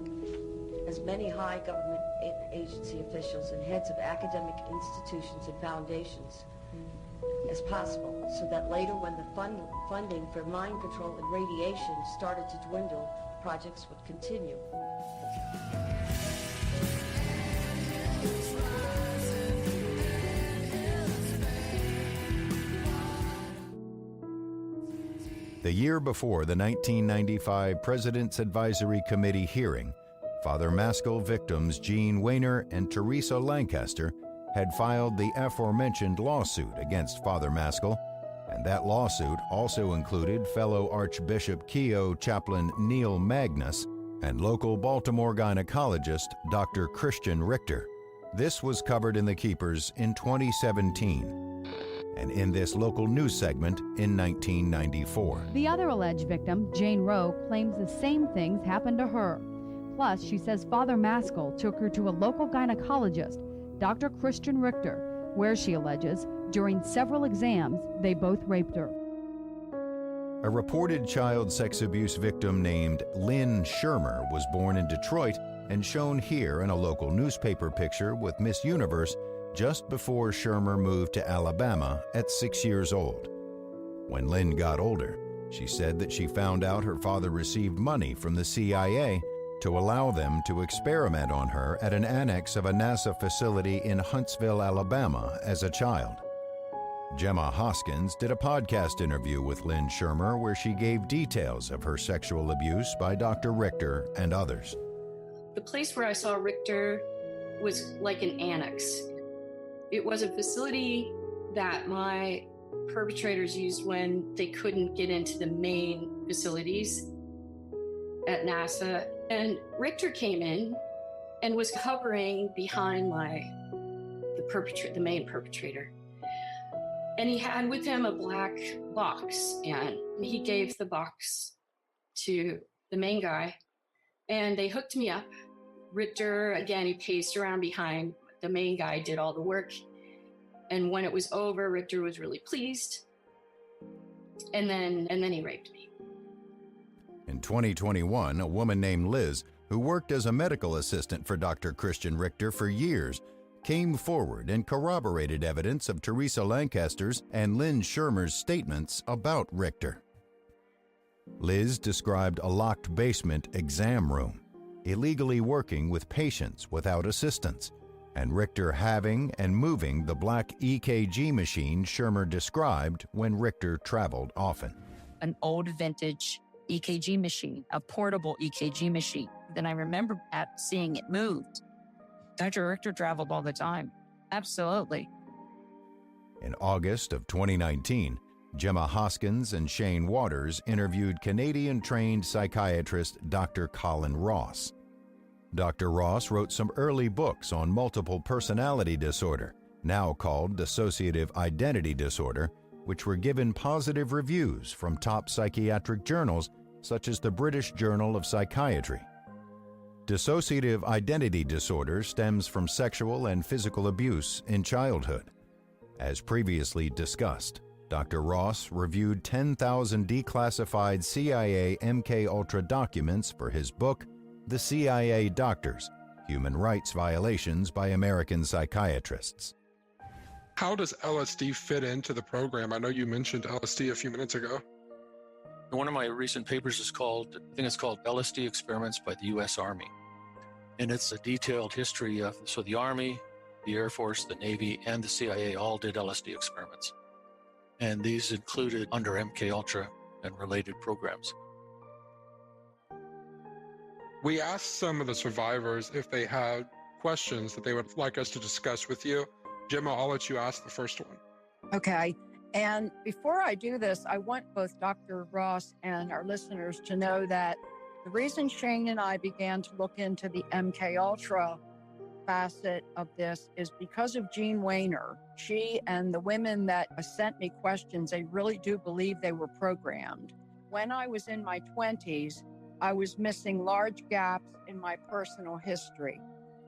as many high government agency officials and heads of academic institutions and foundations as possible, so that later when the funding for mind control and radiation started to dwindle, projects would continue. The year before the 1995 President's Advisory Committee hearing, Father Maskell victims Jean Weiner and Teresa Lancaster had filed the aforementioned lawsuit against Father Maskell, and that lawsuit also included fellow Archbishop Keogh chaplain Neil Magnus and local Baltimore gynecologist Dr. Christian Richter. This was covered in The Keepers in 2017, and in this local news segment in 1994. The other alleged victim, Jane Rowe, claims the same things happened to her. Plus, she says Father Maskell took her to a local gynecologist, Dr. Christian Richter, where she alleges during several exams they both raped her. A reported child sex abuse victim named Lynn Shermer was born in Detroit and shown here in a local newspaper picture with Miss Universe just before Shermer moved to Alabama at 6 years old. When Lynn got older, she said that she found out her father received money from the CIA to allow them to experiment on her at an annex of a NASA facility in Huntsville, Alabama, as a child. Gemma Hoskins did a podcast interview with Lynn Shermer where she gave details of her sexual abuse by Dr. Richter and others. The place where I saw Richter was like an annex. It was a facility that my perpetrators used when they couldn't get into the main facilities at NASA. And Richter came in and was hovering behind the main perpetrator. And he had with him a black box, and he gave the box to the main guy, and they hooked me up. Richter, again, he paced around behind. The main guy did all the work. And when it was over, Richter was really pleased. And then he raped me. In 2021, a woman named Liz, who worked as a medical assistant for Dr. Christian Richter for years, came forward and corroborated evidence of Teresa Lancaster's and Lynn Shermer's statements about Richter. Liz described a locked basement exam room, illegally working with patients without assistance, and Richter having and moving the black EKG machine Schirmer described when Richter traveled often. An old vintage EKG machine, a portable EKG machine. Then I remember seeing it moved. Dr. Richter traveled all the time. Absolutely. In August of 2019, Gemma Hoskins and Shane Waters interviewed Canadian-trained psychiatrist Dr. Colin Ross. Dr. Ross wrote some early books on multiple personality disorder, now called dissociative identity disorder, which were given positive reviews from top psychiatric journals such as the British Journal of Psychiatry. Dissociative identity disorder stems from sexual and physical abuse in childhood. As previously discussed, Dr. Ross reviewed 10,000 declassified CIA MKUltra documents for his book, The CIA Doctors: Human Rights Violations by American Psychiatrists. How does LSD fit into the program? I know you mentioned LSD a few minutes ago. One of my recent papers is called, I think it's called LSD Experiments by the U.S. Army. And it's a detailed history of, so the Army, the Air Force, the Navy, and the CIA all did LSD experiments. And these included under MKUltra and related programs. We asked some of the survivors if they had questions that they would like us to discuss with you. Gemma, I'll let you ask the first one. Okay. And before I do this, I want both Dr. Ross and our listeners to know that the reason Shane and I began to look into the MKUltra facet of this is because of Jean Weiner. She and the women that sent me questions, they really do believe they were programmed. When I was in my 20s, I was missing large gaps in my personal history.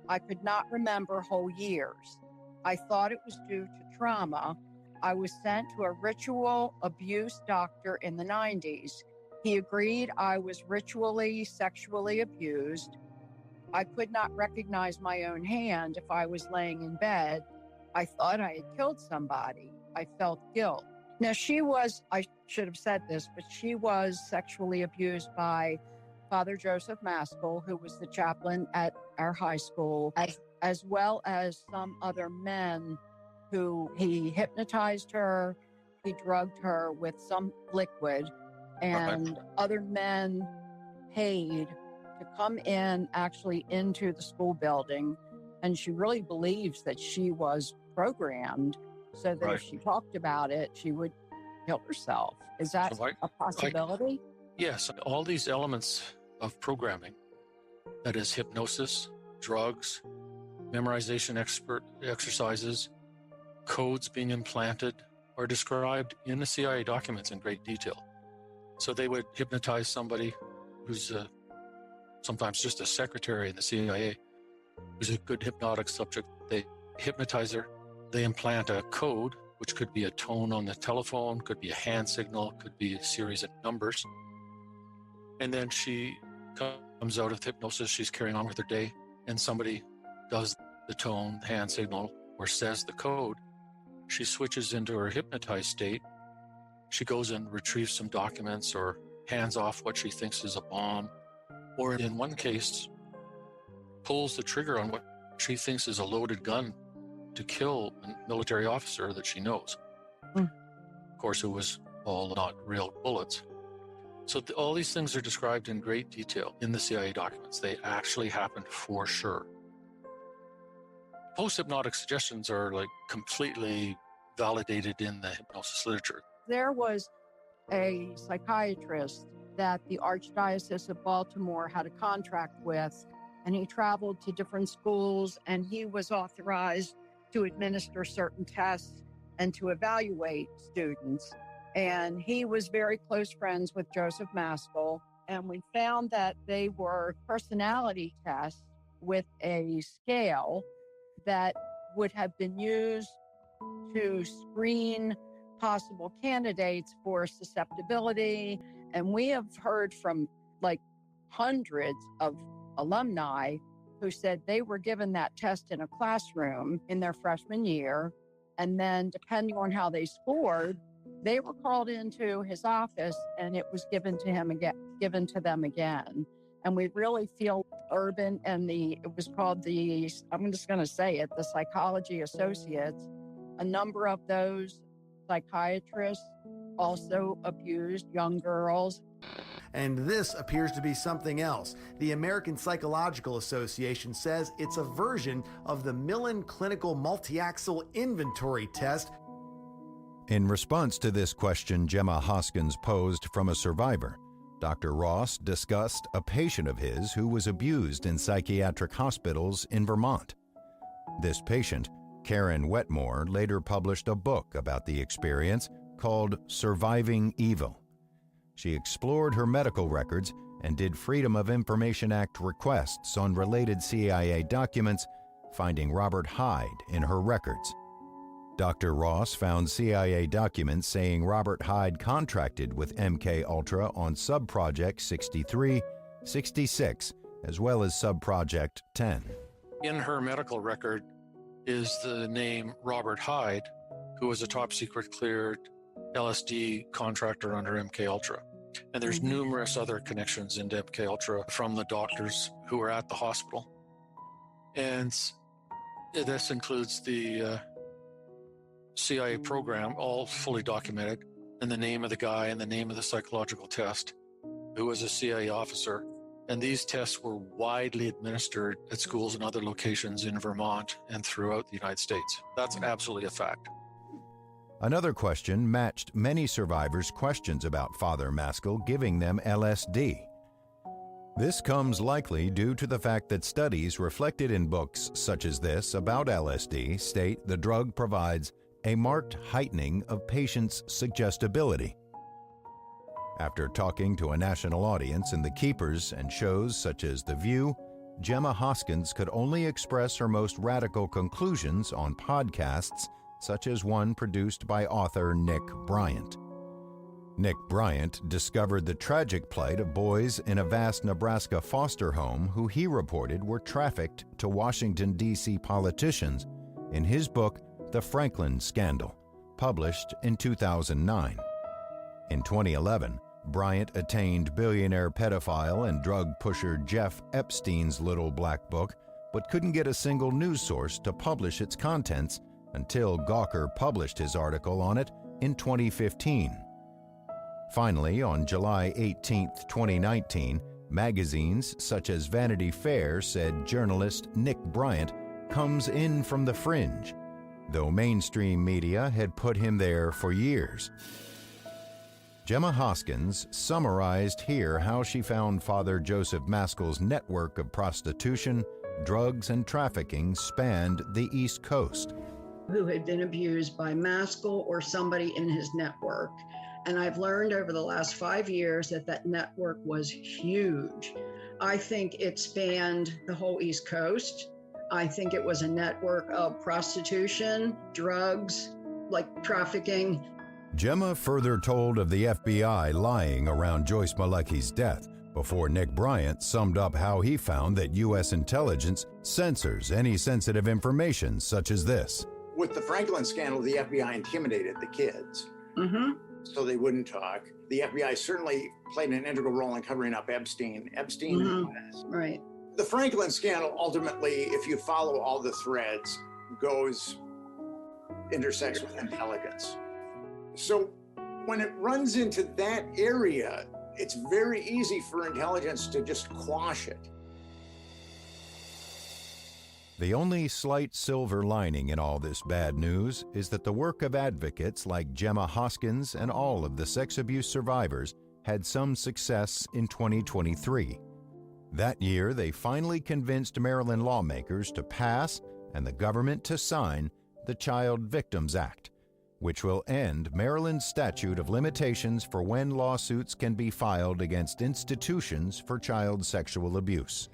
I could not remember whole years. I thought it was due to trauma. I was sent to a ritual abuse doctor in the 90s. He agreed I was ritually sexually abused. I could not recognize my own hand if I was laying in bed. I thought I had killed somebody. I felt guilt. Now, I should have said this, but she was sexually abused by Father Joseph Maskell, who was the chaplain at our high school, as well as some other men who he hypnotized her, he drugged her with some liquid, and other men paid to come actually into the school building. And she really believes that she was programmed so that if she talked about it, she would kill herself. Is that a possibility? Yes, all these elements of programming, that is hypnosis, drugs, memorization exercises, codes being implanted, are described in the CIA documents in great detail. So they would hypnotize somebody who's sometimes just a secretary in the CIA, who's a good hypnotic subject. They hypnotize her, they implant a code, which could be a tone on the telephone, could be a hand signal, could be a series of numbers. And then she comes out of hypnosis, she's carrying on with her day, and somebody does the tone, hand signal, or says the code. She switches into her hypnotized state. She goes and retrieves some documents or hands off what she thinks is a bomb, or in one case, pulls the trigger on what she thinks is a loaded gun to kill a military officer that she knows. Of course, it was all not real bullets. So all these things are described in great detail in the CIA documents. They actually happened for sure. Post-hypnotic suggestions are like completely validated in the hypnosis literature. There was a psychiatrist that the Archdiocese of Baltimore had a contract with, and he traveled to different schools, and he was authorized to administer certain tests and to evaluate students. And he was very close friends with Joseph Maskell, and we found that they were personality tests with a scale that would have been used to screen possible candidates for susceptibility. And we have heard from like hundreds of alumni who said they were given that test in a classroom in their freshman year. And then depending on how they scored, they were called into his office and it was given to them again. And we really feel urban, and it was called I'm just going to say it, the Psychology Associates. A number of those psychiatrists also abused young girls. And this appears to be something else. The American Psychological Association says it's a version of the Millen Clinical Multi-Axel Inventory Test. In response to this question Gemma Hoskins posed from a survivor, Dr. Ross discussed a patient of his who was abused in psychiatric hospitals in Vermont. This patient, Karen Wetmore, later published a book about the experience called Surviving Evil. She explored her medical records and did Freedom of Information Act requests on related CIA documents, finding Robert Hyde in her records. Dr. Ross found CIA documents saying Robert Hyde contracted with MK Ultra on Subproject 63, 66, as well as Subproject 10. In her medical record is the name Robert Hyde, who was a top secret cleared LSD contractor under MK Ultra. And there's numerous other connections into MK Ultra from the doctors who were at the hospital. And this includes the CIA program, all fully documented, and the name of the guy and the name of the psychological test, who was a CIA officer. And these tests were widely administered at schools and other locations in Vermont and throughout the United States. That's absolutely a fact. Another question matched many survivors' questions about Father Maskell giving them LSD. This comes likely due to the fact that studies reflected in books such as this about LSD state the drug provides a marked heightening of patients' suggestibility. After talking to a national audience in The Keepers and shows such as The View, Gemma Hoskins could only express her most radical conclusions on podcasts such as one produced by author Nick Bryant. Nick Bryant discovered the tragic plight of boys in a vast Nebraska foster home who he reported were trafficked to Washington, D.C. politicians in his book, The Franklin Scandal, published in 2009. In 2011, Bryant attained billionaire pedophile and drug pusher Jeff Epstein's Little Black Book, but couldn't get a single news source to publish its contents until Gawker published his article on it in 2015. Finally, on July 18, 2019, magazines such as Vanity Fair said journalist Nick Bryant comes in from the fringe, though mainstream media had put him there for years. Gemma Hoskins summarized here how she found Father Joseph Maskell's network of prostitution, drugs, and trafficking spanned the East Coast. Who had been abused by Maskell or somebody in his network. And I've learned over the last 5 years that that network was huge. I think it spanned the whole East Coast. I think it was a network of prostitution, drugs, like trafficking. Gemma further told of the FBI lying around Joyce Malecki's death before Nick Bryant summed up how he found that U.S. intelligence censors any sensitive information such as this. With the Franklin scandal, the FBI intimidated the kids. So they wouldn't talk. The FBI certainly played an integral role in covering up Epstein. Right. The Franklin scandal, ultimately, if you follow all the threads, intersects with intelligence. So when it runs into that area, it's very easy for intelligence to just quash it. The only slight silver lining in all this bad news is that the work of advocates like Gemma Hoskins and all of the sex abuse survivors had some success in 2023. That year, they finally convinced Maryland lawmakers to pass and the government to sign the Child Victims Act, which will end Maryland's statute of limitations for when lawsuits can be filed against institutions for child sexual abuse.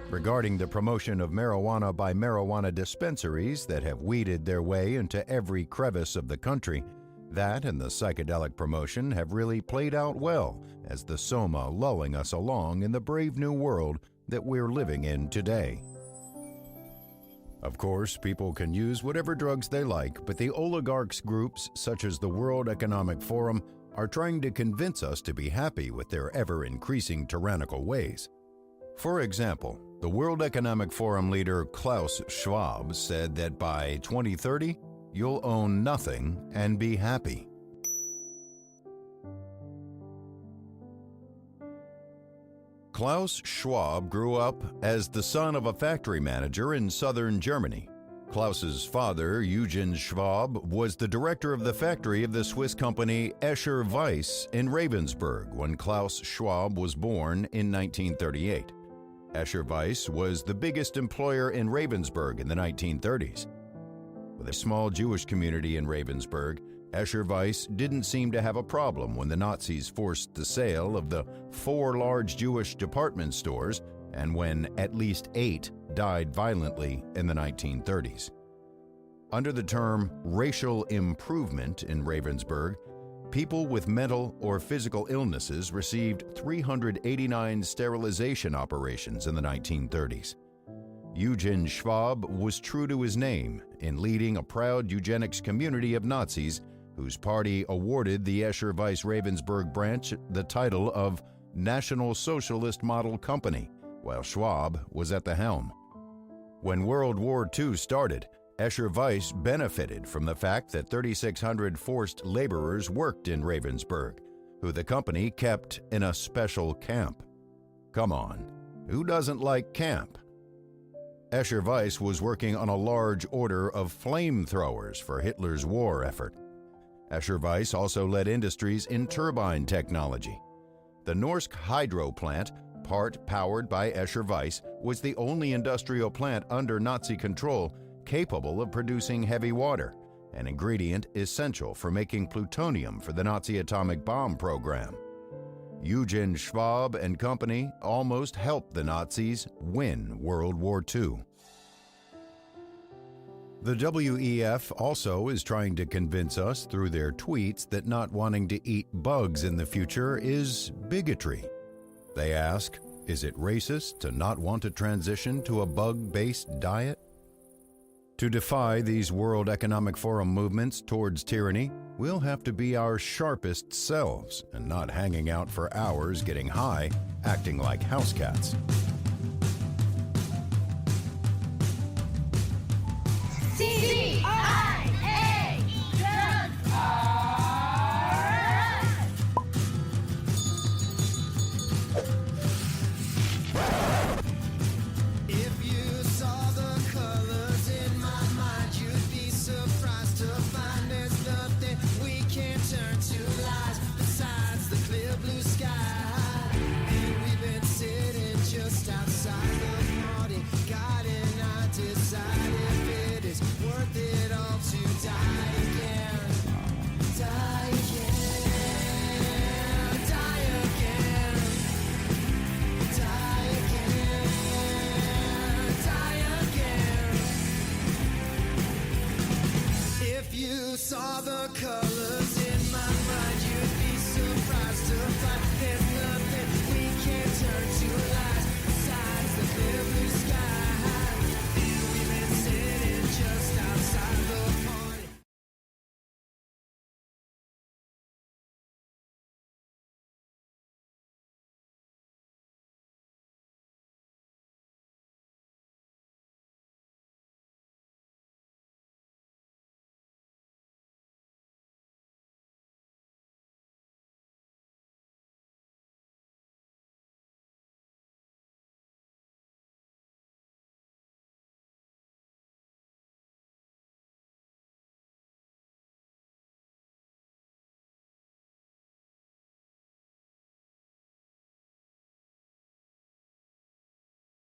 Regarding the promotion of marijuana by marijuana dispensaries that have weeded their way into every crevice of the country, that and the psychedelic promotion have really played out well as the soma lulling us along in the brave new world that we're living in today. Of course, people can use whatever drugs they like, but the oligarchs groups such as the World Economic Forum are trying to convince us to be happy with their ever-increasing tyrannical ways. For example, the World Economic Forum leader Klaus Schwab said that by 2030, you'll own nothing and be happy. Klaus Schwab grew up as the son of a factory manager in southern Germany. Klaus's father, Eugen Schwab, was the director of the factory of the Swiss company Escher Weiss in Ravensburg when Klaus Schwab was born in 1938. Escher Weiss was the biggest employer in Ravensburg in the 1930s. With a small Jewish community in Ravensburg, Escher Weiss didn't seem to have a problem when the Nazis forced the sale of the 4 large Jewish department stores and when at least 8 died violently in the 1930s. Under the term racial improvement in Ravensburg, people with mental or physical illnesses received 389 sterilization operations in the 1930s. Eugen Schwab was true to his name in leading a proud eugenics community of Nazis whose party awarded the Escher Weiss Ravensburg branch the title of National Socialist Model Company, while Schwab was at the helm. When World War II started, Escher Weiss benefited from the fact that 3,600 forced laborers worked in Ravensburg, who the company kept in a special camp. Come on, who doesn't like camp? Escher Weiss was working on a large order of flamethrowers for Hitler's war effort. Escher Weiss also led industries in turbine technology. The Norsk hydro plant, part powered by Escher Weiss, was the only industrial plant under Nazi control capable of producing heavy water, an ingredient essential for making plutonium for the Nazi atomic bomb program. Eugen Schwab and company almost helped the Nazis win World War II. The WEF also is trying to convince us through their tweets that not wanting to eat bugs in the future is bigotry. They ask, is it racist to not want to transition to a bug-based diet? To defy these World Economic Forum movements towards tyranny, we'll have to be our sharpest selves and not hanging out for hours getting high, acting like house cats. CIA, drugs are If you saw the colors in my mind, you'd be surprised to find there's nothing we can turn to lies besides the clear blue sky. And we've been sitting just outside the party, God, and I decide if it is worth it all to die again, die again, die again, die again, die again. If you saw the color